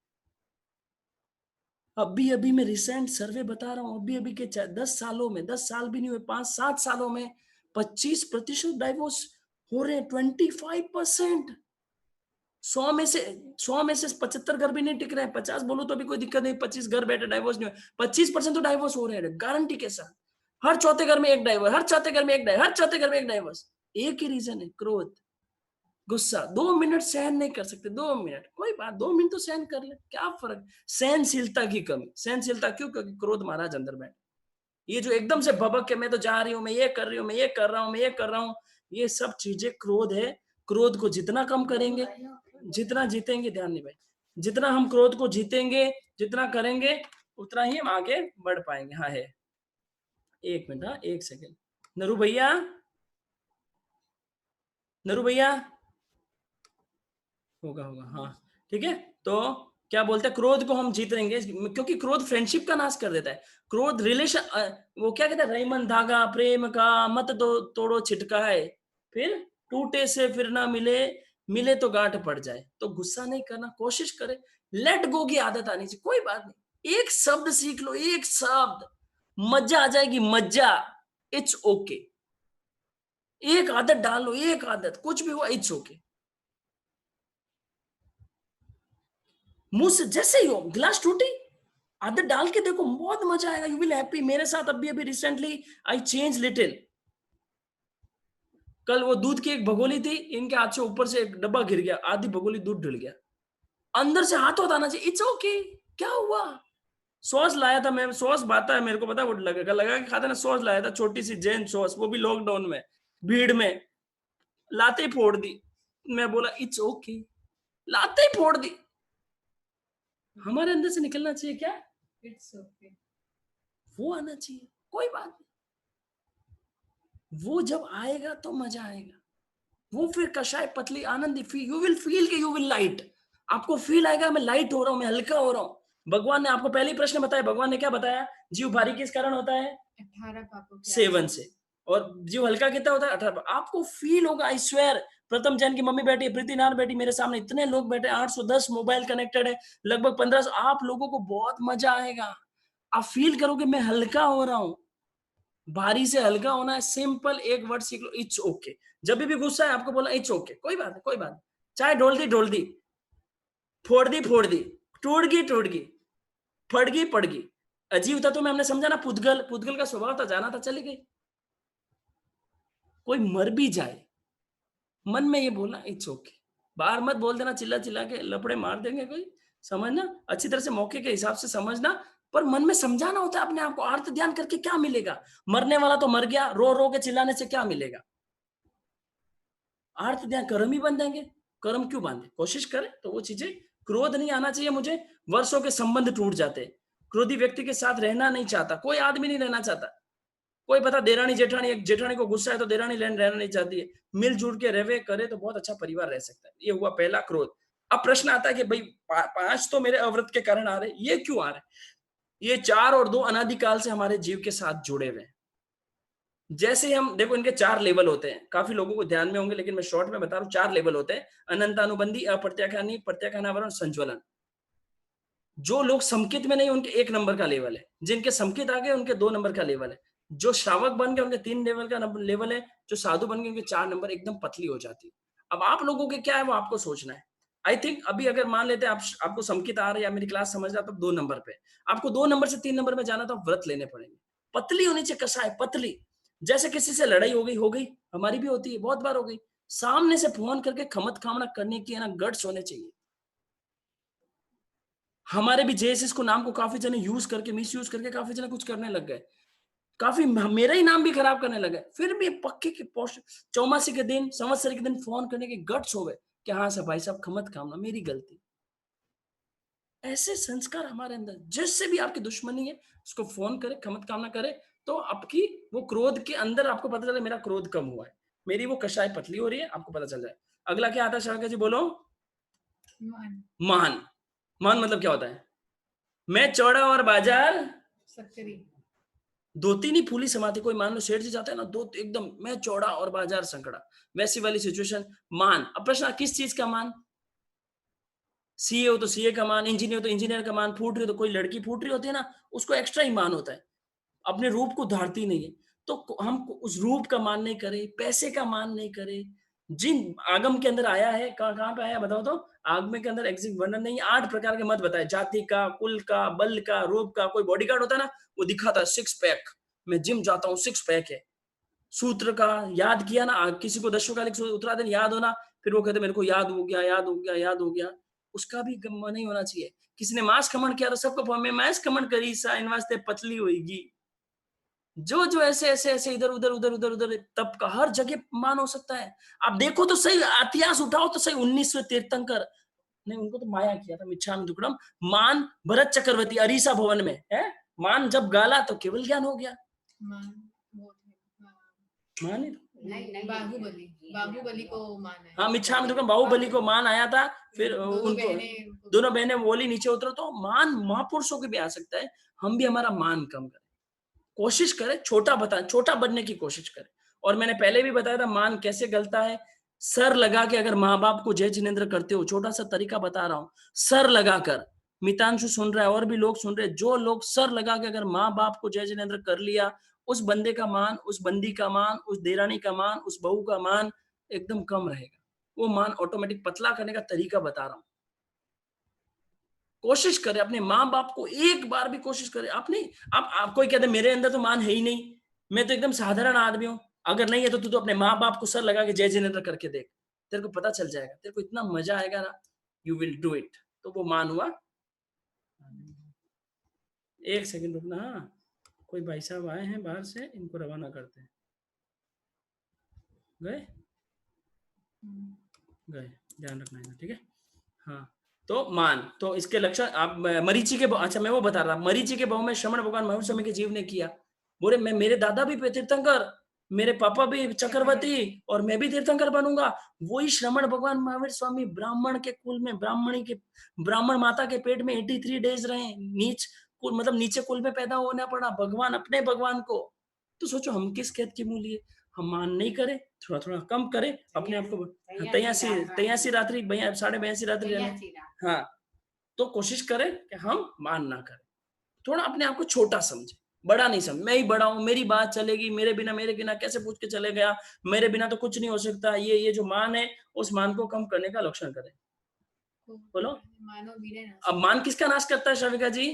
अभी मैं रिसेंट सर्वे बता रहा हूं, अभी के 10 सालों में, 10 साल भी नहीं हुए, 5-7 सालों में 25% डाइवोर्स हो रहे हैं। 25%। 100 में से 75 घर भी नहीं टिक रहे हैं। 50 बोलो तो भी कोई दिक्कत नहीं, 25 घर बैठे डाइवोर्स नहीं हुए, 25% तो डाइवोर्स हो रहे हैं गारंटी के साथ। हर चौथे घर में एक डाइवोर्स, हर चौथे घर में एक डाइवोर्स, हर चौथे घर में एक डाइवोर्स। एक ही रीजन है, क्रोध, गुस्सा। 2 मिनट सहन नहीं कर सकते, 2 मिनट, कोई बात, 2 मिनट तो सहन कर ले, क्या फर्क। सहनशीलता की कमी। सहनशीलता क्यों? क्योंकि क्रोध महाराज अंदर बैठ, ये जो एकदम से भबक के मैं तो जा रही हूँ, मैं ये कर रही हूँ, मैं ये कर रहा हूँ, मैं ये कर रहा हूँ, ये सब चीजें क्रोध है। क्रोध को जितना कम करेंगे, जितना जीतेंगे, ध्यान नहीं भाई, जितना हम क्रोध को जीतेंगे, जितना करेंगे, उतना ही हम आगे बढ़ पाएंगे। हाँ है, 1 मिनट, हाँ 1 सेकेंड। नरू भैया, नरू भैया, होगा हाँ ठीक है। तो क्या बोलते हैं, क्रोध को हम जीतेंगे क्योंकि क्रोध फ्रेंडशिप का नाश कर देता है। क्रोध रिलेशन, वो क्या कहते हैं, रईमन धागा प्रेम का मत दो तोड़ो छिटका है, फिर टूटे से फिर ना मिले, मिले तो गांठ पड़ जाए। तो गुस्सा नहीं करना, कोशिश करे, लेट गो की आदत आनी चाहिए। कोई बात नहीं, एक शब्द सीख लो, एक शब्द, मजा आ जाएगी, मजा। It's okay. एक आदत डाल लो, एक आदत, कुछ भी हुआ इट्स ओके। मुंह से जैसे ही हो, गिलास टूटी, आदत डाल के देखो, बहुत मजा आएगा, यू विल हैप्पी। मेरे साथ अभी रिसेंटली आई चेंज लिटिल। कल वो दूध की एक भगोली थी, इनके हाथ से ऊपर से एक डब्बा गिर गया, आधी भगोली दूध ढल गया, अंदर से हाथ आना चाहिए, इट्स ओके, क्या हुआ। सॉस लाया था मैं, सॉस बाता है मेरे को पता, वो लगा के खाता ना, सॉस लाया था, छोटी सी जैन सॉस, वो भी लॉकडाउन में भीड़ में, लाते ही फोड़ दी। मैं बोला इट्स ओके, लाते ही फोड़ दी। हमारे अंदर से निकलना चाहिए क्या, इट्स ओके, वो आना चाहिए, कोई बात नहीं। वो जब आएगा तो मजा आएगा, वो फिर कषाय पतली आनंदी, यू विल फील कि यू विल लाइट, आपको फील आएगा मैं लाइट हो रहा हूं, मैं हल्का हो रहा हूं, भगवान ने आपको पहले ही प्रश्न बताया, भगवान ने क्या बताया? जीव भारी किस कारण होता है? 18 पापों के सेवन से। और जीव हल्का कितना होता है? 18। आपको फील होगा, आई स्वेयर। प्रथम जैन की मम्मी बैठी है, प्रीति नार बैठी मेरे सामने, इतने लोग बैठे, 810 मोबाइल कनेक्टेड है, लगभग 1500। आप लोगों को बहुत मजा आएगा। आप फील करोगे मैं हल्का हो रहा हूं। भारी से हल्का होना है, सिंपल एक वर्ड सीख लो, इट्स ओके। जब भी गुस्सा है आपको बोला इट्स ओके, कोई बात नहीं, कोई बात नहीं। चाहे ढोल दी, फोड़ दी, टूट गई, फट गई, पड़ गई। अजीब तत्व में हमने समझा ना, पुद्गल का स्वभाव था, जाना था, चली गई। कोई मर भी जाए, मन में ये बोलना इट्स ओके। बाहर मत बोल देना, चिल्ला चिल्ला के लपड़े मार देंगे कोई, समझना अच्छी तरह से, मौके के हिसाब से समझना, पर मन में समझाना होता है अपने आप को। आर्त ध्यान करके क्या मिलेगा? मरने वाला तो मर गया, रो रो के चिल्लाने से क्या मिलेगा? आर्त ध्यान कर्म ही बन जाएंगे। कर्म क्यों बांधे? कोशिश करें तो वो चीजें, क्रोध नहीं आना चाहिए मुझे। वर्षों के संबंध टूट जाते, क्रोधी व्यक्ति के साथ रहना नहीं चाहता, कोई आदमी नहीं रहना चाहता। कोई पता देरानी जेठानी, एक जेठानी को गुस्सा है तो देरानी रहना नहीं चाहती है, मिलजुल के रहे करे तो बहुत अच्छा परिवार रह सकता है। ये हुआ पहला, क्रोध। अब प्रश्न आता है कि भाई 5 तो मेरे अव्रत के कारण आ रहे, ये क्यों आ रहे? ये 4 और 2 अनादिकाल से हमारे जीव के साथ जुड़े हुए हैं। जैसे हम देखो, इनके 4 लेवल होते हैं, काफी लोगों को ध्यान में होंगे, लेकिन मैं शॉर्ट में बता रहा हूं। 4 लेवल होते हैं: अनंतानुबंधी, अप्रत्याख्यानी, प्रत्याख्यानावरण, संज्वलन। जो लोग संकित में नहीं, उनके 1 नंबर का लेवल है। जिनके संकित आ गए उनके 2 नंबर का लेवल है। जो श्रावक बन गए उनके 3 लेवल का लेवल है। जो साधु बन गए उनके 4 नंबर, एकदम पतली हो जाती है। अब आप लोगों के क्या है वो आपको सोचना है। आई थिंक अभी अगर मान लेते हैं आपको संकित आ रहा है या मेरी क्लास समझ रहा, तो 2 नंबर पे आपको 2 नंबर से 3 नंबर में जाना, तो व्रत लेने पड़ेंगे। पतली होनी चाहिए, कसाय पतली। जैसे किसी से लड़ाई हो गई, हमारी भी होती है, बहुत बार हो गई, सामने से फोन करके खमत खामना करने की है ना, गट्स होने चाहिए। हमारे भी जेएसएस को नाम को काफी जने यूज करके, मिस यूज करके काफी जने कुछ करने लग गए, काफी मेरा ही नाम भी खराब करने लगे। फिर भी पक्के के चौमासी के दिन, संवत्सरी के दिन फोन करने के गट्स हो गए कि हाँ सर भाई साहब खमत खामना, मेरी गलती। ऐसे संस्कार हमारे अंदर, जिससे भी आपकी दुश्मनी है उसको फोन करे, खमत कामना करे, तो आपकी वो क्रोध के अंदर आपको पता चले मेरा क्रोध कम हुआ है, मेरी वो कषाय पतली हो रही है, आपको पता चल जाए। अगला क्या आता है शारदा जी, बोलो? मान। मान मतलब क्या होता है? मैं चौड़ा और बाजार सक्करी। धोती नहीं फूली समाती। कोई मान लो सेठ जी जाता है ना, दो एकदम मैं चौड़ा और बाजार संकड़ा, वैसी वाली सिचुएशन। मान। अब प्रश्न किस चीज का मान? सीए हो तो सीए का मान, इंजीनियर हो तो इंजीनियर का मान, फूट रही हो तो कोई लड़की फूट रही होती है ना, उसको एक्स्ट्रा ही मान होता है, अपने रूप को धारती नहीं है। तो हम उस रूप का मान नहीं करे, पैसे का मान नहीं करे। जिन आगम के अंदर आया है, कहां पे आया बताओ तो? आगम के अंदर एग्जिट वर्णन नहीं, 8 प्रकार के मत बताए, जाति का, कुल का, बल का, रूप का। कोई बॉडीगार्ड होता है ना, वो दिखाता है 6 पैक, मैं जिम जाता हूँ 6 पैक है। सूत्र का याद किया ना, किसी को 10 का उत्तरा दिन याद होना, फिर वो कहते मेरे को याद हो गया, याद हो गया, याद हो गया। उसका भी मन नहीं होना चाहिए। किसी ने मांस खमन किया तो सबको मैं मांस खमन करी सा इन वास्ते पतली होगी। जो जो ऐसे ऐसे ऐसे इधर उधर उधर उधर उधर तब का हर जगह मान हो सकता है। आप देखो तो सही, इतिहास उठाओ तो सही। 1900 तीर्थंकर ने उनको तो माया किया था, मिच्छामि दुक्कडम। मान भरत चक्रवर्ती अरीसा भवन में है, मान जब गाला तो केवल ज्ञान हो गया। मान बाहुबली को मान है। हाँ, मिच्छामि दुक्कडम, बाहुबली को मान आया था। फिर उनको दोनों बहनें बोली नीचे उतरो। तो मान महापुरुषों के भी आ सकता है। हम भी हमारा मान कम करें, कोशिश करें छोटा बनने की कोशिश करें। और मैंने पहले भी बताया था मान कैसे गलता है। सर लगा के अगर माँ बाप को जय जिनेंद्र करते हो, छोटा सा तरीका बता रहा हूं, सर लगाकर, मितांशु सुन रहा है और भी लोग सुन रहे हैं, जो लोग सर लगा के अगर माँ बाप को जय जिनेंद्र कर लिया, उस बंदे का मान, उस बंदी का मान, उस देरानी का मान, उस बहू का मान एकदम कम रहेगा। वो मान ऑटोमेटिक पतला करने का तरीका बता रहा हूं। कोशिश करें, अपने माँ बाप को एक बार भी कोशिश करें। आप नहीं, आप कोई कहते मेरे अंदर तो मान है ही नहीं, मैं तो एकदम साधारण आदमी हूं। अगर नहीं है तो तू तो अपने माँ बाप को सर लगा के जय जिनेंद्र करके देख, तेरे को पता चल जाएगा, तेरे को इतना मजा आएगा ना, यू विल डू इट। तो वो मान हुआ। 1 सेकंड रुकना। हाँ, कोई भाई साहब आए हैं बाहर से, इनको रवाना करते हैं। गए, ध्यान रखना है, ठीक है? हाँ, तो मान, तो इसके लक्षण आप मरीचि के, अच्छा मैं वो बता रहा, मरीचि के बहु में श्रवण भगवान मनुष्य के जीव ने किया। बोले मैं, मेरे दादा भी तीर्थंकर, मेरे पापा भी चक्रवर्ती और मैं भी तीर्थंकर बनूंगा। वही श्रमण भगवान महावीर स्वामी ब्राह्मण के कुल में, ब्राह्मण माता के पेट में 83 डेज रहे, नीच कुल मतलब नीचे कुल में पैदा होना पड़ा, भगवान अपने भगवान को। तो सोचो हम किस खेत की मूली है। हम मान नहीं करे, थोड़ा थोड़ा कम करे अपने आप को। 83 रात्रि 82.5 रात्रि रहने, हाँ, तो कोशिश करें कि हम मान ना करें, थोड़ा अपने आप को छोटा समझे, बड़ा नहीं समझ। मैं ही बड़ा हूं, मेरी बात चलेगी, मेरे बिना कैसे पूछ के चले गया, मेरे बिना तो कुछ नहीं हो सकता। ये जो मान है, उस मान को कम करने का लक्षण करें। बोलो। मानो विनय नाश। अब मान किसका नाश करता है श्राविका जी?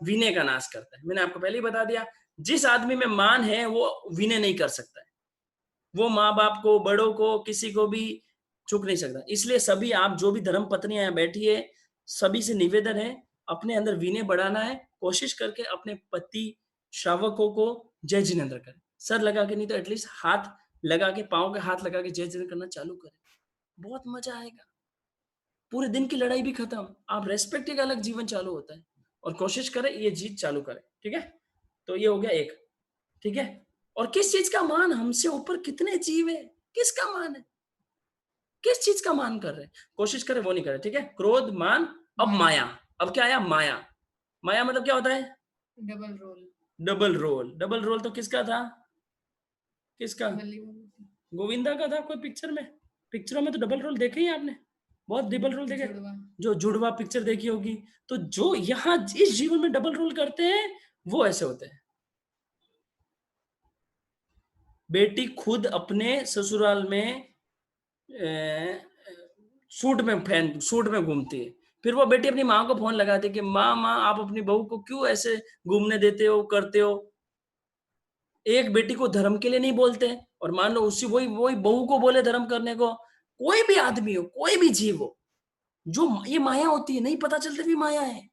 विनय का नाश करता है। मैंने आपको पहले ही बता दिया, जिस आदमी में मान है वो विनय नहीं कर सकता है। वो माँ बाप को, बड़ों को, किसी को भी चूक नहीं सकता। इसलिए सभी आप जो भी धर्म पत्नियां यहाँ बैठी है, सभी से निवेदन है अपने अंदर विनय बढ़ाना है। कोशिश करके अपने पति श्रावकों को जय जिनेंद्र करें, सर लगा के नहीं तो एटलीस्ट हाथ लगा के, पाँव के हाथ लगा के जय जिनेंद्र करना चालू करें। बहुत मजा आएगा, पूरे दिन की लड़ाई भी खत्म, आप रेस्पेक्ट एक अलग जीवन चालू होता है। और कोशिश करें ये जीत चालू करें, ठीक है? तो ये हो गया एक, ठीक है? और किस चीज का मान, हमसे ऊपर कितने जीव है, किसका मान है, किस चीज का मान कर रहे हैं, कोशिश करें वो नहीं करें, ठीक है? क्रोध, मान, अब माया। अब क्या आया? माया। माया मतलब क्या होता है? Double role. Double role. Double role तो किसका था? किसका? गोविंदा का था कोई पिक्चर में। पिक्चरों में तो डबल रोल देखे ही आपने, बहुत डबल रोल देखे, जो जुड़वा पिक्चर देखी होगी। तो जो यहाँ इस जीवन में डबल रोल करते हैं वो ऐसे होते हैं। बेटी खुद अपने ससुराल में सूट में घूमती है, फिर वो बेटी अपनी माँ को फोन लगाती है कि माँ आप अपनी बहू को क्यों ऐसे घूमने देते हो, करते हो। एक बेटी को धर्म के लिए नहीं बोलते, और मान लो उसी वही बहू को बोले धर्म करने को। कोई भी आदमी हो, कोई भी जीव हो, जो ये माया होती है, नहीं पता चलता भी माया है।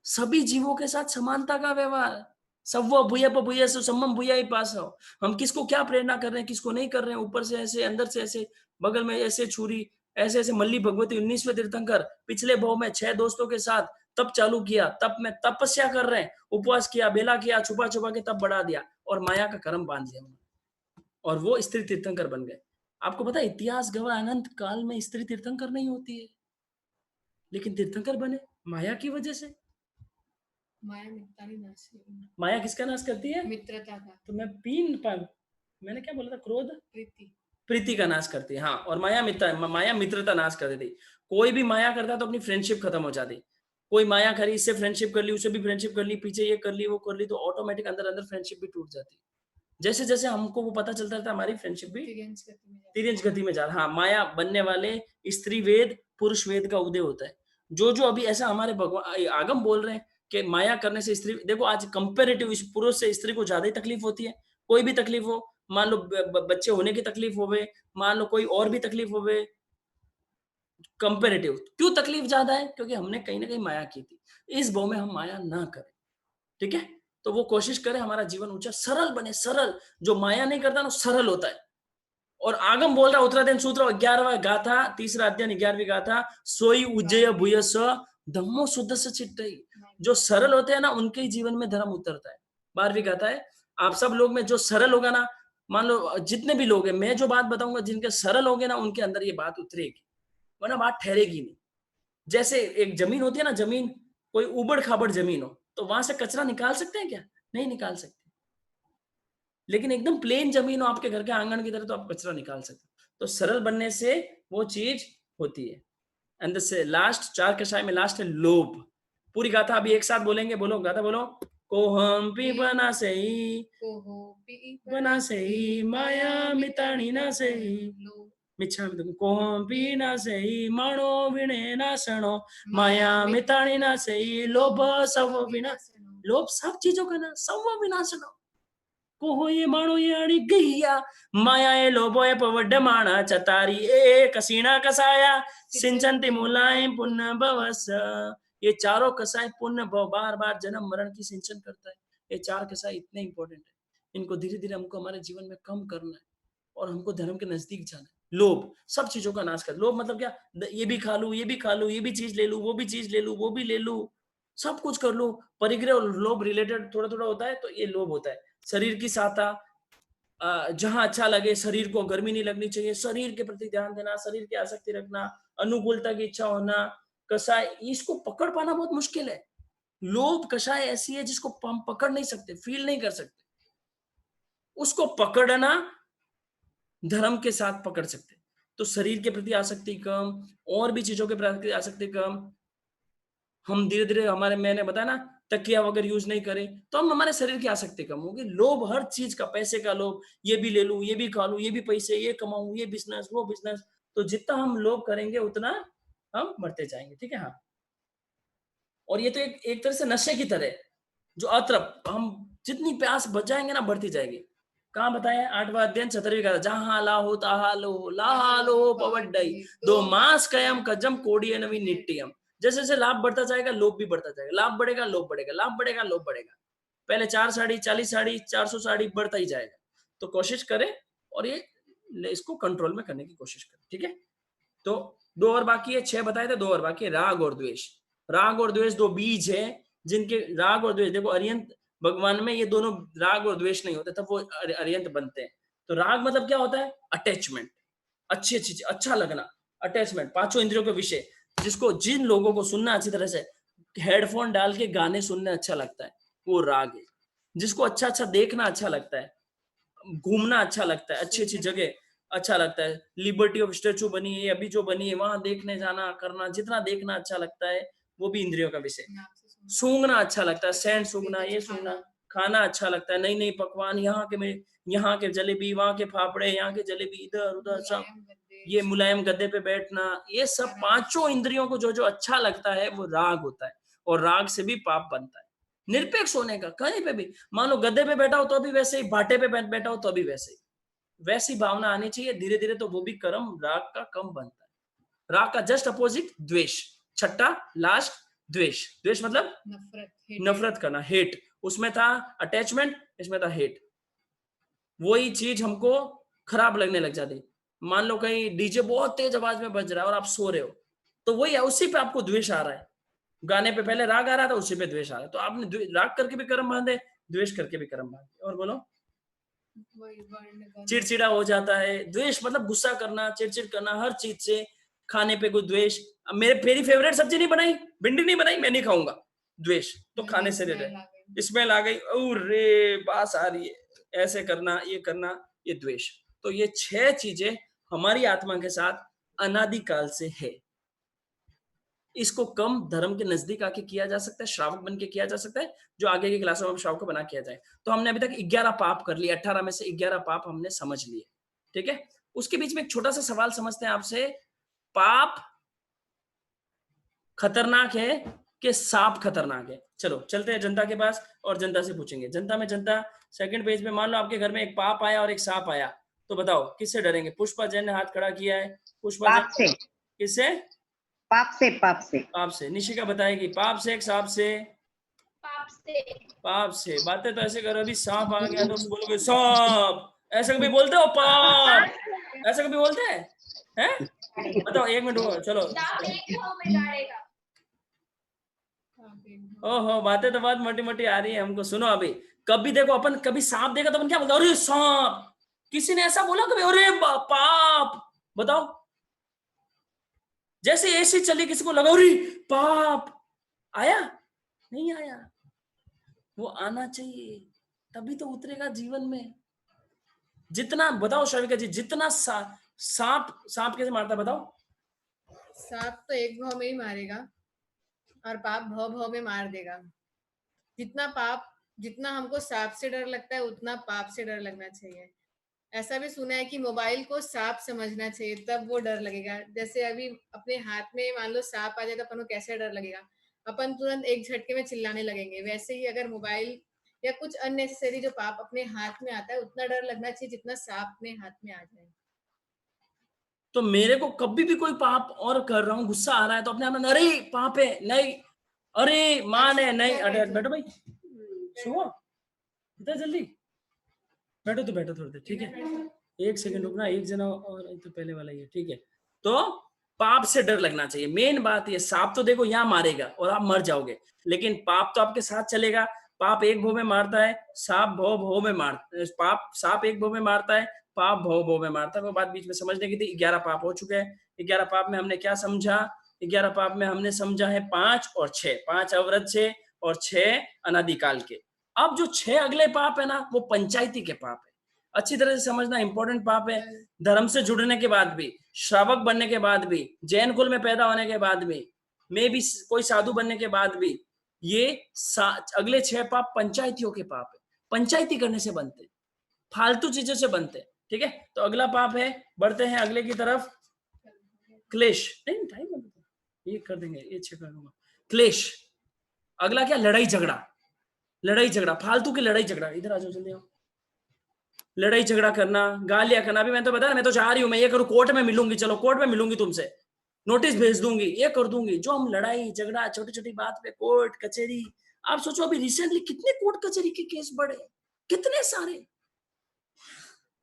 सभी जीवों के साथ समानता का व्यवहार, सव्व भूयप भूयस्सु समम भूयाय पासौ। हम किसको क्या प्रेरणा कर रहे हैं, किसको नहीं कर रहे हैं, ऊपर से ऐसे, अंदर से ऐसे, बगल में ऐसे छुरी, ऐसे ऐसे। मल्ली भगवती 19वें तीर्थंकर, पिछले भाव में 6 दोस्तों के साथ तप चालू किया, तप में तपस्या कर रहे हैं, उपवास किया, बेला किया, छुपा छुपा के तप बढ़ा दिया, और माया का कर्म बांध दिया, और वो स्त्री तीर्थंकर बन गए। आपको पता है इतिहास गवाह अनंत काल में स्त्री तीर्थंकर नहीं होती है, लेकिन तीर्थंकर बने माया की वजह से। माया किसका नाश करती है? मित्रता का। तो मैंने क्या बोला था? क्रोध, प्रीति का नाश करती है, हाँ। और माया मित्रता नाश कर देती। कोई भी माया करता तो अपनी फ्रेंडशिप खत्म हो जाती। कोई माया करी, इससे फ्रेंडशिप कर ली, उससे भी फ्रेंडशिप कर ली, पीछे ये कर ली, वो कर ली, तो ऑटोमेटिक अंदर फ्रेंडशिप भी टूट जाती। जैसे जैसे हमको वो पता चलता रहता, हमारी फ्रेंडशिप भी तिरंज गति में जा रहा। हाँ, माया बनने वाले स्त्री वेद, पुरुष वेद का उदय होता है। जो अभी ऐसा हमारे भगवान आगम बोल रहे हैं कि माया करने से स्त्री, देखो आज कंपैरेटिव पुरुष से स्त्री को ज्यादा ही तकलीफ होती है। कोई भी तकलीफ हो, मान लो बच्चे होने की तकलीफ होवे, मान लो कोई और भी तकलीफ होवे, कंपैरेटिव क्यों तकलीफ ज्यादा है? क्योंकि हमने कहीं ना कहीं माया की थी। इस भाव में हम माया ना करें, ठीक है? तो वो कोशिश करें हमारा जीवन ऊंचा सरल बने। सरल जो माया नहीं करता ना, सरल होता है। और आगम बोल रहा उत्तरायण सूत्र 11वां गाथा, 3रा अध्याय 11वीं गाथा, सोई उज्जय भूयस धम्मो शुद्ध से चिट्टई। जो सरल होते हैं ना, उनके ही जीवन में धर्म उतरता है। 12वीं गाथा है, आप सब लोग में जो सरल होगा ना, मान लो जितने भी लोग हैं, मैं जो बात बताऊंगा, जिनके सरल होंगे ना, उनके अंदर ये बात उतरेगी, वरना बात ठहरेगी नहीं। जैसे एक जमीन होती है ना, जमीन कोई उबड़ खाबड़ जमीन हो, तो वहां से कचरा निकाल सकते हैं क्या? नहीं निकाल सकते। लेकिन एकदम प्लेन जमीन हो आपके घर के आंगन की तरह, तो आप कचरा निकाल सकते हो। तो सरल बनने से वो चीज होती है। अंदर से लास्ट 4 कषाय में लास्ट है लोभ। पूरी गाथा अभी एक साथ बोलेंगे, बोलो गाथा बोलो। कोहम पी बना सही माया मिताणी ना सही मिच्छा कोहम पी ना सही माणो विणे ना सणो माया मिताणी ना सही लोभ सब विनाश। लोभ सब चीजों का ना, सब विनाशनो। कोहो ये माणो ये अड़ी गैया माया ए लोभो ए पवड्ड माणा चतारी ए कसीना कसाया सिंचंती मूलाएं पुण्य भवस। ये चारों कसाय पुण्य भव, बार बार जन्म मरण की सिंचन करता है। ये 4 कसाय इतने इंपॉर्टेंट है, इनको धीरे धीरे हमको हमारे जीवन में कम करना है, और हमको धर्म के नजदीक जाना है। लोभ सब चीजों का नाश कर। लोभ मतलब क्या? ये भी खा लूं, ये भी खा लूं, ये भी चीज ले लूं, वो भी चीज ले लूं, वो भी ले लूं, सब कुछ कर लूं। परिग्रह और लोभ रिलेटेड थोड़ा थोड़ा होता है, तो ये लोभ होता है। शरीर की साता, जहां अच्छा लगे, शरीर को गर्मी नहीं लगनी चाहिए, शरीर के प्रति ध्यान देना, शरीर की आसक्ति रखना, अनुकूलता की इच्छा होना, कषाय, इसको पकड़ पाना बहुत मुश्किल है। लोभ कषाय ऐसी है जिसको हम पकड़ नहीं सकते, फील नहीं कर सकते। उसको पकड़ना धर्म के साथ पकड़ सकते। तो शरीर के प्रति आसक्ति कम, और भी चीजों के प्रति आसक्ति कम। हम धीरे धीरे हमारे, मैंने बताया ना, तकिया वगैरह यूज नहीं करें तो हम, हमारे शरीर की आसक्ति कम होगी। लोभ हर चीज का, पैसे का लोभ, ये भी ले लूं, ये भी खा लूं, ये भी पैसे, ये कमाऊं, ये बिजनेस, वो बिजनेस। तो जितना हम लोभ करेंगे उतना हम बढ़ते जाएंगे। ठीक है, हाँ। और ये तो एक तरह से नशे की तरह है, जो अतरप, हम जितनी प्यास बचाएंगे ना बढ़ती जाएगी। कहाँ बताया? 8वां अध्ययन 17वीं कथा, जहां लाहो ताहा लो, लाहा लो पवड्डई, दो मास कयम कजम कोडियनवी निट्टियम। जैसे जैसे लाभ बढ़ता जाएगा लोभ भी बढ़ता जाएगा, लाभ बढ़ेगा लोभ बढ़ेगा, लाभ बढ़ेगा लोभ बढ़ेगा। पहले 4 साड़ी, 40 साड़ी, 400 साड़ी, बढ़ता ही जाएगा। तो कोशिश करें और ये इसको कंट्रोल में करने की कोशिश करें। ठीक है, तो 2 और बाकी है, 6 बताए थे, 2 और बाकी है। राग और द्वेष। राग और द्वेष 2 बीज है जिनके, राग और द्वेष, देखो अरिहंत भगवान में ये दोनों राग और द्वेष नहीं होते, तब वो अरिहंत बनते हैं। तो राग मतलब क्या होता है? अटैचमेंट, अच्छी चीज, अच्छा लगना, अटैचमेंट, 5 इंद्रियों के विषय, जिसको, जिन लोगों को सुनना अच्छी तरह से, हेडफोन डाल के गाने सुनने अच्छा लगता है, वो राग है। जिसको अच्छा अच्छा देखना अच्छा लगता है, घूमना अच्छा लगता है, अच्छी अच्छी जगह अच्छा लगता है, लिबर्टी ऑफ स्टैचू बनी है अभी जो बनी है, वहां देखने जाना करना, जितना देखना अच्छा लगता है वो भी इंद्रियों का विषय। सूंघना अच्छा लगता है, सेंट सूंघना, ये सूंघना, खाना अच्छा लगता है, नई नई पकवान, यहाँ के जलेबी, वहां के फाफड़े, यहाँ के जलेबी, इधर उधर सब, ये मुलायम गद्दे पे बैठना, ये सब 5 इंद्रियों को जो जो अच्छा लगता है वो राग होता है। और राग से भी पाप बनता है। निरपेक्ष होने का, कहीं पे भी, मान लो गद्दे पे बैठा हो तो भी वैसे ही, भाटे पे बैठा हो तो भी वैसे ही, वैसी भावना आनी चाहिए। धीरे धीरे तो वो भी कर्म राग का कम बनता है। राग का जस्ट अपोजिट द्वेष। छठा लास्ट, द्वेष। द्वेष मतलब नफरत करना, हेट। उसमें था अटैचमेंट, इसमें था हेट। वही चीज हमको खराब लगने लग जाती। मान लो कहीं डीजे बहुत तेज आवाज में बज रहा है और आप सो रहे हो, तो वही है, उसी पे आपको द्वेष आ रहा है। गाने पे पहले राग आ रहा था, उसी पे द्वेष आ रहा है। तो आपने राग करके भी कर्म बांधे, द्वेष करके भी कर्म बांधे। और बोलो, चिड़चिड़ा हो जाता है। द्वेष मतलब गुस्सा करना, चिड़चिड़ करना हर चीज से, खाने पे कोई द्वेष, मेरी फेवरेट सब्जी नहीं बनाई, भिंडी नहीं बनाई, मैं नहीं खाऊंगा, द्वेष। तो खाने से दे रहे, स्मेल आ गई, अरे बास आ रही है, ऐसे करना, ये करना, ये द्वेष। तो ये 6 चीजें हमारी आत्मा के साथ अनादिकाल से है। इसको कम धर्म के नजदीक आके किया जा सकता है, श्रावक बन के किया जा सकता है, जो आगे की क्लासों में श्रावक को बना किया जाए। तो हमने अभी तक 11 पाप कर लिए, 18 में से 11 पाप हमने समझ लिए। ठीक है, उसके बीच में एक छोटा सा सवाल समझते हैं आपसे, पाप खतरनाक है कि सांप खतरनाक है? चलो चलते हैं जनता के पास और जनता से पूछेंगे। जनता सेकंड पेज में, मान लो आपके घर में एक पाप आया और एक सांप आया, तो बताओ किससे डरेंगे? पुष्पा जैन ने हाथ खड़ा किया है। पुष्पा जैन, किससे? पाप से। निशिका बताएगी, पाप से एक सांप से? पाप से। बातें तो ऐसे करो, अभी सांप आ गया तो बोलोगे सांप, ऐसा कभी बोलते हो? पाप, ऐसा कभी बोलते हैं? बताओ, 1 मिनट हो, चलो। ओहो, बातें तो बहुत मोटी मोटी आ रही है हमको। सुनो, अभी कभी देखो, अपन कभी सांप देखा तो अपन क्या बोलते? अरे सांप। किसी ने ऐसा बोला कभी? अरे पाप। बताओ, जैसे एसी चली किसी को लगा अरे पाप। आया? नहीं आया। वो आना चाहिए, तभी तो उतरेगा जीवन में। जितना, बताओ श्रविका जी, जितना सांप कैसे मारता है बताओ? सांप तो एक भाव में ही मारेगा और पाप भाव में मार देगा। जितना हमको सांप से डर लगता है उतना पाप से डर लगना चाहिए। ऐसा भी सुना है कि मोबाइल को सांप समझना चाहिए, तब वो डर लगेगा। जैसे अभी अपने हाथ में मान लो सांप आ जाए तो अपन को कैसे डर लगेगा, अपन तुरंत एक झटके में चिल्लाने लगेंगे। वैसे ही अगर मोबाइल या कुछ अननेसेसरी जो पाप अपने हाथ में आता है, उतना डर लगना चाहिए जितना सांप अपने हाथ में आ जाए। तो मेरे को कभी भी कोई पाप और कर रहा हूँ, गुस्सा आ रहा है, तो अपने आप में अरे पाप है, नहीं, अरे मान है, नहीं। अरे बैठो भाई, सुनो, इतना जल्दी बैठो, तो बैठो थोड़ी देर। ठीक है, 1 सेकंड रुकना, एक जना और तो पहले वाला ही है। ठीक है, तो पाप से डर लगना चाहिए। मेन बात ये, सांप तो देखो यहाँ मारेगा और आप मर जाओगे, लेकिन पाप तो आपके साथ चलेगा। पाप एक भों में मारता है, सांप भौ भौ में मारता, पाप सांप एक भों में मारता है, पाप भौ भौ में मारता है। वो बात बीच में समझने की थी। 11 पाप हो चुके हैं। 11 पाप में हमने क्या समझा? 11 पाप में हमने समझा है 5 और 6, 5 अवरत से और 6 अनादिकाल के। अब जो 6 अगले पाप है ना, वो पंचायती के पाप है। अच्छी तरह से समझना, इंपॉर्टेंट पाप है। धर्म से जुड़ने के बाद भी, श्रावक बनने के बाद भी, जैन कुल में पैदा होने के बाद भी, में भी कोई साधु बनने के बाद भी, ये अगले 6 पाप पंचायतियों के पाप है। पंचायती करने से बनते, फालतू चीजों से बनते। ठीक है, तो अगला पाप है, बढ़ते हैं अगले की तरफ, क्लेश। नहीं टाइम ये कर देंगे, ये चेक कर दूंगा। क्लेश, अगला क्या? लड़ाई झगड़ा। लड़ाई झगड़ा, फालतू की लड़ाई झगड़ा। इधर आ जाओ जल्दी आओ। लड़ाई झगड़ा करना, गालियां करना। अभी मैं तो बता रहा, मैं तो चाह रही हूं मैं ये करूं, कोर्ट में मिलूंगी, चलो कोर्ट में मिलूंगी तुमसे, नोटिस भेज दूंगी, ये कर दूंगी। जो हम लड़ाई झगड़ा, छोटी छोटी बात पे कोर्ट कचहरी। आप सोचो अभी रिसेंटली कितने कोर्ट कचहरी के केस बढ़े, कितने सारे,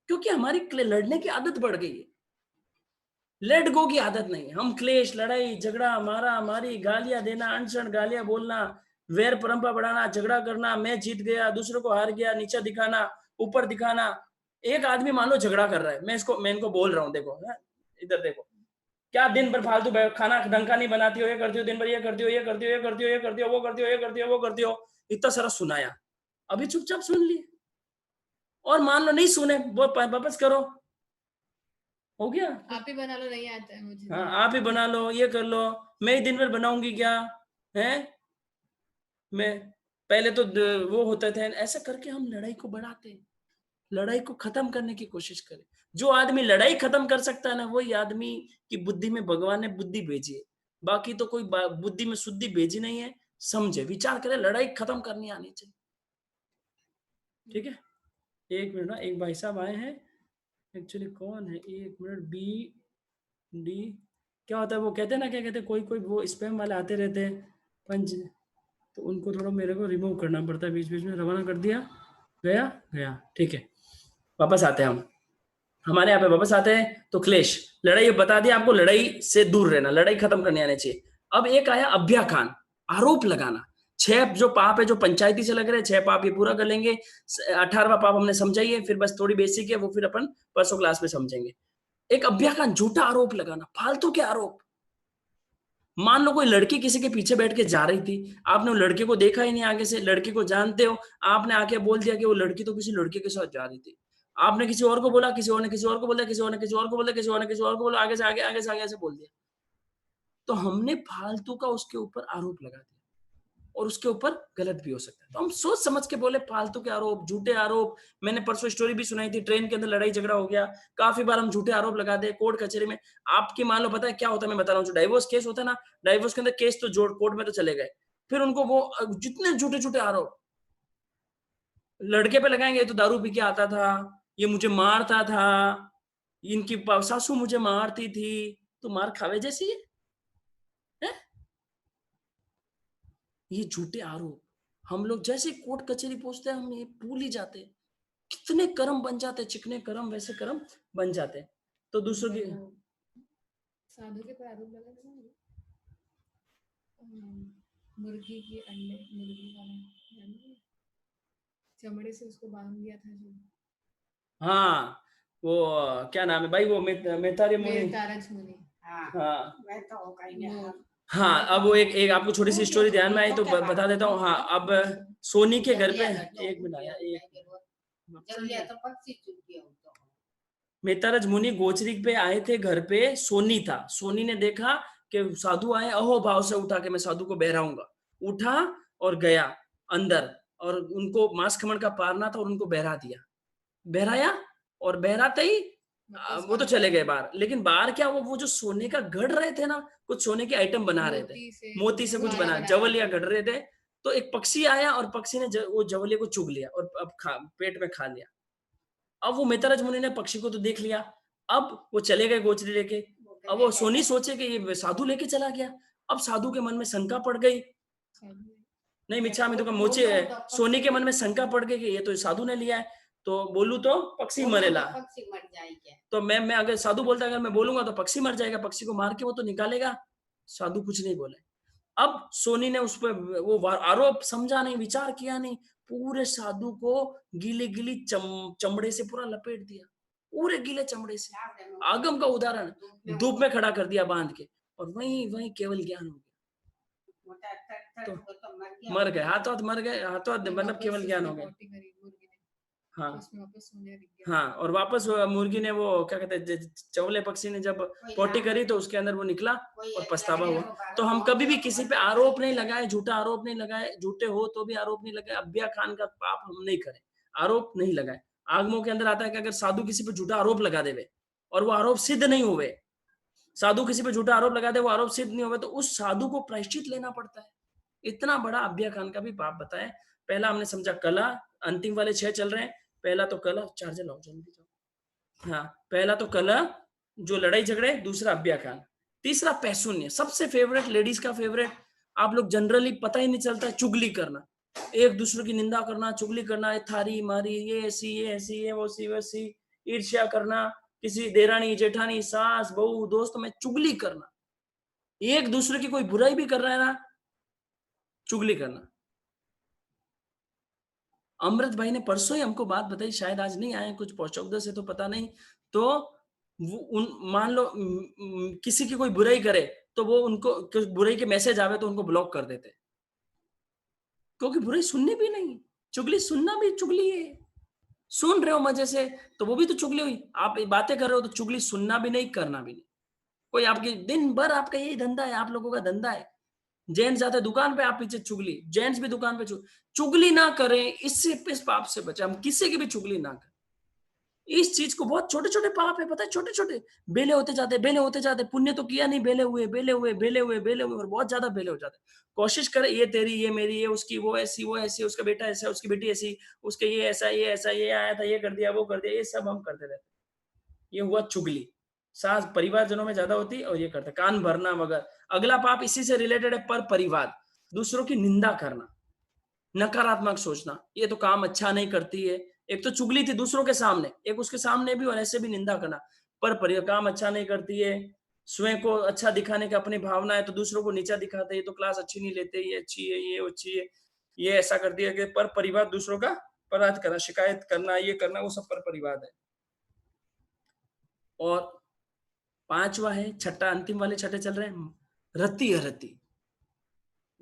क्योंकि हमारी लड़ने की आदत बढ़ गई है, लेट गो की आदत नहीं। हम क्लेश, लड़ाई झगड़ा, मारा मारी, गालियां देना, अनशन गालियां बोलना, वैर परंपरा बढ़ाना, झगड़ा करना, मैं जीत गया दूसरों को हार गया, नीचा दिखाना ऊपर दिखाना। एक आदमी मान लो झगड़ा कर रहा है, मैं इनको बोल रहा हूँ, देखो इधर देखो, क्या दिन भर फालतू खाना ढंग का नहीं बनाती हो, ये करती हो दिन भर, ये करती हो, ये करती हो, ये करती हो, ये करती हो, वो करती हो, ये करती हो, वो करती हो, इतना सारा सुनाया। अभी चुपचाप सुन लिए, और मान लो नहीं सुने, वो वापस करो, हो गया। आप ही बना लो, नहीं आता है मुझे। हाँ, आप ही बना लो, ये कर लो, मैं ही दिन भर बनाऊंगी क्या है? मैं पहले तो वो होते थे, ऐसा करके हम लड़ाई को बढ़ाते, लड़ाई को खत्म करने की कोशिश करें। जो आदमी लड़ाई खत्म कर सकता है ना, वही आदमी की बुद्धि में भगवान ने बुद्धि भेजी है। बाकी तो कोई बुद्धि में शुद्धि भेजी नहीं है। समझे, विचार करे, लड़ाई खत्म करनी आनी चाहिए। ठीक है, एक मिनट ना, एक भाई साहब आए हैं, एक्चुअली कौन है, एक मिनट। डी क्या होता है वो, कहते हैं ना, क्या कहते हैं, कोई कोई वो स्पैम वाले आते रहते हैं पंच, तो उनको थोड़ा मेरे को रिमूव करना पड़ता है बीच बीच में। रवाना कर दिया, गया। ठीक है, वापस आते हैं हम, हमारे यहाँ पे वापस आते हैं। तो क्लेश, लड़ाई बता दिया आपको, लड़ाई से दूर रहना, लड़ाई खत्म करने आने चाहिए। अब एक आया अभ्याखान, आरोप लगाना। 6 जो पाप है, जो पंचायती से लग रहे हैं, 6 पाप ये पूरा कर लेंगे। 18वां पाप हमने समझा ही है, फिर बस थोड़ी बेसिक है, वो फिर अपन परसों क्लास में समझेंगे। एक अभ्याखान, झूठा आरोप लगाना, फालतू के आरोप। मान लो कोई लड़की किसी के पीछे बैठ के जा रही थी, आपने वो लड़के को देखा ही नहीं आगे से, लड़के को जानते हो, आपने आके बोल दिया कि वो लड़की तो किसी लड़के के साथ जा रही थी। आपने किसी और को बोला, किसी और ने किसी और को बोला, किसी और ने किसी और को बोला, किसी और ने किसी और को बोला, आगे से आगे, आगे से आगे ऐसे बोल दिया। तो हमने फालतू का उसके ऊपर आरोप लगा दिया, और उसके ऊपर गलत भी हो सकता है। तो हम सोच समझ के बोले, फालतू के आरोप, झूठे आरोप। मैंने परसों स्टोरी भी सुनाई थी, ट्रेन के अंदर लड़ाई झगड़ा हो गया, काफी बार हम झूठे आरोप लगाते, कोर्ट कचहरी में। आपकी मान लो पता है क्या होता है, मैं बता रहा हूँ, जो डाइवोर्स केस होता है ना, डाइवोर्स के अंदर केस तो जोड़ कोर्ट में तो चले गए, फिर उनको वो जितने झूठे झूठे आरोप लड़के पे लगाएंगे, तो दारू पी के आता था, ये मुझे मारता था, इनकी सासू मुझे मारती थी, तो मार खावे जैसी है? ये झूठे आरोप हम लोग जैसे कोर्ट कचहरी पहुंचते हैं, हम ये भूल ही जाते हैं। कितने कर्म बन जाते हैं, चिकने कर्म वैसे कर्म बन जाते हैं। तो दूसरों की साधु के पर आरोप लगा था, मुर्गी की अंडे, मुर्गी वाला चमड़े से उसको बांध दिया था जो। हाँ, वो क्या नाम है भाई, वो मेहतारी मुनि। हाँ, अब वो एक आपको छोटी सी स्टोरी ध्यान में आई तो बता देता हूँ। हाँ, अब सोनी के घर पे, एक मिनट आया, मेहताराज मुनि गोचरी पे आए थे, घर पे सोनी था। सोनी ने देखा कि साधु आए, अहो भाव से उठा के मैं साधु को बहराऊंगा, उठा और गया अंदर, और उनको मांस खमण का पारना था, और उनको बहरा दिया, बहराया, और बहराते ही वो तो चले गए बाहर। लेकिन बाहर क्या, वो जो सोने का गढ़ रहे थे ना, कुछ सोने के आइटम बना रहे थे, मोती से कुछ बना, जवलिया गढ़ रहे थे। तो एक पक्षी आया, और पक्षी ने वो जवलिया को चुग लिया, और अब पेट में खा लिया। अब वो मेहताराज मुनि ने पक्षी को तो देख लिया, अब वो चले गए गोचरी लेके। अब वो सोनी सोचे कि ये साधु लेके चला गया। अब साधु के मन में शंका पड़ गई, नहीं मिच्छामि तो मोचे, सोनी के मन में शंका पड़ गई कि ये तो साधु ने लिया है, तो बोलू तो पक्षी मरेला, तो मैं अगर साधु बोलता, अगर मैं बोलूंगा तो पक्षी मर जाएगा, पक्षी को मार के वो तो निकालेगा। साधु कुछ नहीं बोले। अब सोनी ने उस पर वो आरोप समझा नहीं, विचार किया नहीं, पूरे साधु को गीले गीली चमड़े से पूरा लपेट दिया, पूरे गीले चमड़े से। आगम का उदाहरण, धूप में खड़ा कर दिया बांध के, और वहीं वहीं केवल ज्ञान हो गया। तो मर गए, हाथों हाथ मर गए, हाथों हाथ मतलब केवल ज्ञान हो गया। हाँ हाँ, और वापस मुर्गी ने वो क्या कहते हैं, चवले पक्षी ने जब पोटी करी तो उसके अंदर वो निकला और पछतावा हुआ। तो हम कभी भी किसी पे आरोप नहीं लगाए, झूठा आरोप नहीं लगाए, झूठे हो तो भी आरोप नहीं लगाए। अब्बिया खान का पाप हम नहीं करें, आरोप नहीं लगाए। आगमों के अंदर आता है कि अगर साधु किसी पे झूठा आरोप लगा देवे और वो आरोप सिद्ध नहीं हुए, साधु किसी पे झूठा आरोप लगा दे, वो आरोप सिद्ध नहीं हुए, तो उस साधु को प्रायश्चित लेना पड़ता है। इतना बड़ा अब्बिया खान का भी पाप बताए। पहला हमने समझा कला, अंतिम वाले 6 चल रहे हैं। पहला तो कला, चार्जर लाओ जल्दी जाओ। हाँ, पहला तो कला जो लड़ाई झगड़े, दूसरा अब्बिया खान, तीसरा पैशून्य, सबसे फेवरेट, लेडीज का फेवरेट। आप लोग जनरली पता ही नहीं चलता, चुगली करना, एक दूसरे की निंदा करना, चुगली करना, थारी मारी, ये ऐसी ये ऐसी, ये वो सी वैसी, ईर्ष्या करना, किसी देरानी जेठानी सास बहू दोस्त में चुगली करना, एक दूसरे की कोई बुराई भी कर रहा है ना, चुगली करना। अमृत भाई ने परसों ही हमको बात बताई, शायद आज नहीं आए, कुछ पहुंचौदा से तो पता नहीं। तो मान लो किसी की कोई बुराई करे तो वो उनको बुराई के मैसेज आवे तो उनको ब्लॉक कर देते, क्योंकि बुराई सुननी भी नहीं, चुगली सुनना भी चुगली है। सुन रहे हो मजे से तो वो भी तो चुगली हुई, आप बातें कर रहे हो तो चुगली सुनना भी नहीं, करना भी नहीं। कोई आपकी दिन भर आपका यही धंधा है, आप लोगों का धंधा है, जेंट्स जाते हैं दुकान पे, आप पीछे चुगली, जेंट्स भी दुकान पे चुगली ना करें, इससे इस पाप से बचे। हम किसी की भी चुगली ना करें। इस चीज को, बहुत छोटे छोटे पाप है, पता है, छोटे छोटे बेले होते जाते, बेले होते जाते। पुण्य तो किया नहीं, बेले हुए बेले हुए बेले हुए बेले हुए, और बहुत ज्यादा बेले हो जाते। कोशिश करें, ये तेरी, ये मेरी, ये उसकी, वो ऐसी, वो ऐसी, उसका बेटा ऐसा, उसकी बेटी ऐसी, उसके ये ऐसा, ये ऐसा, ये आया था, ये कर दिया, वो कर दिया, ये सब हम करते रहते। ये हुआ चुगली। सास परिवारजनों में ज्यादा होती है और ये करता, कान भरना वगैरह। अगला पाप इसी से रिलेटेड है, पर परिवार, दूसरों की निंदा करना, नकारात्मक सोचना, ये तो काम अच्छा नहीं करती है। एक तो चुगली थी दूसरों के सामने, एक उसके सामने भी, और ऐसे भी निंदा करना, पर काम अच्छा नहीं करती है। स्वयं को अच्छा दिखाने की अपनी भावना है तो दूसरों को नीचा दिखाते, ये तो क्लास अच्छी नहीं लेते, ये अच्छी है, ये अच्छी है, ये ऐसा कर दिया कि पर परिवार, दूसरों का अपराध करना, शिकायत करना, ये करना, वो सब पर परिवार है। और 5वां है, छठा, अंतिम वाले छठे चल रहे हैं, रति अरति,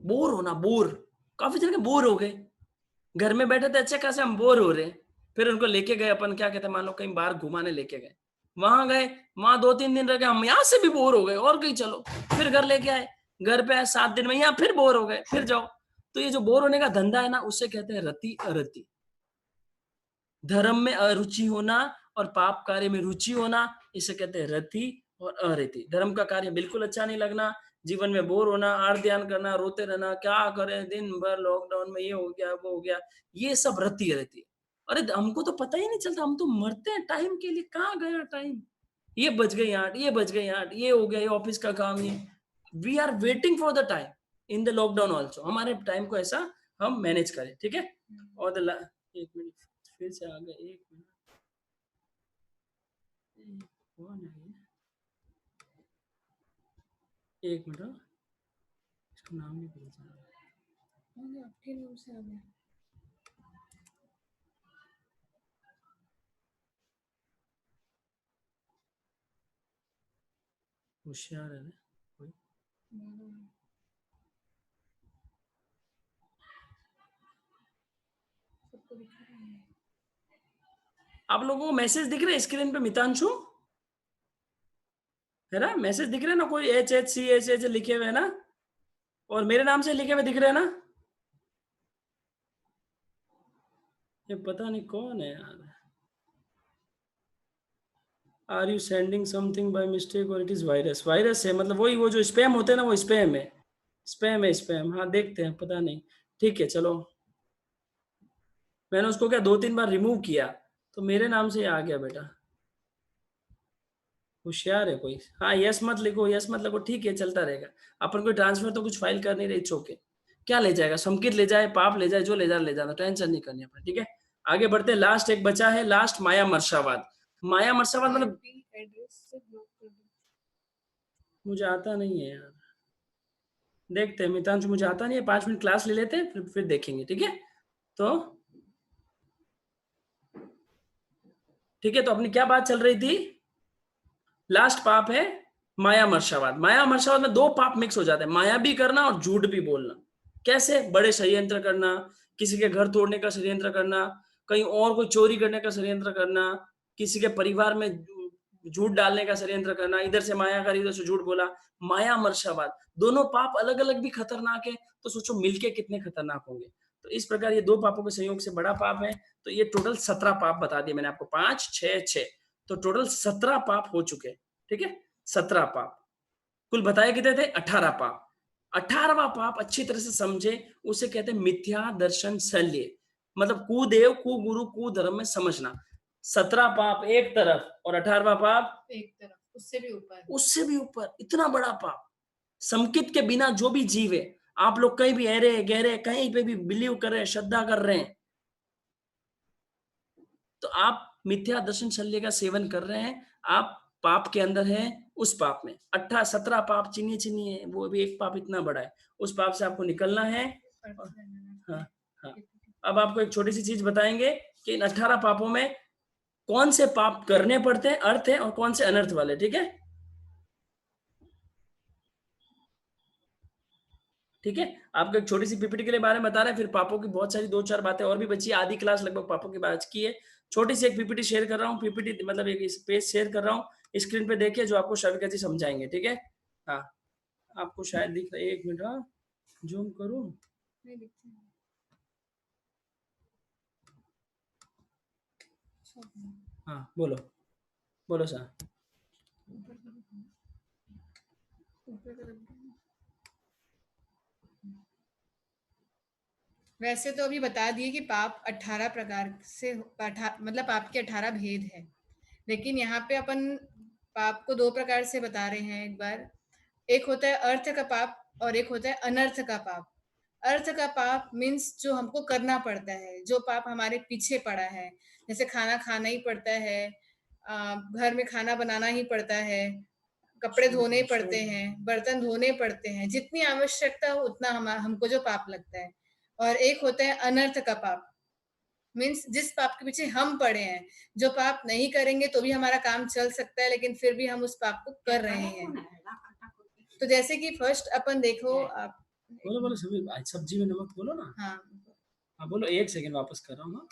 बोर होना, बोर, काफी जन के बोर हो गए, घर में बैठे थे अच्छे खासे, हम बोर हो रहे, फिर उनको लेके गए अपन, क्या कहते हैं, मान लो कहीं बाहर घुमाने लेके गए, वहां गए, वहां 2-3 दिन रह गए, हम यहाँ से भी बोर हो गए, और कहीं चलो, फिर घर लेके आए, घर पे आए 7 दिन में, यहाँ फिर बोर हो गए, फिर जाओ। तो ये जो बोर होने का धंधा है ना, उससे कहते हैं रति अरति। धर्म में अरुचि होना और पाप कार्य में रुचि होना, इसे कहते हैं रति और अरति। धर्म का कार्य बिल्कुल अच्छा नहीं लगना, जीवन में बोर होना, आर ध्यान करना, रोते रहना, क्या करें दिन भर लॉकडाउन में, ये हो गया वो हो गया, ये सब रति रहती है। अरे हमको तो पता ही नहीं चलता, हम तो मरते हैं टाइम के लिए, कहाँ गया टाइम, ये बज गई 8, ये बज गई 8, ये हो गया, ये ऑफिस का काम, ये we are waiting for the time in the lockdown also. हमारे टाइम को ऐसा हम मैनेज करें, ठीक है। और एक मिनट फिर से आ गए, एक मिनट, कौन है ये, एक मिनट, इसका नाम नहीं पता चला, आपके नाम से आ गया। होशियार है कोई, आप लोगों को मैसेज दिख रहे हैं स्क्रीन पे, मितांशु है ना, मैसेज दिख रहे हैं ना, कोई HHCH लिखे हुए है ना, और मेरे नाम से लिखे हुए दिख रहे हैं ना, ये पता नहीं कौन है यार। Are you sending something by mistake और इट इज वायरस, वायरस है मतलब वही, वो जो स्पैम होते हैं ना, वो स्पैम है, स्पैम है, स्पैम। हाँ देखते हैं, पता नहीं, ठीक है चलो। मैंने उसको क्या 2-3 बार रिमूव किया तो मेरे नाम से आ गया बेटा, होशियार है कोई। हाँ यस मत लिखो, यस मत लिखो, ठीक है चलता रहेगा। अपन कोई ट्रांसफर तो कुछ फाइल कर नहीं रही, चौके क्या ले जाएगा, संकित ले जाए, पाप ले जाए, जो ले जाना, टेंशन नहीं करनी अपन, ठीक है। आगे बढ़ते, लास्ट एक बचा है, लास्ट माया मर्शावाद। माया मर्शावाद मतलब मुझे आता नहीं है यार, देखते हैं मितांशु, मुझे आता नहीं है, 5 मिनट क्लास ले लेते हैं फिर देखेंगे, ठीक है। तो ठीक है, तो अपनी क्या बात चल रही थी, लास्ट पाप है माया मर्शावाद। माया मर्शावाद में 2 पाप मिक्स हो जाते हैं, माया भी करना और झूठ भी बोलना। कैसे? बड़े षड्यंत्र करना, किसी के घर तोड़ने का षड्यंत्र करना, कहीं और कोई चोरी करने का षड्यंत्र करना, किसी के परिवार में झूठ डालने का षड्यंत्र करना, इधर से माया करी इधर से झूठ बोला, माया मर्शावाद। दोनों पाप अलग अलग भी खतरनाक है, तो सोचो मिलके कितने खतरनाक होंगे। तो इस प्रकार ये 2 पापों के संयोग से बड़ा पाप है। तो ये टोटल 17 पाप बता दिए मैंने आपको, 5 6 6, तो टोटल 17 पाप हो चुके, ठीक है। 17 पाप कुल बताए कितने थे? 18 पाप। 18वां पाप अच्छी तरह से समझे, उसे कहते हैं मिथ्या दर्शन शल्य, मतलब कुदेव कुगुरु कुधर्म में समझना। 17 पाप एक तरफ और 18वां पाप एक तरफ, उससे भी ऊपर, उससे भी ऊपर। इतना बड़ा पाप। संकित के बिना जो भी जीव है, आप लोग कहीं भी अरे गहरे कहीं पे भी बिलीव कर रहे हैं, श्रद्धा कर रहे हैं, तो आप मिथ्या दर्शन शल्य का सेवन कर रहे हैं, आप पाप के अंदर है। उस पाप में 17 पाप चिन्हिए है, वो भी एक पाप इतना बड़ा है, उस पाप से आपको निकलना है। हाँ हाँ। अब आपको एक छोटी सी चीज बताएंगे कि इन 18 पापों में कौन से पाप करने पड़ते हैं, अर्थ है, और कौन से अनर्थ वाले, ठीक है। ठीक है, आपको एक छोटी सी पीपीटी के लिए बारे में बता रहे हैं, फिर पापों की बहुत सारी 2-4 बातें और भी बची है। आधी क्लास लगभग पापों की बात की है। छोटी सी एक पीपीटी शेयर कर रहा हूँ, पीपीटी मतलब एक पेज शेयर कर रहा हूँ, स्क्रीन पे देखिए, जो आपको शविका जी समझाएंगे, ठीक है। हाँ, आपको शायद दिख रहा है, 1 मिनट, हाँ जूम करूँ, हाँ बोलो बोलो सर। वैसे तो अभी बता दिए कि पाप 18 प्रकार से मतलब पाप के 18 भेद है, लेकिन यहाँ पे अपन पाप को 2 प्रकार से बता रहे हैं। एक बार एक होता है अर्थ का पाप और एक होता है अनर्थ का पाप। अर्थ का पाप मीन्स जो हमको करना पड़ता है, जो पाप हमारे पीछे पड़ा है, जैसे खाना खाना ही पड़ता है, घर में खाना बनाना ही पड़ता है, कपड़े धोने पड़ते हैं, बर्तन धोने पड़ते हैं, जितनी आवश्यकता हो उतना हमको जो पाप लगता है। और एक होता है अनर्थ का पाप, मीन्स जिस पाप के पीछे हम पड़े हैं, जो पाप नहीं करेंगे तो भी हमारा काम चल सकता है, लेकिन फिर भी हम उस पाप को कर रहे हैं। तो जैसे कि फर्स्ट अपन देखो, आप बोलो बोलो सभी, सब्जी में नमक बोलो ना। हाँ हाँ बोलो, 1 सेकंड वापस कर रहा हूँ।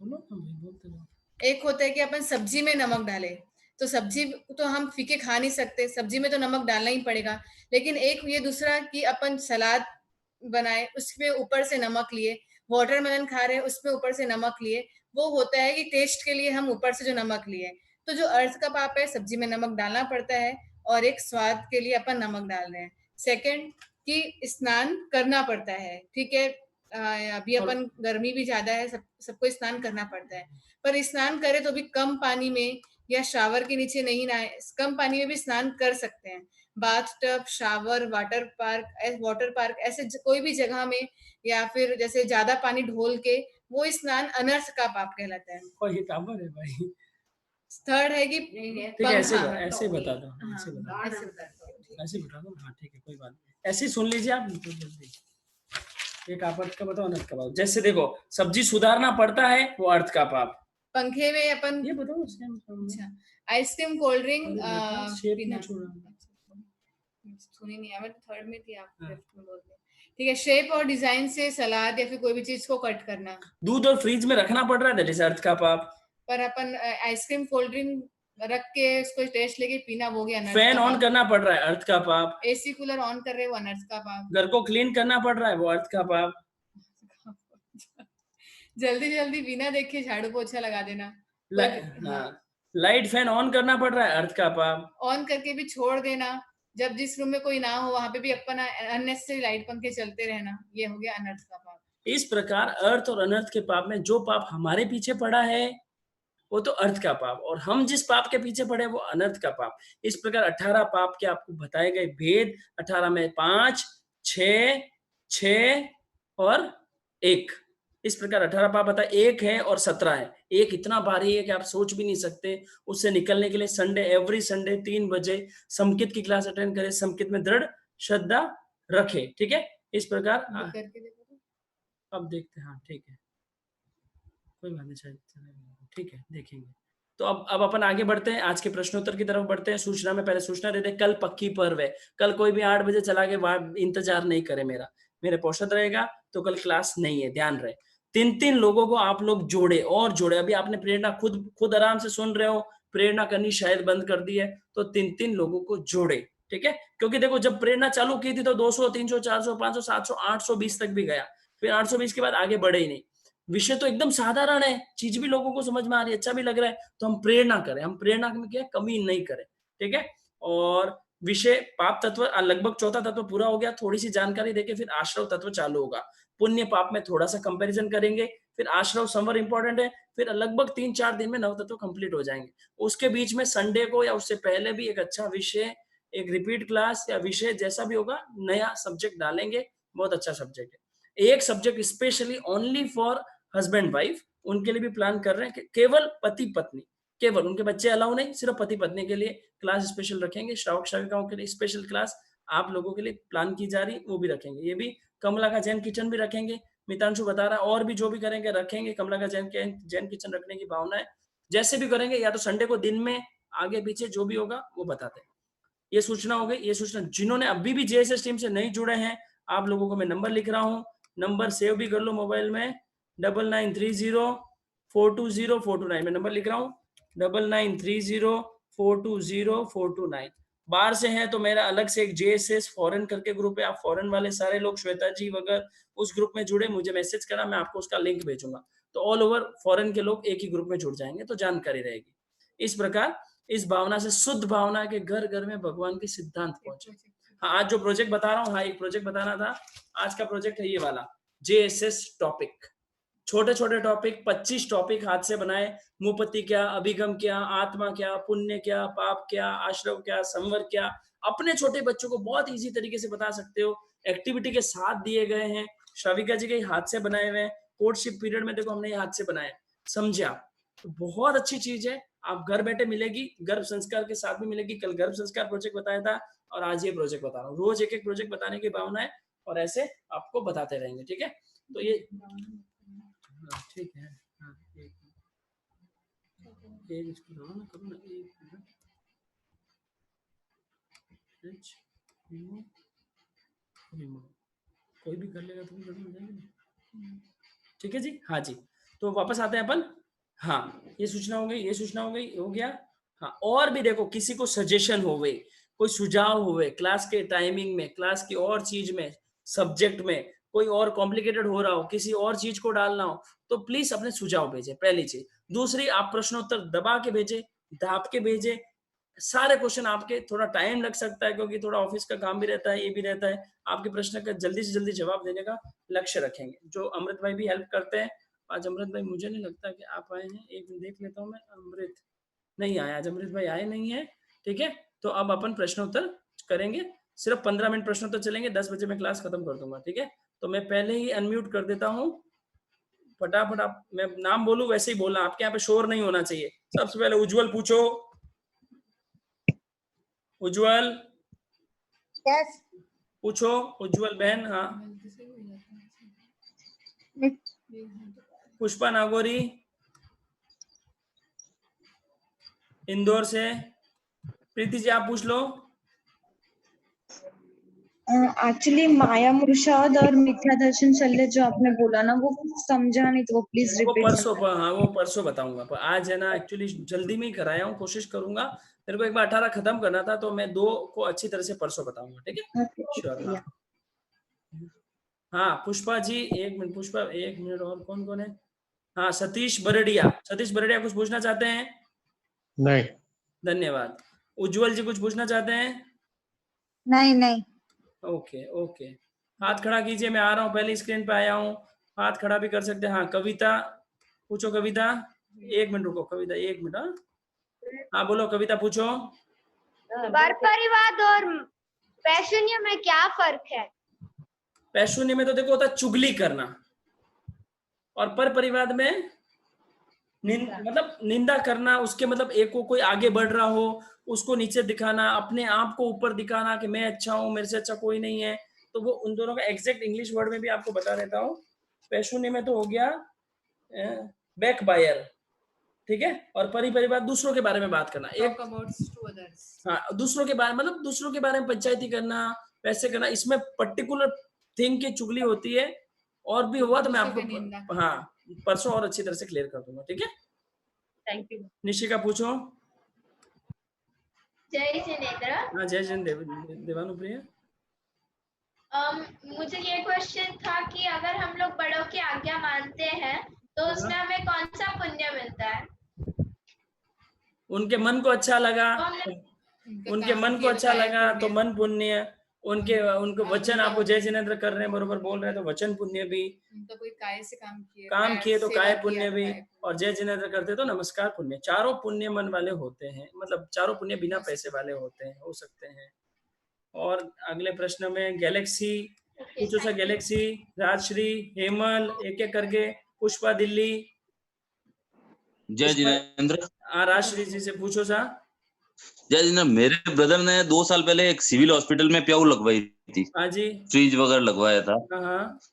बोलो ना भाई, बोलते रहो। एक होता है कि अपन सब्जी में नमक डालें, तो सब्जी तो हम फीके खा नहीं सकते, सब्जी में तो नमक डालना ही पड़ेगा। लेकिन एक ये दूसरा कि अपन सलाद बनाए, उसमें ऊपर से नमक लिए, वाटरमेलन खा रहे हैं उसमें ऊपर से नमक लिए, वो होता है कि टेस्ट के लिए हम ऊपर से जो नमक लिए। तो जो अर्थ का पाप है, सब्जी में नमक डालना पड़ता है, और एक स्वाद के लिए अपन नमक डाल रहे हैं। सेकंड कि स्नान करना पड़ता है, ठीक है। अभी अपन गर्मी भी ज्यादा है, सबको स्नान करना पड़ता है, पर स्नान करे तो भी कम पानी में या शावर के नीचे नहीं नहाए, कम पानी में भी स्नान कर सकते हैं। Bath tub, shower, water park ऐसे कोई भी जगह में, या फिर जैसे ज्यादा पानी ढोल के, वो स्नान अनर्थ का पाप कहलाता है। कोई टावर है भाई। थर्ड है कि ठीक है, ऐसे ऐसे बता दो, ऐसे बता दो, ऐसे ऐसे बता दो। हाँ ठीक है, कोई बात नहीं, ऐसे ही सुन लीजिए आप जल्दी। एक आप अर्थ का बताओ, अनर्थ का बताओ। जैसे देखो, सब्जी सुधारना पड़ता है, वो अर्थ का पाप। पंखे में अपन ये बताओ। अच्छा, आइसक्रीम, कोल्ड ड्रिंक पीना, छोड़ा सुनी नहीं, मैं थर्ड में थी, आप फिफ्थ में बोल रहे। ठीक है, शेप और डिजाइन से सलाद या फिर कोई भी चीज को कट करना। दूध और फ्रिज में रखना पड़ रहा है, दैट इज अर्थ का पाप। पर अपन आइसक्रीम, कोल्ड ड्रिंक रख के उसको टेस्ट लेके पीना, वो गया अनर्थ। फैन ऑन करना पड़ रहा है, अर्थ का पाप। एसी कूलर ऑन कर रहे, वो अनर्थ का पाप। घर को क्लीन करना पड़ रहा है, वो अर्थ का पाप। जल्दी जल्दी बिना देखे झाड़ू पोछा लगा देना। लाइट फैन ऑन करना पड़ रहा है, अर्थ का पाप। ऑन करके भी छोड़ देना, जब जिस रूम में कोई ना हो वहां पे भी अपन अननेसेसरी लाइट पंखे चलते रहना, ये हो गया अनर्थ का पाप। इस प्रकार अर्थ और अनर्थ के पाप में जो पाप हमारे पीछे पड़ा है वो तो अर्थ का पाप, और हम जिस पाप के पीछे पड़े वो अनर्थ का पाप। इस प्रकार 18 पाप के आपको बताए गए भेद, 18 में 5, 6, 6 और 1, इस प्रकार 18 पाप बता, 1 है और 17 है। 1 इतना भारी है कि आप सोच भी नहीं सकते। उससे निकलने के लिए संडे, एवरी संडे 3 बजे समकित की क्लास अटेंड करें, समकित में दृढ़ श्रद्धा रखे। ठीक है, इस प्रकार करके देखो तो। अब देखते हैं। हाँ ठीक है, कोई बात नहीं, शायद ठीक है, देखेंगे। तो अब अपन आगे बढ़ते हैं, आज के प्रश्नोत्तर की तरफ बढ़ते हैं। सूचना में पहले सूचना दे दे, कल पक्की पर्व है। कल कोई भी 8 बजे चला के इंतजार नहीं करे मेरा, मेरे पोषद रहेगा तो कल क्लास नहीं है, ध्यान रहे। 3-3 लोगों को आप लोग जोड़े और जोड़े। अभी आपने प्रेरणा खुद आराम से सुन रहे हो, प्रेरणा करनी शायद बंद कर दी है, तो 3-3 लोगों को जोड़े। ठीक है, क्योंकि देखो जब प्रेरणा चालू की थी तो 200, 300, 400, 500, 700, 820 तक भी गया, फिर 820 के बाद आगे बढ़े ही नहीं। विषय तो एकदम साधारण है, चीज भी लोगों को समझ में आ रही है, अच्छा भी लग रहा है, तो हम प्रेरणा करें, हम प्रेरणा में क्या कमी नहीं करें। ठीक है, और विषय पाप तत्व लगभग चौथा तत्व पूरा हो गया। थोड़ी सी जानकारी देके फिर आश्रव तत्व चालू होगा। पुण्य पाप में थोड़ा सा कंपैरिजन करेंगे, फिर आश्रव संवर इंपॉर्टेंट है, फिर लगभग 3-4 दिन में 9 तत्व कंप्लीट हो जाएंगे। उसके बीच में संडे को या उससे पहले भी एक अच्छा विषय, एक रिपीट क्लास या विषय जैसा भी होगा, नया सब्जेक्ट डालेंगे। बहुत अच्छा सब्जेक्ट है, एक subject specially only for husband wife, उनके लिए भी प्लान कर रहे हैं कि केवल पति पत्नी, केवल उनके बच्चे अलाउ नहीं, सिर्फ पति पत्नी के लिए क्लास स्पेशल रखेंगे। श्रावक श्राविकाओं के लिए स्पेशल क्लास आप लोगों के लिए प्लान की जा रही, वो भी रखेंगे। ये भी कमला का जैन किचन भी रखेंगे, मितांशु बता रहा है, और भी जो भी करेंगे रखेंगे। कमला का जैन किचन रखने की भावना है, जैसे भी करेंगे, या तो संडे को दिन में आगे पीछे जो भी होगा वो बताते हैं। ये सूचना हो गई। ये सूचना जिन्होंने अभी भी जेएसएस टीम से नहीं जुड़े हैं, आप लोगों को मैं नंबर लिख रहा हूँ, नंबर सेव भी कर लो मोबाइल में, 9930420429। मैं नंबर लिख रहा हूँ 9930420429। बाहर से हैं तो मेरा अलग से एक जेएसएस फॉरेन करके ग्रुप है, आप फॉरेन वाले सारे लोग, श्वेता जी वगैरह उस ग्रुप में जुड़े, मुझे मैसेज करा, मैं आपको उसका लिंक भेजूंगा, तो ऑल ओवर फॉरेन के लोग एक ही ग्रुप में जुड़ जाएंगे, तो जानकारी रहेगी। इस प्रकार इस भावना से, शुद्ध भावना के घर घर में भगवान के सिद्धांत पहुंचे। हाँ, आज जो प्रोजेक्ट बता रहा हूँ, हाँ एक प्रोजेक्ट बताना था, आज का प्रोजेक्ट है ये वाला जेएसएस टॉपिक। छोटे छोटे टॉपिक, 25 टॉपिक हाथ से बनाए। मुपति क्या, अभिगम क्या, आत्मा क्या, पुण्य क्या, पाप क्या, आश्रव क्या, संवर क्या, अपने छोटे बच्चों को बहुत इजी तरीके से बता सकते हो। एक्टिविटी के साथ दिए गए हैं, श्राविका जी के हाथ से बनाए हुए हैं। कोर्टशिप पीरियड में देखो हमने ये हाथ से बनाए, समझे आप, तो बहुत अच्छी चीज है। आप घर बैठे मिलेगी, गर्भ संस्कार के साथ भी मिलेगी। कल गर्भ संस्कार प्रोजेक्ट बताया था और आज ये प्रोजेक्ट बता रहा हूँ। रोज एक एक प्रोजेक्ट बताने की भावना है और ऐसे आपको बताते रहेंगे। ठीक है, तो ये ठीक है। हाँ, एक इसको दो ना, करो ना, कोई भी कर लेगा तो जरूर हो जाएगी। ठीक है जी, हाँ जी, तो वापस आते हैं अपन। हाँ, ये सूचना हो गई, ये सूचना हो गई, हो गया। हाँ, और भी देखो, किसी को सजेशन होवे, कोई सुझाव होवे, क्लास के टाइमिंग में, क्लास की और चीज में, सब्जेक्ट में कोई और कॉम्प्लिकेटेड हो रहा हो, किसी और चीज को डालना हो, तो प्लीज अपने सुझाव भेजें, पहली चीज। दूसरी, आप प्रश्नोत्तर दबा के भेजे, दाब के भेजे। सारे क्वेश्चन आपके, थोड़ा टाइम लग सकता है क्योंकि थोड़ा ऑफिस का काम भी रहता है, ये भी रहता है। आपके प्रश्न का जल्दी से जल्दी जवाब देने का लक्ष्य रखेंगे। जो अमृत भाई भी हेल्प करते हैं आज। अमृत भाई मुझे नहीं लगता कि आप आए हैं, एक देख लेता हूँ मैं। अमृत नहीं आया आज, अमृत भाई आए नहीं है। ठीक है, तो अब अपन प्रश्नोत्तर करेंगे, सिर्फ 15 मिनट प्रश्नोत्तर चलेंगे, 10 बजे मैं क्लास खत्म कर दूंगा। ठीक है, तो मैं पहले ही अनम्यूट कर देता हूँ, फटाफट। आप, मैं नाम बोलूं वैसे ही बोलना, आपके यहाँ पे शोर नहीं होना चाहिए। सबसे पहले उज्जवल पूछो। उज्जवल यस पूछो, उज्जवल बहन। हाँ, पुष्पा नागौरी इंदौर से। प्रीति जी आप पूछ लो। एक्चुअली माया मुर्शाद और मिथ्या दर्शन शल्य जो आपने बोला ना, वो समझा नहीं, तो वो प्लीज वो रिपीट। परसों, हाँ वो परसों बताऊंगा, पर आज है ना एक्चुअली जल्दी में ही कराया हूँ, कोशिश करूंगा। मेरे को एक बार 18 खत्म करना था, तो मैं 2 को अच्छी तरह से परसों बताऊंगा। ठीक है, श्योर। हाँ हाँ, पुष्पा जी 1 मिनट, पुष्पा 1 मिनट। और कौन कौन है? हाँ, सतीश बरडिया। सतीश बरडिया कुछ पूछना चाहते हैं? नहीं। धन्यवाद। उज्जवल जी कुछ पूछना चाहते हैं? नहीं नहीं। ओके ओके, हाथ खड़ा कीजिए, मैं आ रहा हूँ, पहली स्क्रीन पे आया हूँ। हाथ खड़ा भी कर सकते हैं। हाँ, कविता पूछो। कविता 1 मिनट रुको, कविता 1 मिनट। हाँ बोलो कविता, पूछो। परपरिवाद और पैशून्य में क्या फर्क है? पैशून्य में तो देखो होता है चुगली करना, और पर परिवाद में मतलब निंदा करना, उसके मतलब एक को कोई आगे बढ़ रहा हो उसको नीचे दिखाना, अपने आप को ऊपर दिखाना कि मैं अच्छा हूं, मेरे से अच्छा कोई नहीं है। तो वो उन दोनों का एग्जैक्ट इंग्लिश वर्ड में भी आपको बता देता हूँ। पैशून्य में तो हो गया बैक बायर, ठीक है। और परिवाद दूसरों के बारे में बात करना, एक हाँ दूसरों के बारे मतलब दूसरों के बारे में पंचायती करना, वैसे करना, इसमें पर्टिकुलर थिंग की चुगली होती है। और भी हुआ तो मैं आपको हाँ परसों और अच्छी तरह से क्लियर कर दूंगा, ठीक है। Thank you. निशिका पूछो। जय जिनेंद्र। हाँ जय जन देवानुप्रिया। मुझे ये क्वेश्चन था कि अगर हम लोग बड़ों की आज्ञा मानते हैं तो उसमें हमें कौन सा पुण्य मिलता है? उनके मन को अच्छा लगा, उनके मन को अच्छा लगा तो मन पुण्य, उनको वचन आपको जय जिनेंद्र कर रहे हैं, बरोबर बोल रहे हैं तो वचन पुण्य भी, उनका कोई काय से काम किए तो काय पुण्य भी, और जय जिनेंद्र करते तो नमस्कार पुण्य। चारों पुण्य मन वाले होते हैं, मतलब चारों पुण्य बिना पैसे वाले होते हैं, हो सकते हैं। और अगले प्रश्न में गैलेक्सी पूछो सा, गैलेक्सी, राजश्री, हेमल, एक एक करके, पुष्पा दिल्ली। जय जिनेंद्र। राजश्री जी से पूछो सा। जय जिनेंद्र, मेरे ब्रदर ने 2 साल पहले एक सिविल हॉस्पिटल में प्याऊ लगवाई थी। हाँ जी। फ्रिज वगैरह लगवाया था।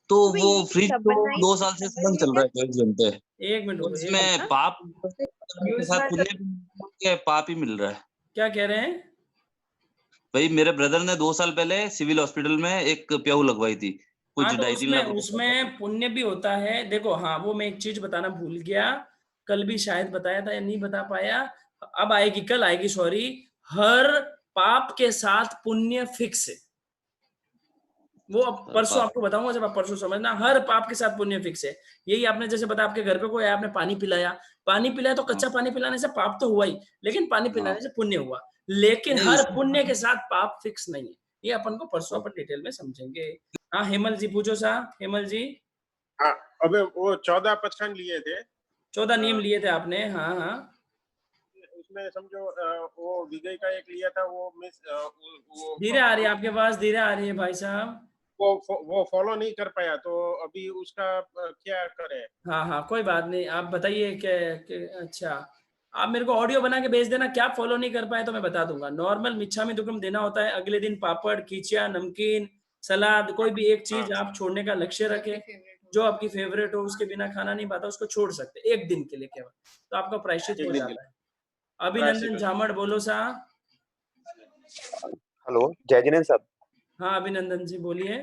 तो वो फ्रिज तो 2 साल से बंद चल रहा है 24 घंटे। एक मिनट तो इसमें पाप के साथ पुण्य पाप ही मिल रहा है। क्या कह रहे हैं भाई? मेरे ब्रदर ने 2 साल पहले सिविल हॉस्पिटल में एक प्याऊ लगवाई थी, कुछ हाँ, तो 2.5-3 लाख रुपए। उसमें पुण्य भी होता है। देखो हाँ, वो मैं एक चीज बताना भूल गया, कल भी शायद बताया था या नहीं बता पाया, अब आएगी, कल आएगी, सॉरी। हर पाप के साथ पुण्य फिक्स है, वो अब परसों आपको बताऊंगा, जब आप परसों समझना। हर पाप के साथ पुण्य फिक्स है। यही आपने जैसे बताया, आपके घर पे कोई आया, आपने पानी पिलाया तो कच्चा पानी पिलाने से पाप तो हुआ ही, लेकिन पानी पिलाने से पुण्य हुआ। लेकिन हर पुण्य के साथ पाप फिक्स नहीं है, ये अपन को परसों अपन डिटेल में समझेंगे। हाँ हेमल जी पूछो सा। हेमल जी। हाँ, अबे वो 14 पचखंड लिए थे, 14 नियम लिए थे आपने। हाँ हाँ, उसमें समझो वो विजय का एक लिया था, वो मिस वो धीरे आ रही है आपके पास, धीरे आ रही है भाई साहब। वो फॉलो नहीं कर पाया, तो अभी उसका क्या करें? हाँ हाँ कोई बात नहीं, आप बताइए कि अच्छा आप मेरे को ऑडियो बना के भेज देना, क्या फॉलो नहीं कर पाए तो मैं बता दूंगा। नॉर्मल मिच्छामी दुक्कड़म देना होता है, अगले दिन पापड़, खींचिया, नमकीन, सलाद, कोई भी एक चीज आप छोड़ने का लक्ष्य रखें, जो आपकी फेवरेट हो, उसके बिना खाना नहीं पाता उसको छोड़ सकते एक दिन के लिए केवल, तो आपका प्रायश्चित हो जाता है। अभिनंदन जामड़ बोलो सा। हेलो जय जिनेंद्र साहब। हाँ अभिनंदन जी बोलिए।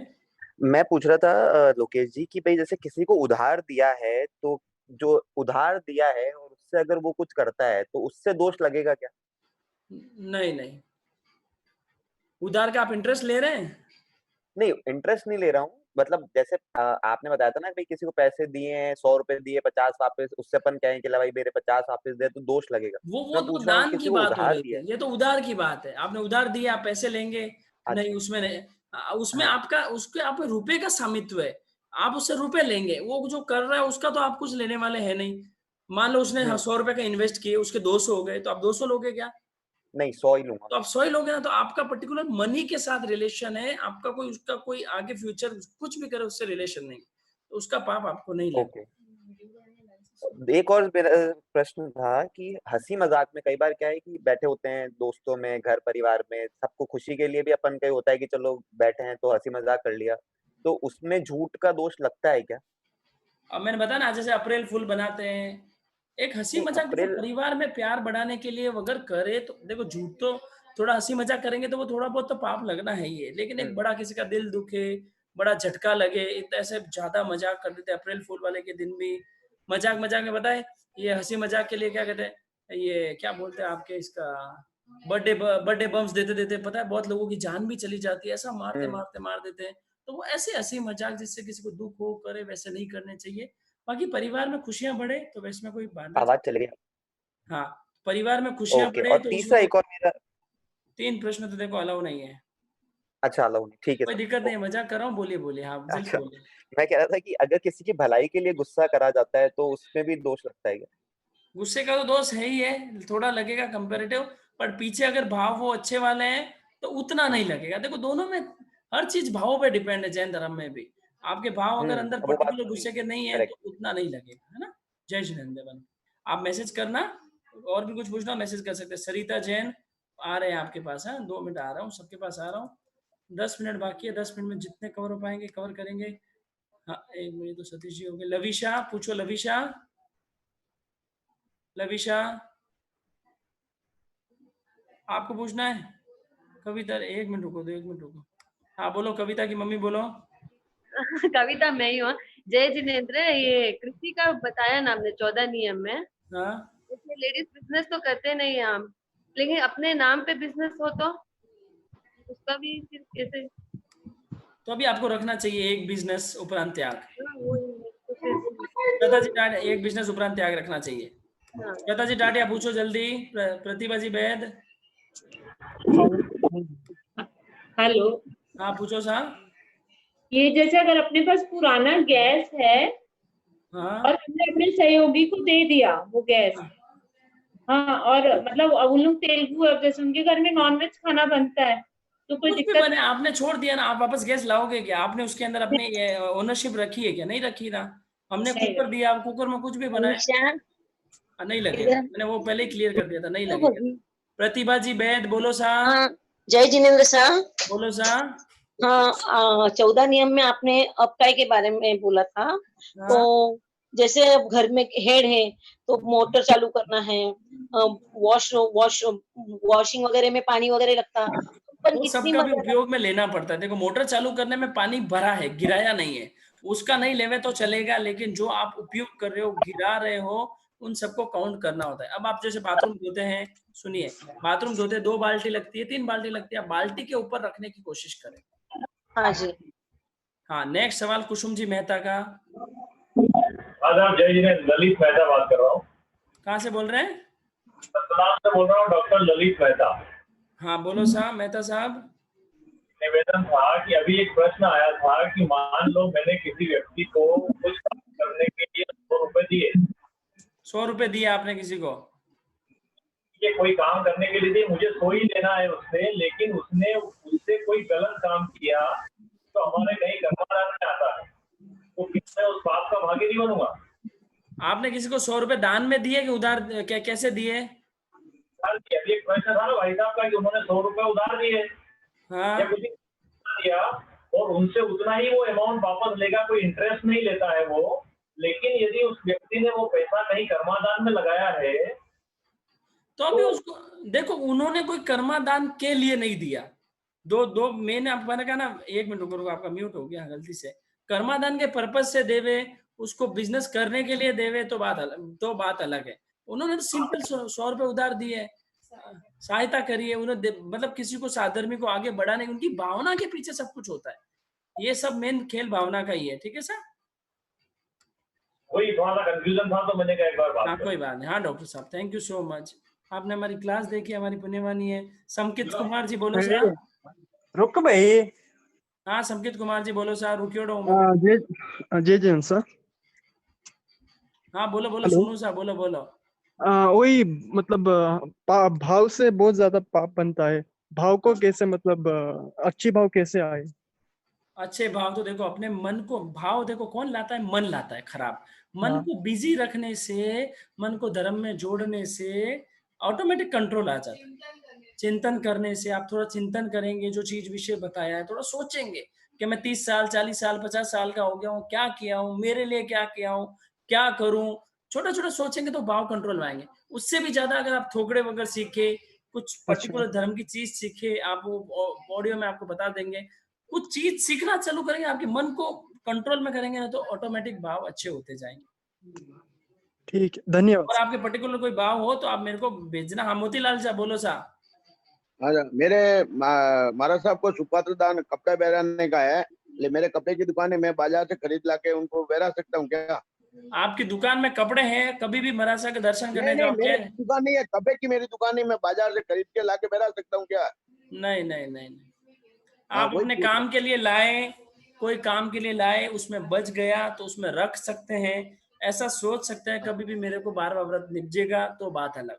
मैं पूछ रहा था लोकेश जी कि भाई जैसे किसी को उधार दिया है, तो जो उधार दिया है और उससे अगर वो कुछ करता है तो उससे दोष लगेगा क्या? नहीं नहीं, उधार का आप इंटरेस्ट ले रहे हैं? नहीं, इंटरेस्ट नहीं ले रहा हूँ, मतलब जैसे आपने बताया था ना कि किसी को पैसे दिए हैं, 100 रुपए दिए, 50 वापस, उससे अपन कहें कि भाई मेरे 50 वापस दे, तो दोष लगेगा। वो तो दान की बात हो रही थी, ये तो उधार की बात है। आपने उधार दिया, आप पैसे लेंगे नहीं, उसमें नहीं, उसमें आपका उसके आप रुपए का स्वामित्व है, आप उससे रुपए लेंगे, वो जो कर रहा है उसका तो आप कुछ लेने वाले हैं नहीं। मान लो उसने 100 रुपए का इन्वेस्ट किए, उसके 200 हो गए, तो आप 200 लोगे क्या? नहीं 100 ही लूंगा। तो आप 100 ही लोगे ना, तो आपका पर्टिकुलर मनी के साथ रिलेशन है, आपका कोई उसका कोई आगे फ्यूचर कुछ भी करे उससे रिलेशन नहीं, तो उसका पाप आपको नहीं लगेगा। एक और प्रश्न था कि हंसी मजाक में कई बार क्या है कि बैठे होते हैं दोस्तों में, घर परिवार में, सबको खुशी के लिए भी अपन कहीं होता है कि चलो बैठे हैं तो हंसी मजाक कर लिया, तो उसमें झूठ का दोष लगता है क्या? अब मैंने बताया ना, जैसे अप्रैल फूल बनाते हैं, एक हंसी मजाक परिवार में प्यार बढ़ाने के लिए अगर करे तो देखो, झूठ तो थोड़ा हंसी मजाक करेंगे तो वो थोड़ा बहुत तो पाप लगना है ही है, लेकिन एक बड़ा किसी का दिल दुखे, बड़ा झटका लगे, ऐसे ज्यादा मजाक कर देते। अप्रैल फूल वाले के दिन भी मजाक में बताए, ये हंसी मजाक के लिए क्या कहते हैं, ये क्या बोलते हैं आपके, इसका बर्थडे बम्स देते पता है बहुत लोगों की जान भी चली जाती है, ऐसा मारते मार देते हैं। तो वो ऐसे हंसी मजाक जिससे किसी को दुख हो करे, वैसे नहीं करने चाहिए। बाकी परिवार में खुशियां बढ़े तो वैसे में कोई बात नहीं। आवाज चली गई। हाँ, परिवार में खुशियां बढ़े और तो तीसरा एक और मेरा 3 प्रश्न तो देखो अलाउ नहीं है। अच्छा अलाउ नहीं, ठीक है, कोई दिक्कत नहीं, मजाक कर रहा हूँ, बोलिए। हाँ अच्छा, बोलिए। मैं कह रहा था कि अगर किसी की भलाई के लिए गुस्सा करा जाता है तो उसमें भी दोष लगता है क्या? गुस्से का तो दोष है ही है, थोड़ा लगेगा कंपैरेटिव, पर पीछे अगर भाव वो अच्छे वाले हैं तो उतना नहीं लगेगा। देखो दोनों में हर चीज भावों पे डिपेंड है, जैन धर्म में भी। आपके भाव अगर अंदर वो बात पर्टिकुलर तो गुस्से के नहीं है करेक्ट। तो उतना नहीं लगेगा, है ना। जय श्री नंदन। आप मैसेज करना, और भी कुछ पूछना मैसेज कर सकते हैं। सरिता जैन आ रहे हैं आपके पास, है 2 मिनट आ रहा हूँ, सबके पास आ रहा हूँ। 10 मिनट बाकी है, 10 मिनट में जितने कवर हो पाएंगे कवर करेंगे। हाँ 1 मिनट तो सतीश जी हो गए। लविशा पूछो, लविशा, लविशा आपको पूछना है। कविता 1 मिनट रुको, 1 मिनट रुको। हाँ बोलो, कविता की मम्मी बोलो। कविता मैं ही हूँ। जय जिनेंद्र, ये कृषि का बताया ना आपने 14 नियम में, हाँ उसमें लेडीज बिजनेस तो करते नहीं हैं हम, लेकिन अपने नाम पे बिजनेस हो तो उसका भी फिर कैसे? तो अभी आपको रखना चाहिए एक बिजनेस उपरांत त्याग। तो फिर श्वेता जी टाटिया, एक बिजनेस उपरांत त्याग रखना चाहिए। हाँ। श्वेता जी टाटिया पूछो जल्दी। प्रतिभा जी वैद। हेलो, हाँ पूछो साहब। ये जैसे अगर अपने पास पुराना गैस है हाँ और हमने अपने सहयोगी को दे दिया वो गैस, हाँ, और मतलब उन लोग तेलुगु है, जैसे उनके घर में नॉनवेज खाना बनता है, तो कोई कुछ भी दिक्कत? बने, आपने छोड़ दिया ना, आप वापस गैस लाओगे क्या? आपने उसके अंदर अपनी ओनरशिप रखी है क्या? नहीं रखी ना। हमने कुकर दिया, आप कुकर में कुछ भी बनाए, नहीं लगेगा। मैंने वो पहले ही क्लियर कर दिया था, नहीं लगेगा। प्रतिभा जी वैद बोलो सा। जय जिनेंद्र साहब। बोलो सा। हाँ, 14 नियम में आपने अपटाई के बारे में बोला था। तो जैसे अब घर में हेड है तो मोटर चालू करना है, वॉशिंग वगैरह में पानी वगैरह लगता, पर वो कितनी सबका भी मदद? उपयोग में लेना पड़ता है। देखो मोटर चालू करने में पानी भरा है, गिराया नहीं है, उसका नहीं लेवे तो चलेगा, लेकिन जो आप उपयोग कर रहे हो, गिरा रहे हो, उन सबको काउंट करना होता है। अब आप जैसे बाथरूम धोते हैं, सुनिए, बाथरूम धोते 2 बाल्टी लगती है, 3 बाल्टी लगती है, आप बाल्टी के ऊपर रखने की कोशिश करें। हाँ जी। हाँ नेक्स्ट सवाल कुसुम जी मेहता का। जय जिनेंद्र, ललित मेहता बात कर रहा हूँ। कहाँ से बोल रहे हैं? सतनाम से बोल रहा हूँ, डॉक्टर ललित मेहता। हाँ बोलो साहब, मेहता साहब। निवेदन था कि अभी एक प्रश्न आया था कि मान लो मैंने किसी व्यक्ति को कुछ काम करने के लिए 100 रुपए दिए। 100 रुपए दिए आपने किसी को? ये कोई काम करने के लिए दिए, मुझे 100 ही लेना है उससे, लेकिन उसने उससे कोई गलत काम किया तो हमारे कहीं कर्मादान में आता है, तो क्या मैं उस पाप का भागी नहीं बनूंगा? आपने किसी को 100 रुपए दान में दिए कि उधार, क्या कैसे दिए? अभी एक प्रश्न था ना भाई साहब का कि उन्होंने 100 रुपए उधार दिए, हाँ। या कुछ दिया और उनसे उतना ही वो अमाउंट वापस लेगा, कोई इंटरेस्ट नहीं लेता है वो। लेकिन यदि उस व्यक्ति ने वो पैसा कहीं कर्मादान में लगाया है तो अभी उसको देखो, उन्होंने कोई कर्मादान के लिए नहीं दिया। दो मैंने आपको कहा ना, 1 मिनट रुको, आपका म्यूट हो गया गलती से। कर्मादान के पर्पज से देवे, उसको बिजनेस करने के लिए देवे तो बात अलग है। उन्होंने तो सिंपल 100 रुपए उधार दिए, सहायता करिए उन्होंने, मतलब किसी को साधर्मी को आगे बढ़ाने, उनकी भावना के पीछे सब कुछ होता है। ये सब मेन खेल भावना का ही है, ठीक है सर। वही थोड़ा सा कंफ्यूजन था तो मैंने कहा एक बार बात। हाँ कोई बात नहीं। हाँ डॉक्टर साहब थैंक यू सो मच, आपने हमारी क्लास देखी, हमारी पुण्यवानी है। संकित कुमार जी बोलो सर। रुक भाई। हाँ संकित कुमार जी बोलो सर, रुकियो। जय जैन सर। हाँ बोलो बोलो, हेलो। सुनो सर, बोलो बोलो। वही मतलब भाव से बहुत ज्यादा पाप बनता है। भाव को कैसे मतलब अच्छी भाव कैसे आए? अच्छे भाव तो देखो अपने मन को, भाव देखो कौन लाता है? मन लाता है खराब। मन को बिजी रखने से, मन को धर्म में जोड़ने से ऑटोमेटिक कंट्रोल आ जाता है। चिंतन करने से, आप थोड़ा चिंतन करेंगे, जो चीज विषय बताया है थोड़ा सोचेंगे कि मैं 30 साल 40 साल 50 साल का हो गया हूँ, क्या किया हूँ, मेरे लिए क्या किया हूँ, क्या करूं, छोटा छोटा सोचेंगे तो भाव कंट्रोल में आएंगे। उससे भी ज्यादा अगर आप थोकड़े वगैरह सीखे, कुछ पर्टिकुलर धर्म की चीज सीखे, आप वो ऑडियो में आपको बता देंगे, कुछ चीज सीखना चालू करेंगे, आपके मन को कंट्रोल में करेंगे ना, तो ऑटोमेटिक भाव अच्छे होते जाएंगे। ठीक है, धन्यवाद। और आपके पर्टिकुलर कोई भाव हो तो आप मेरे को भेजना। हाँ मोतीलाल साहब बोलो साहब। मेरे महाराज साहब को सुपात्र दान कपड़े बहराने का है, मेरे कपड़े की दुकान है, मैं बाजार से खरीद लाके उनको बहरा सकता हूँ क्या? आपकी दुकान में कपड़े हैं, कभी भी महाराज साहब के दर्शन करने जाओ। मेरी दुकान नहीं है, कपड़े की मेरी दुकान नहीं, मैं बाजार से खरीद के लाके बहरा सकता हूँ क्या? नहीं नहीं नहीं, आप अपने काम के लिए लाए, कोई काम के लिए लाए, उसमें बच गया तो उसमें रख सकते हैं, ऐसा सोच सकते हैं। कभी भी मेरे को बार बार व्रत निपजेगा तो बात अलग,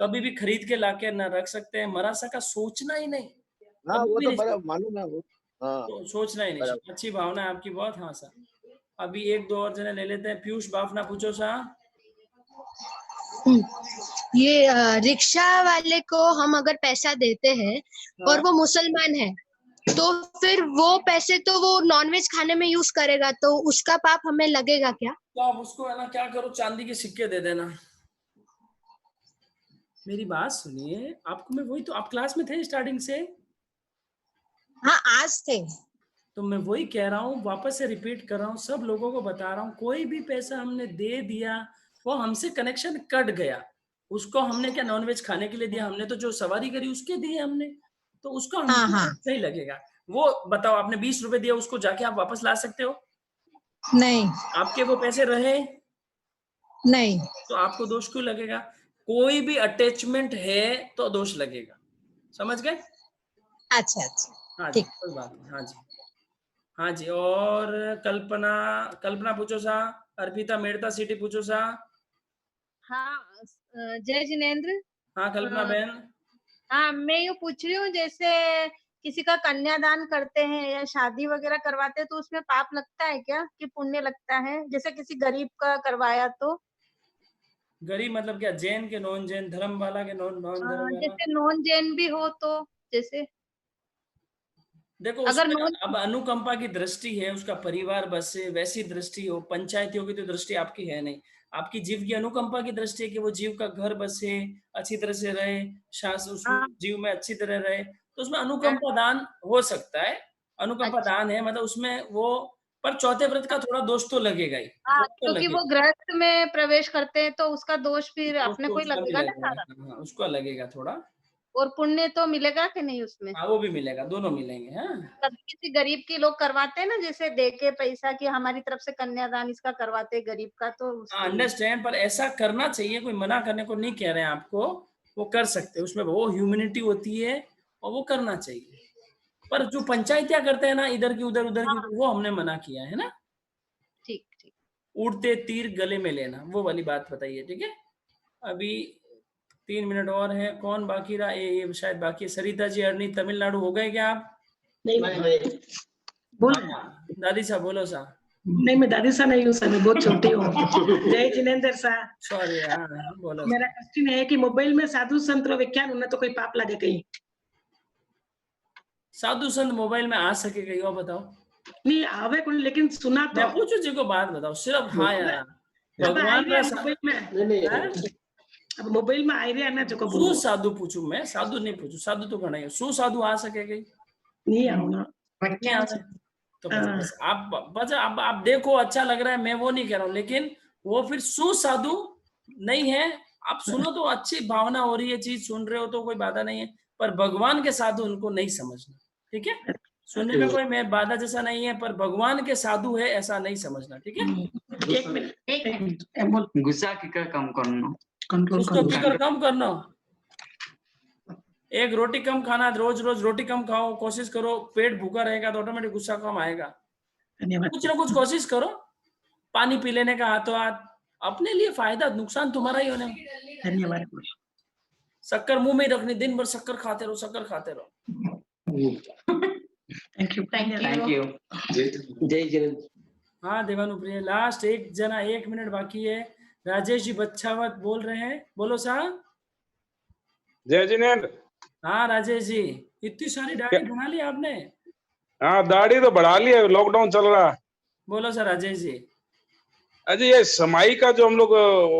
कभी भी खरीद के लाके न रख सकते हैं। मरासा का सोचना ही नहीं। हाँ वो तो मालूम है वो। हाँ तो सोचना ही नहीं बराबर। चाहिए। अच्छी भावना है आपकी बहुत। हाँ सर, अभी एक दो और जने ले लेते हैं। पीयूष बाफना पूछो सा। ये रिक्शा वाले को हम अगर पैसा देते हैं और वो मुसलमान है, तो फिर वो पैसे तो वो नॉनवेज खाने में यूज करेगा, तो उसका पाप हमें लगेगा क्या? तो आप उसको है ना क्या करो, चांदी के सिक्के दे देना। मेरी बात सुनिए, आपको मैं वही तो, आप क्लास में थे स्टार्टिंग से? हाँ आज थे। तो मैं वही कह रहा हूँ, वापस से रिपीट कर रहा हूँ, सब लोगों को बता रहा हूँ, कोई भी पैसा हमने दे दिया वो हमसे कनेक्शन कट गया। उसको हमने क्या नॉनवेज खाने के लिए दिया? हमने तो जो सवारी करी उसके दिए हमने, तो उसको हाँ, हमको हाँ। सही लगेगा। वो बताओ, आपने 20 रुपए दिया, उसको जाके आप वापस ला सकते हो? नहीं, आपके वो पैसे रहे? नहीं। तो आपको दोष क्यों लगेगा? कोई भी अटैचमेंट है तो दोष लगेगा। समझ गए? अच्छा अच्छा, हाँ जी, ठीक। कोई बात नहीं। हाँ जी, हाँ जी। और कल्पना, कल्पना पूछो सा। अर्पिता मेड़ता सिटी पूछो सा। हाँ, जय जिनेंद्र। हाँ कल्पना बहन। हाँ, मैं ये पूछ रही हूँ, जैसे किसी का कन्यादान करते हैं या शादी वगैरह करवाते हैं तो उसमें पाप लगता है क्या कि पुण्य लगता है? जैसे किसी गरीब का करवाया तो? गरीब मतलब क्या, जैन के नॉन जैन, धर्म वाला के नॉन नॉन धर्म वाला? जैसे नॉन जैन भी हो तो, जैसे देखो अगर उसमें नॉन, अब अनुकंपा की दृष्टि है, उसका परिवार बसे वैसी दृष्टि हो। पंचायतियों की तो दृष्टि आपकी है नहीं, आपकी जीव की अनुकंपा की दृष्टि है कि वो जीव का घर बसे, अच्छी तरह से रहे, शास उस जीव में अच्छी तरह रहे, तो उसमें अनुकंपा दान हो सकता है। अनुकंपा दान है, मतलब उसमें वो, पर चौथे व्रत का थोड़ा दोष तो लगेगा ही, हाँ, थोड़ा तो क्योंकि लगेगा। वो गृहस्थ में प्रवेश करते हैं तो उसका दोष फिर अपने उसको को ही उसका लगेगा ना मिलेगा, सारा। हाँ, उसका लगेगा थोड़ा। और पुण्य तो मिलेगा कि नहीं उसमें? हाँ वो भी मिलेगा, दोनों मिलेंगे। हाँ कभी किसी गरीब की लोग करवाते हैं ना, जैसे दे के पैसा कि हमारी तरफ से कन्यादान इसका करवाते हैं गरीब का, तो उसके लिए। अंडरस्टैंड, पर ऐसा करना चाहिए, कोई मना करने को नहीं कह रहे हैं आपको, वो कर सकते हैं, उसमें वो ह्यूमैनिटी होती है और वो करना चाहिए। पर जो पंचायतियां करते हैं ना, इधर की उधर उधर की उधर, वो हमने मना किया है ना। ठीक ठीक। उड़ते तीर गले में लेना, वो वाली बात बताइए, ठीक है। अभी 3 मिनट और है। कौन बाकी रहा? ये शायद बाकी है। सरिता जी, अरनी, तमिलनाडु हो गए क्या आप? नहीं बोल। हाँ, दादी साहब बोलो सा। नहीं, मैं दादी सा नहीं हूँ सर, मैं बहुत छोटी हूँ। जय जिनेंद्र सा। सॉरी, हाँ बोलो। मेरा क्वेश्चन है कि मोबाइल में साधु संत व्याख्यान होना तो कोई पाप लगे कहीं? साधु संत मोबाइल में आ सके कहीं और बताओ? नहीं आवे कोई, लेकिन सुना तो। मैं पूछू जी को बात बताओ सिर्फ। हाँ यार, भगवान का मोबाइल में, अब मोबाइल में आई रहा ना जो को सु साधु पूछू, मैं साधु नहीं पूछू। साधु तो घना है, सु साधु आ सके कहीं? नहीं आऊंगा। नहीं आ सके तो बस आप देखो, अच्छा लग रहा है, मैं वो नहीं कह रहा हूँ, लेकिन वो फिर सुसाधु नहीं है। आप सुनो तो अच्छी भावना हो रही है, चीज सुन रहे हो तो कोई बाधा नहीं है, पर भगवान के साधु उनको नहीं समझना, ठीक है। सुनने में कोई मैं बाधा जैसा नहीं है, पर भगवान के साधु है ऐसा नहीं समझना, ठीक है। एक मिनट गुस्सा किकर कम करना, उसको किकर कम करना। एक रोटी कम खाना, रोज रोज रोटी कम खाओ, कोशिश करो, पेट भूखा रहेगा तो ऑटोमेटिक गुस्सा कम आएगा। कुछ ना कुछ कोशिश करो, पानी पी लेने का हाथों हाथ, अपने लिए फायदा, नुकसान तुम्हारा ही होने में। धन्यवाद। शक्कर मुंह में ही रखनी, दिन भर शक्कर खाते रहो, शक्कर खाते रहो। Thank you. जय जिनेंद्र। हाँ देवानुप्रिय, लास्ट एक जना, 1 मिनट बाकी है। राजेश जी बच्चावत बोल रहे हैं, बोलो साहब। जय जिनेंद्र। हाँ राजेश जी, इतनी सारी दाढ़ी बना ली आपने? हाँ दाढ़ी तो बढ़ा ली है, लॉकडाउन चल रहा है। बोलो सर राजेश जी। अजय, ये समाई का जो हम लोग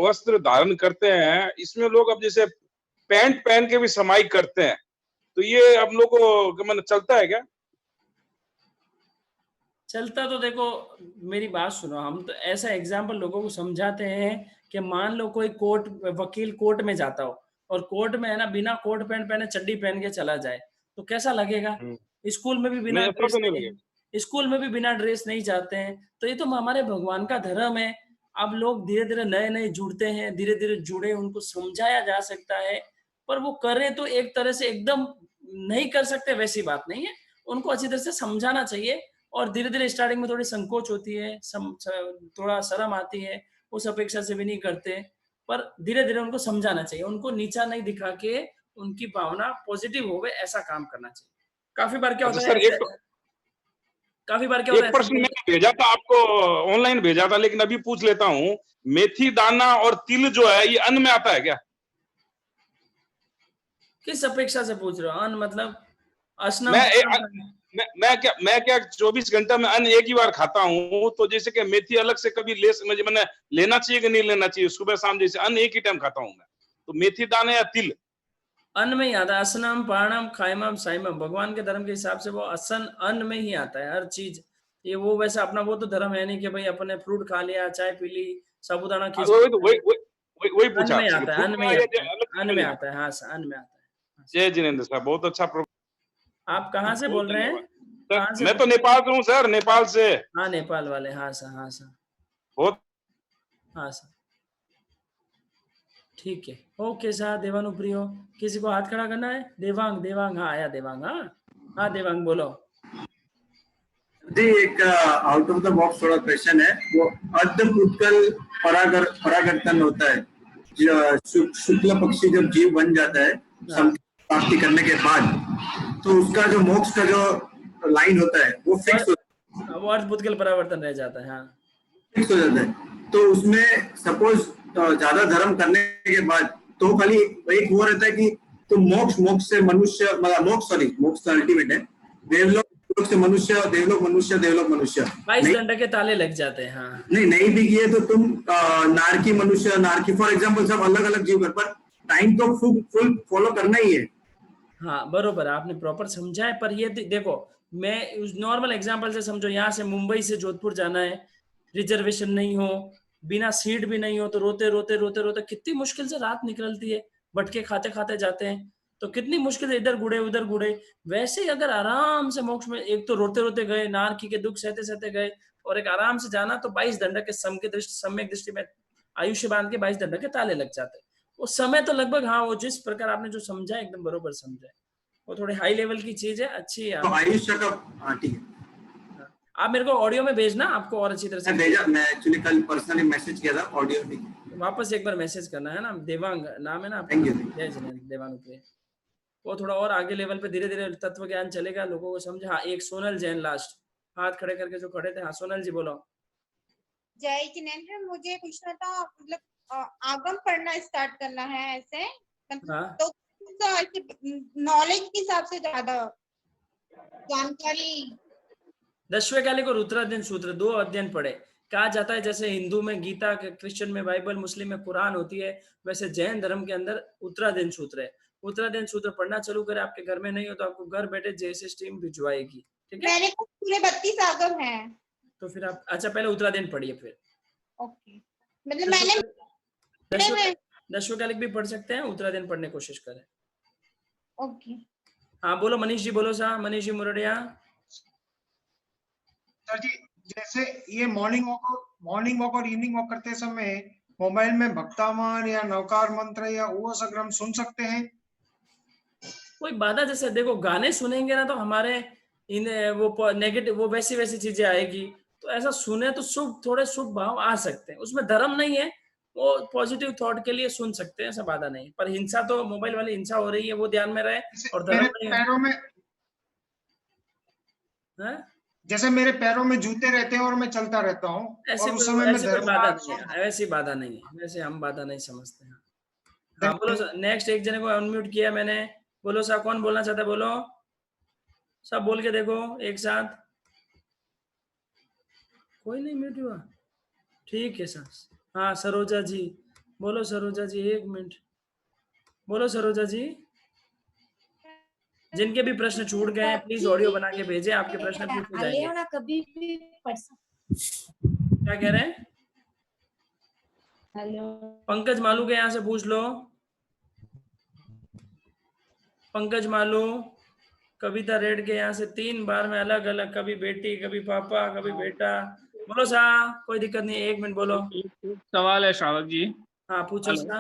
वस्त्र धारण करते हैं, इसमें लोग अब जैसे पैंट पहन के भी समाई करते हैं, तो ये हम लोग को मतलब चलता है क्या? चलता तो देखो, मेरी बात सुनो, हम तो ऐसा एग्जाम्पल लोगों को समझाते हैं कि मान लो कोई कोर्ट वकील कोर्ट में जाता हो और कोर्ट में है ना बिना कोट पैंट पहने चड्डी पहन के चला जाए तो कैसा लगेगा। स्कूल में भी बिना ड्रेस नहीं, स्कूल में भी बिना ड्रेस नहीं जाते हैं। तो ये तो हमारे भगवान का धर्म है। अब लोग धीरे धीरे नए नए जुड़ते हैं, धीरे धीरे जुड़े, उनको समझाया जा सकता है, पर वो करें तो एक तरह से एकदम नहीं कर सकते वैसी बात नहीं है, उनको अच्छी तरह से समझाना चाहिए। और धीरे धीरे स्टार्टिंग में थोड़ी संकोच होती है, थोड़ा शर्म आती है, उस अपेक्षा से भी नहीं करते, पर धीरे धीरे उनको समझाना चाहिए, उनको नीचा नहीं दिखा के उनकी भावना पॉजिटिव हो गए, ऐसा काम करना चाहिए। काफी बार क्या होता है, काफी बार क्या होता एक है, प्रश्न मैंने भेजा था आपको, ऑनलाइन भेजा था, लेकिन अभी पूछ लेता हूँ, मेथी दाना और तिल जो है ये अन्न में आता है क्या? किस अपेक्षा से पूछ रहे हो? अन्न मतलब असनम मैं क्या 24 घंटा में अन्न एक ही बार खाता हूँ, तो जैसे कि मेथी अलग से कभी मैंने लेना चाहिए कि नहीं लेना चाहिए? सुबह शाम जैसे अन्न एक ही टाइम खाता हूँ मैं, तो मेथी दाना या तिल अन्न में ही आता है। असनम पाणम खायमम साइमम, भगवान के धर्म के हिसाब से वो असन अन्न में ही आता है हर चीज। ये वो वैसे अपना वो तो धर्म है नहीं कि भाई अपने फ्रूट खा लिया, चाय पी ली, साबुदाना वही अन्न पूछा में आपसे आता कि है, फ्रूट अन्न में का ही या आता है, अलग से अन्न में मिलेगा? आता है। हाँ सर, अन्न में आता है। जय जिनेंद्र साहब, बहुत अच्छा प्रोग्राम। आप कहाँ से बोल रहे हैं? कहाँ से? मैं तो नेपाल से हूँ सर, नेपाल से। हाँ नेपाल वाले, हाँ सर, हाँ सर, बहुत हाँ सर, ठीक है, ओके सर। देवानुप्रियो, किसी को हाथ खड़ा करना है? देवांग, देवांग, हाँ आया देवांग, हाँ हाँ देवांग बोलो। जी, एक आउट ऑफ द बॉक्स थोड़ा क्वेश्चन है। वो अर्धपुत्कल परागर्तन होता है, शुक्ल पक्षी जब जीव बन जाता है प्राप्ति करने के बाद, तो उसका जो मोक्ष का जो लाइन होता है वो फिक्स होता है, वो अर्धपुत्कल परावर्तन रह जाता है। हाँ, फिक्स हो जाता है। तो उसमें सपोज ज्यादा धर्म करने के बाद तो खाली एक वो रहता है कि तो मोक्ष से मनुष्य, मोक्ष अल्टीमेट है, देवलोक से मनुष्य, देवलोक मनुष्य, देवलोक मनुष्य। 22 दंड के ताले लग जाते हैं। हाँ, नहीं भी किए तो तुम नारकी मनुष्य, नारकी फॉर एग्जाम्पल, सब अलग अलग जीव कर, पर टाइम तो फुल फॉलो करना ही है। हाँ बरोबर, आपने प्रॉपर समझा है। पर ये देखो, मैं उस नॉर्मल एग्जांपल से समझो, यहाँ से मुंबई से जोधपुर जाना है, रिजर्वेशन नहीं हो, बिना सीट भी नहीं हो, तो रोते रोते रोते रोते कितनी मुश्किल से रात निकलती है, भटके खाते खाते जाते हैं, तो कितनी मुश्किल से इधर गुड़े उधर गुड़े। वैसे ही अगर आराम से मोक्ष में, एक तो रोते रोते गए, नारकी के दुख सहते सहते गए, और एक आराम से जाना, तो 22 दंड के सम्यक दृष्टि में आयुष्य बांध के 22 दंड के ताले लग जाते हैं। वो समय तो लगभग, हाँ वो जिस प्रकार आपने जो समझा एकदम बरोबर समझा है, वो थोड़ी हाई लेवल की चीज है, अच्छी है। तो आयुष्य का, हाँ ठीक है, आप मेरे को ऑडियो में भेजना, आपको और अच्छी तरह से भेजा। मैं एक्चुअली कल पर्सनली मैसेज किया था, ऑडियो नहीं, वापस एक बार मैसेज करना है ना। देवांग नाम है ना आपका? Thank you. जय जिनेंद्र, देवानुप्रिय। वो थोड़ा और आगे लेवल पे धीरे धीरे तत्व ज्ञान चलेगा, लोगों को समझे। हाँ, एक सोनल जैन लास्ट हाथ खड़े करके जो खड़े थे। हाँ सोनल जी बोलो। जय जिनेंद्र, मुझे पूछना था, मतलब आगम पढ़ना स्टार्ट करना है ऐसे, तो नॉलेज के हिसाब से ज्यादा जानकारी। 10वें कालिक और उत्तराधीन सूत्र 2 अध्ययन पढ़े। कहा जाता है जैसे हिंदू में गीता, क्रिश्चियन में बाइबल, मुस्लिम में कुरान होती है, वैसे जैन धर्म के अंदर उत्तराधीन सूत्र है। उत्तराधीन सूत्र पढ़ना चालू करें, आपके घर में नहीं हो तो आपको घर बैठे जेएसएस टीम भिजवाएगी, ठीक है? मेरे को पूरे 32 आगम है। तो फिर आप, अच्छा पहले उत्तराधीन पढ़िए, फिर ओके, मतलब मैंने 10वें कालिक भी पढ़ सकते हैं, उत्तराधीन पढ़ने की कोशिश करें। ओके, हाँ बोलो मनीष जी, बोलो सा, मनीष जी मुरडिया। सर जी, जैसे ये मॉर्निंग वॉक और इवनिंग वॉक करते समय मोबाइल में भक्तावन या नवकार मंत्र या वो सब हम सुन सकते हैं? कोई बाधा, जैसे देखो गाने सुनेंगे ना तो हमारे इन वो नेगेटिव, वो वैसी चीजें आएगी, तो ऐसा सुने तो थोड़े शुभ भाव आ सकते हैं, उसमें धर्म नहीं है, वो पॉजिटिव थॉट के लिए सुन सकते हैं, ऐसा बाधा नहीं। पर हिंसा तो मोबाइल वाली हिंसा हो रही है, वो ध्यान में रहे, और धर्म नहीं पैरों में है? जैसे मेरे पैरों में जूते रहते हैं और मैं चलता रहता हूँ, ऐसी उस समय में कोई बाधा नहीं है, ऐसी बाधा नहीं है, वैसे हम बाधा नहीं समझते हैं। हाँ बोलो सर, नेक्स्ट एक जने को अनम्यूट किया मैंने, बोलो सर, कौन बोलना चाहता है? बोलो सब, बोल के देखो एक साथ। कोई नहीं म्यूट हुआ, ठीक है सर। हाँ सरोजा जी, बोलो सरोजा जी, 1 मिनट बोलो सरोजा जी। जिनके भी प्रश्न छूट गए हैं प्लीज ऑडियो बना के भेजें, आपके प्रश्न पूछे जाएंगे। कभी भी पढ़ क्या कह रहे हैं? हेलो, पंकज मालू के यहाँ से पूछ लो। पंकज मालू, कविता रेड के यहाँ से 3 बार में अलग अलग, कभी बेटी, कभी पापा, कभी बेटा। बोलो सा, कोई दिक्कत नहीं, 1 मिनट बोलो। सवाल है श्रावक जी। हाँ पूछो सा।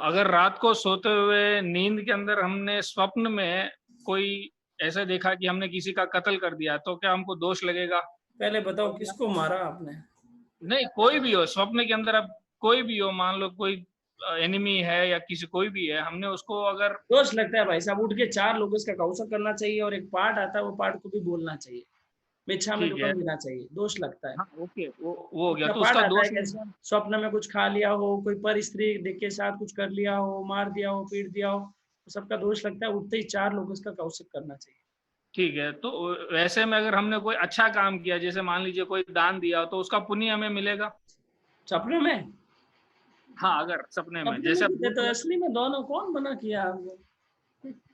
अगर रात को सोते हुए नींद के अंदर हमने स्वप्न में कोई ऐसा देखा कि हमने किसी का कत्ल कर दिया, तो क्या हमको दोष लगेगा? पहले बताओ किसको मारा आपने? नहीं, कोई भी हो, स्वप्न के अंदर अब कोई भी हो, मान लो कोई एनिमी है या किसी कोई भी है, हमने उसको अगर दोष लगता है भाई साहब, उठ के 4 लोगों का कौशल करना चाहिए, और एक पार्ट आता है, वो पार्ट को भी बोलना चाहिए। मिच्छा में ठीक है। दुखम देना चाहिए, दोष लगता है। हाँ, ओके, वो हो गया, तो पाठ उसका आता है दोष कैसे? स्वप्न में कुछ खा लिया हो, कोई पर स्त्री के साथ कुछ कर लिया हो, मार दिया हो, पीट दिया हो, तो सबका दोष लगता है। उठते ही 4 लोग उसका कौशिक करना चाहिए। ठीक है। तो वैसे में अगर हमने कोई अच्छा काम किया, जैसे मान लीजिए कोई दान दिया, तो उसका पुण्य हमें मिलेगा? सपने में? हाँ, अगर सपने में, सपने जैसे में भी तो असली में दोनों कौन मना किया आपको?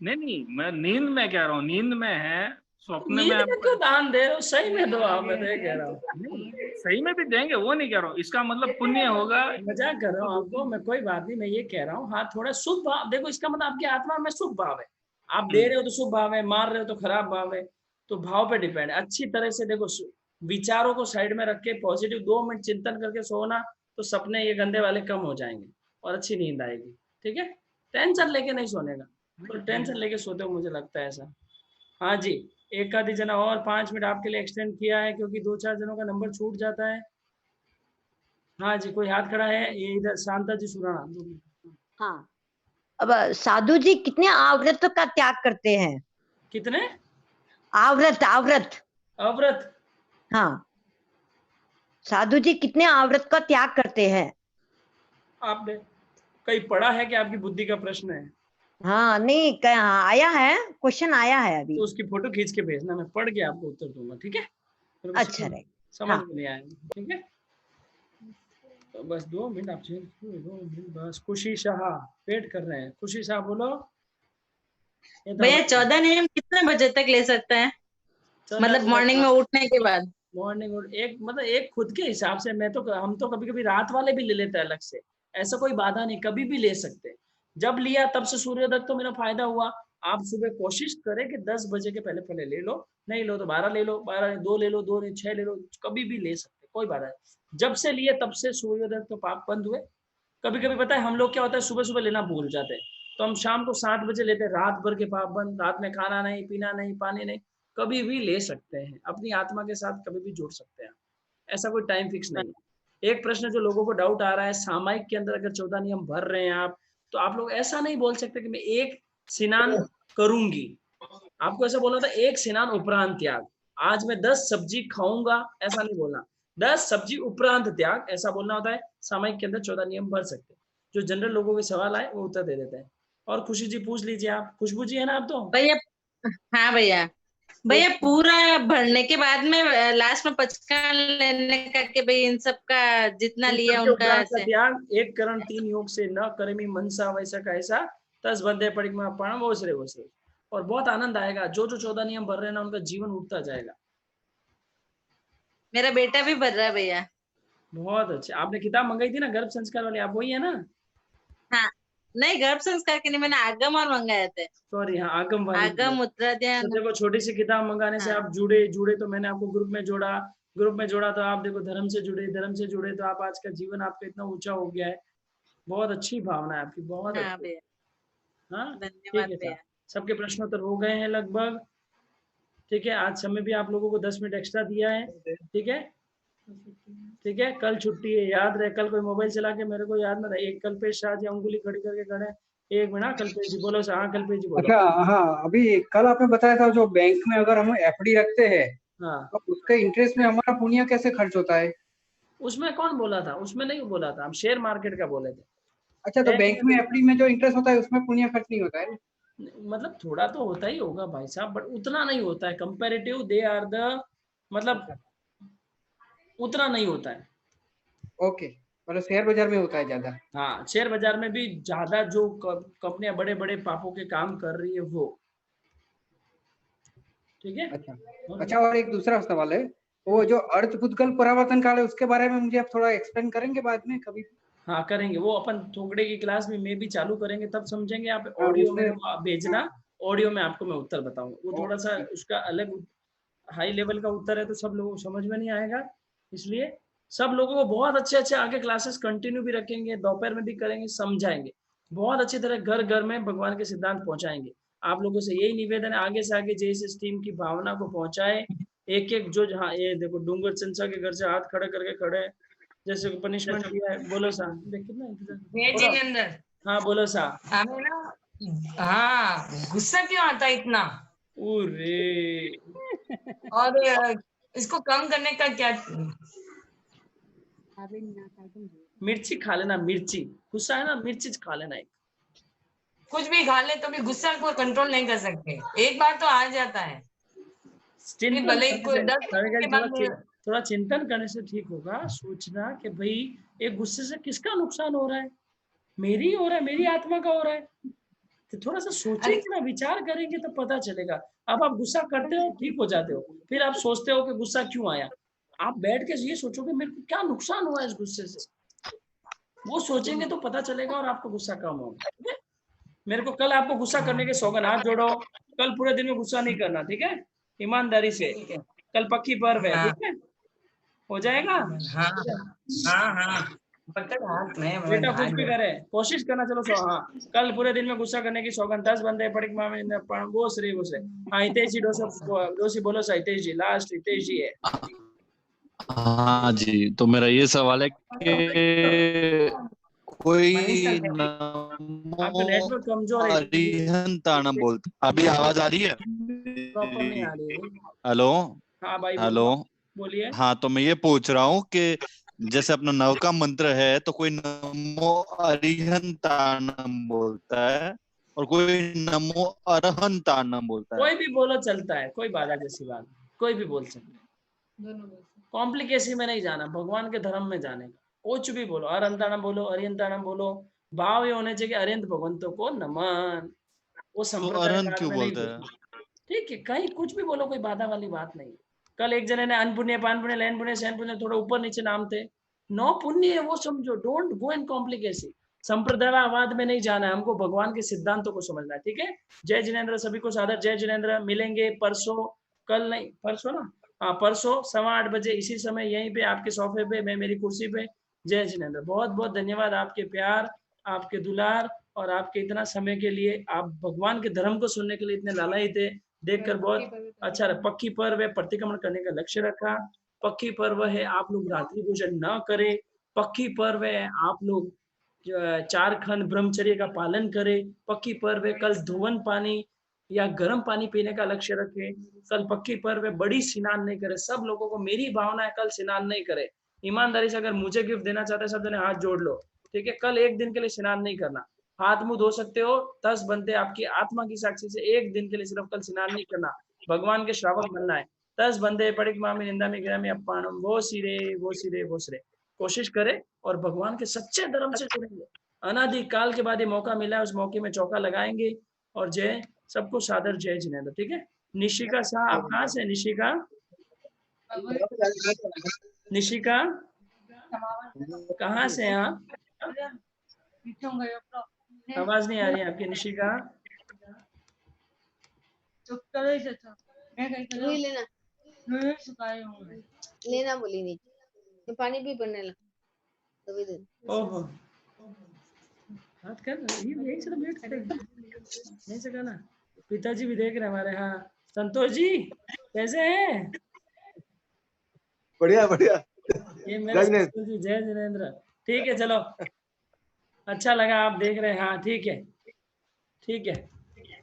नहीं, मैं नींद में कह रहा हूँ, नींद में है, स्वप्न नींद में में क्यों दान दे रहे हो? सही में दो आप, मैं तो ये कह रहा हूँ। नहीं, सही में भी देंगे, वो नहीं कह रहा हूँ, इसका मतलब पुण्य होगा। मजाक कर रहा हूँ आपको मैं, कोई बात नहीं, मैं ये कह रहा हूँ। हाँ, थोड़ा शुभ भाव देखो, इसका मतलब आपकी आत्मा में शुभ भाव है। आप दे रहे हो तो शुभ भाव है, मार रहे हो तो खराब भाव है। तो भाव पे डिपेंड है। अच्छी तरह से देखो, विचारों को साइड में रख के पॉजिटिव 2 मिनट चिंतन करके सोना, तो सपने ये गंदे वाले कम हो जाएंगे और अच्छी नींद आएगी। ठीक है, टेंशन लेके नहीं सोने का, तो टेंशन लेके सोते हो, मुझे लगता है ऐसा। हाँ जी, एक आधी जना और 5 मिनट आपके लिए एक्सटेंड किया है, क्योंकि 2-4 जनों का नंबर छूट जाता है। हाँ जी, कोई हाथ खड़ा है? ये इधर शांता जी सुराना। हाँ, अब साधु जी कितने आवृत का त्याग करते हैं? कितने आवृत? आवृत अव्रत? हाँ, साधु जी कितने आवृत का त्याग करते हैं? आपने कहीं पढ़ा है कि आपकी बुद्धि का प्रश्न है? हाँ, नहीं आया है, क्वेश्चन आया है अभी। तो उसकी फोटो खींच के भेजना, मैं पढ़ के आपको उत्तर दूंगा। ठीक है? अच्छा रहेगा। समझ हाँ। में नहीं आएगा। ठीक है, तो बस 2 मिनट आप 2 मिनट बस। खुशी शाह वेट कर रहे हैं। खुशी शाह बोलो। भैया 14 नियम कितने बजे तक ले सकते हैं? मतलब मॉर्निंग में उठने के बाद? मॉर्निंग एक मतलब एक खुद के हिसाब से, मैं तो हम तो कभी कभी रात वाले भी ले लेते हैं अलग से, ऐसा कोई बाधा नहीं, कभी भी ले सकते हैं। जब लिया तब से सूर्योदय तो मेरा फायदा हुआ। आप सुबह कोशिश करें कि 10 बजे के पहले पहले ले लो, नहीं लो तो 12 ले लो, 12 2 ले लो, 2 नहीं 6 ले लो, कभी भी ले सकते, कोई बाधा नहीं। जब से लिए तब से सूर्योदय तो पाप बंद हुए। कभी कभी पता है हम लोग क्या होता है, सुबह सुबह लेना भूल जाते हैं, तो हम शाम को 7 बजे लेते हैं, रात भर के पाप बंद। रात में खाना नहीं, पीना नहीं, पानी नहीं, कभी भी ले सकते हैं, अपनी आत्मा के साथ कभी भी जुड़ सकते हैं। ऐसा कोई टाइम फिक्स नहीं है। एक प्रश्न जो लोगों को डाउट आ रहा है, सामायिक के अंदर अगर 14 नियम भर रहे हैं आप, तो आप लोग ऐसा नहीं बोल सकते कि मैं एक स्नान करूंगी। आपको ऐसा बोलना था, एक स्नान उपरांत त्याग। आज मैं 10 सब्जी खाऊंगा, ऐसा नहीं बोलना। 10 सब्जी उपरांत त्याग, ऐसा बोलना होता है। सामायिक के अंदर 14 नियम भर सकते हैं। जो जनरल लोगों के सवाल आए वो उत्तर दे देते हैं। और खुशी जी पूछ लीजिए आप। खुशबू जी है ना आप? तो भैया हाँ भैया, भैया पूरा भरने के बाद में लास्ट में पचकान लेने का कि भाई इन सब का जितना लिया उनका ऐसे। त्याग 1 करण 3 योग से न करेमी मनसा वैसा का ऐसा 10 बंदे परिक्रमा पाण वो से। और बहुत आनंद आएगा। जो 14 नियम भर रहे हैं ना, उनका जीवन उठता जाएगा। मेरा बेटा भी भर रहा है भैया। बहुत अच्छे। आपने किताब मंगाई थी ना गर्भ संस्कार वाली, आप वही है ना? हाँ, नहीं गर्भ संस्कार के नहीं, मैंने आगम और मंगाए थे। सॉरी, हाँ आगम वाली। आगम उत्तराध्याय। तो देखो, छोटी सी किताब मंगाने से आप जुड़े तो मैंने आपको ग्रुप में जोड़ा तो आप देखो धर्म से जुड़े तो आप आज का जीवन आपका इतना ऊंचा हो गया है। बहुत अच्छी भावना है आपकी, बहुत अच्छी। हाँ, धन्यवाद भैया। सबके प्रश्नोत्तर हो गए हैं लगभग। ठीक है, आज समय भी आप लोगों को 10 मिनट एक्स्ट्रा दिया है। ठीक है, ठीक है, कल छुट्टी है, याद रहे। कल कोई मोबाइल चला के मेरे को याद ना रहे। एक कल्पेश शाह जी उंगली खड़ी करके खड़े। एक मिनट, कल्पेश जी बोलो। हाँ कल्पेश जी बोलो। अच्छा, हाँ अभी कल आपने बताया था जो बैंक में अगर हम एफडी रखते हैं, हाँ, तो उसके इंटरेस्ट में हमारा पुण्य कैसे खर्च होता है? उसमें कौन बोला था? उसमें नहीं बोला था, हम शेयर मार्केट का बोले थे। अच्छा, तो बैंक में एफडी में जो इंटरेस्ट होता है उसमें पुण्य खर्च नहीं होता है? मतलब थोड़ा तो होता ही होगा भाई साहब, बट उतना नहीं होता है। कंपैरेटिव दे आर द, मतलब उतना नहीं होता है। ओके, मतलब शेयर बाजार में होता है ज्यादा। हाँ, शेयर बाजार में भी ज्यादा जो कंपनियां बड़े बड़े पापों के काम कर रही है वो। ठीक है। अच्छा, और एक दूसरा सवाल है, वो जो अर्धपुद्गल परावर्तन काल है उसके बारे में मुझे आप थोड़ा एक्सप्लेन करेंगे बाद में कभी? हाँ करेंगे, वो अपन थोड़े की क्लास में मैं भी चालू करेंगे, तब समझेंगे। आप ऑडियो में भेजना, ऑडियो में आपको मैं उत्तर बताऊंगा। वो थोड़ा सा उसका अलग हाई लेवल का उत्तर है, तो सब लोगों को समझ में नहीं आएगा। इसलिए सब लोगों को बहुत अच्छे आगे क्लासेस कंटिन्यू भी रखेंगे, दोपहर में भी करेंगे, समझाएंगे बहुत अच्छी तरह, घर घर में भगवान के सिद्धांत पहुंचाएंगे। आप लोगों से यही निवेदन है, आगे से आगे जेएसएस टीम की भावना को पहुंचाए। एक एक जो, हाँ ये देखो डूंगर चंचा के घर से हाथ खड़े करके खड़े, जैसे पनिशमेंट दिया है। बोलो सा, देख कितना इंतजार। हाँ बोलो सा। हमें ना, हाँ गुस्सा क्यों आता है इतना? अरे और इसको कम करने का क्या? मिर्ची खा लेना, मिर्ची, गुस्सा है ना, मिर्ची खा लेना एक। कुछ भी खा ले तो भी गुस्सा को कंट्रोल नहीं कर सकते, एक बार तो आ जाता है। चिंतन भले ही कोई करने 10 से के बाद में थोड़ा चिंतन करने से ठीक होगा। सोचना कि भाई एक गुस्से से किसका नुकसान हो रहा है, मेरी हो रहा है, मेरी आत्मा का हो रहा है। तो थोड़ा सा सोचेंगे ना, विचार करेंगे तो पता चलेगा। अब आप गुस्सा करते हो, ठीक हो जाते हो, फिर आप सोचते हो कि गुस्सा क्यों आया। आप बैठ के ये सोचोगे मेरे को क्या नुकसान हुआ इस गुस्से से, वो सोचेंगे तो पता चलेगा और आपको गुस्सा कम होगा। ठीक है, मेरे को कल आपको गुस्सा करने के सौगंध, हाथ जोड़ो, कल पूरे दिन में गुस्सा नहीं करना, ठीक है, ईमानदारी से। कल पक्की पर्व है, ठीक है, हो जाएगा। हाँ बेटा कुछ भी करे, कोशिश करना। चलो हाँ, कल पूरे दिन में गुस्सा करने की सौगंध। 10 बंदे पड़क मामे वो श्री वो से। हाँ हितेश जी दोसी बोलो सा, हितेश जी लास्ट, हितेश जी है। हाँ जी, तो मेरा ये सवाल है कि कोई नमो नेटवर्क कमजोर है, अरिहंताणम बोलते, अभी आवाज आ रही है? प्रॉपर नहीं आ रही है। हेलो, हाँ भाई हेलो, बोलिए। हाँ, तो मैं ये पूछ रहा हूँ कि जैसे अपना नव का मंत्र है तो कोई नमो अरिहंताणम बोलता है और कोई नमो अरहंताणम बोलता है। कोई भी बोलो चलता है, कोई बाधा जैसी बात, कोई भी बोल सकते हैं। कॉम्प्लिकेशन में नहीं जाना, भगवान के धर्म में जाने का। कुछ भी बोलो, अरहंताणम बोलो, अरिहंताणम बोलो, भाव ये होने चाहिए अरिहंत भगवंतों को नमन। वो संप्रदाय अरहंत काल क्यों में नहीं बोलते हैं? बोलते। ठीक है, कहीं कुछ भी बोलो, कोई बाधा वाली बात नहीं। कल एक जने ने अनपुण्य, पान पुण्य, लैन पुण्य, सैन पुण्य, थोड़ा ऊपर नीचे नाम थे, 9 पुण्य है वो समझो। Don't go in complication. संप्रदायवाद में नहीं जाना है हमको, भगवान के सिद्धांतों को समझना है। ठीक है, जय जिनेन्द्र, सभी को सादर जय जिनेन्द्र। मिलेंगे परसों, कल नहीं, परसों ना, हाँ परसों 8:15 बजे इसी समय यहीं पे आपके सोफे पे, मैं मेरी कुर्सी पे। जय जिनेन्द्र। बहुत बहुत धन्यवाद आपके प्यार, आपके दुलार और आपके इतना समय के लिए। आप भगवान के धर्म को सुनने के लिए इतने लालाई थे, देखकर बहुत अच्छा रहा। पक्की पर्व है, प्रतिक्रमण करने का लक्ष्य रखा। पक्की पर्व है, आप लोग रात्रि भोजन न करें। पक्की पर्व है, आप लोग 4 खंड ब्रह्मचर्य का पालन करें। पक्की पर्व है, कल धुवन पानी या गर्म पानी पीने का लक्ष्य रखें। कल पक्की पर्व है, बड़ी स्नान नहीं करे। सब लोगों को मेरी भावना है, कल स्नान नहीं करे। ईमानदारी से अगर मुझे गिफ्ट देना चाहते हैं, सब जने हाथ जोड़ लो। ठीक है, कल एक दिन के लिए स्नान नहीं करना। हाथ मुंह धो सकते हो, 10 बंदे आपकी आत्मा की साक्षी से, एक दिन के लिए सिर्फ कल स्नान नहीं करना। भगवान के श्रावक बनना है। 10 बंदे पड़िक मामी निंदा में गिरा में अपानम वो सिरे वो सिरे वो सिरे। कोशिश करें और भगवान के सच्चे धर्म से जुड़ेंगे। अनादि काल के बाद ये मौका मिला है, उस मौके में चौका लगाएंगे। और जय सबको सादर जय जिनेन्द्र। ठीक है, निशिका शाह, आप कहाँ से? निशिका, निशिका कहाँ से हैं आप? आवाज नहीं आ रही है आपकी निशिका। लेना बोली नहीं, तो पानी भी बनने लगा। ओहो, हाथ कर, यही से तो बैठ कर नहीं सका ना। पिताजी भी देख रहे हैं हमारे। हाँ संतोष जी कैसे हैं? बढ़िया बढ़िया। ये मेरे संतोष जी, जय जिनेन्द्र। ठीक है, चलो अच्छा लगा आप देख रहे हैं। हाँ ठीक है, ठीक है,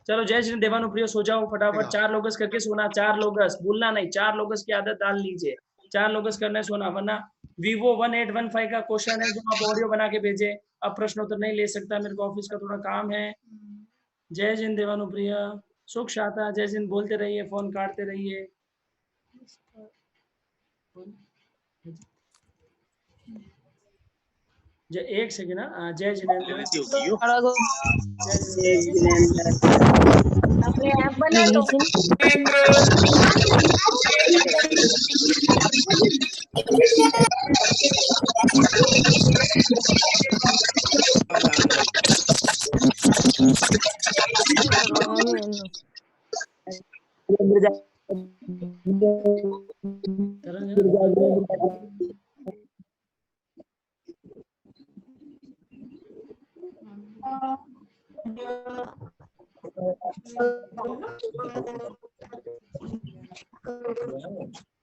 चलो जय श्री देवानुप्रिय। सो जाओ फटाफट, 4 लोगस करके सोना। 4 लोगस भूलना नहीं, 4 लोगस की आदत डाल लीजिए। 4 लोगस करना है सोना, वरना Vivo 1815 का क्वेश्चन है जो आप ऑडियो बना के भेजे। अब प्रश्न उत्तर नहीं ले सकता, मेरे को ऑफिस का थोड़ा काम है। जय जिन देवानुप्रिय, सुख शाता। जय जिन बोलते रहिए, फोन काटते रहिए। जय, एक सेकेंड ना, जय जिनेन्द्र।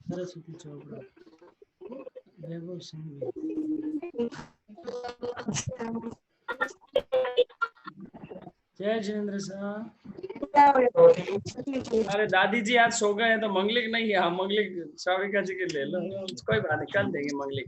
सरस्वती चोपड़ा, वैभव सिंह, जय जिनेन्द्र साहब। अरे दादी जी आज सो गए हैं तो मंगलिक नहीं है, हम मंगलिक श्राविका जी के ले लो, कोई बात नहीं, कल देंगे मंगलिक।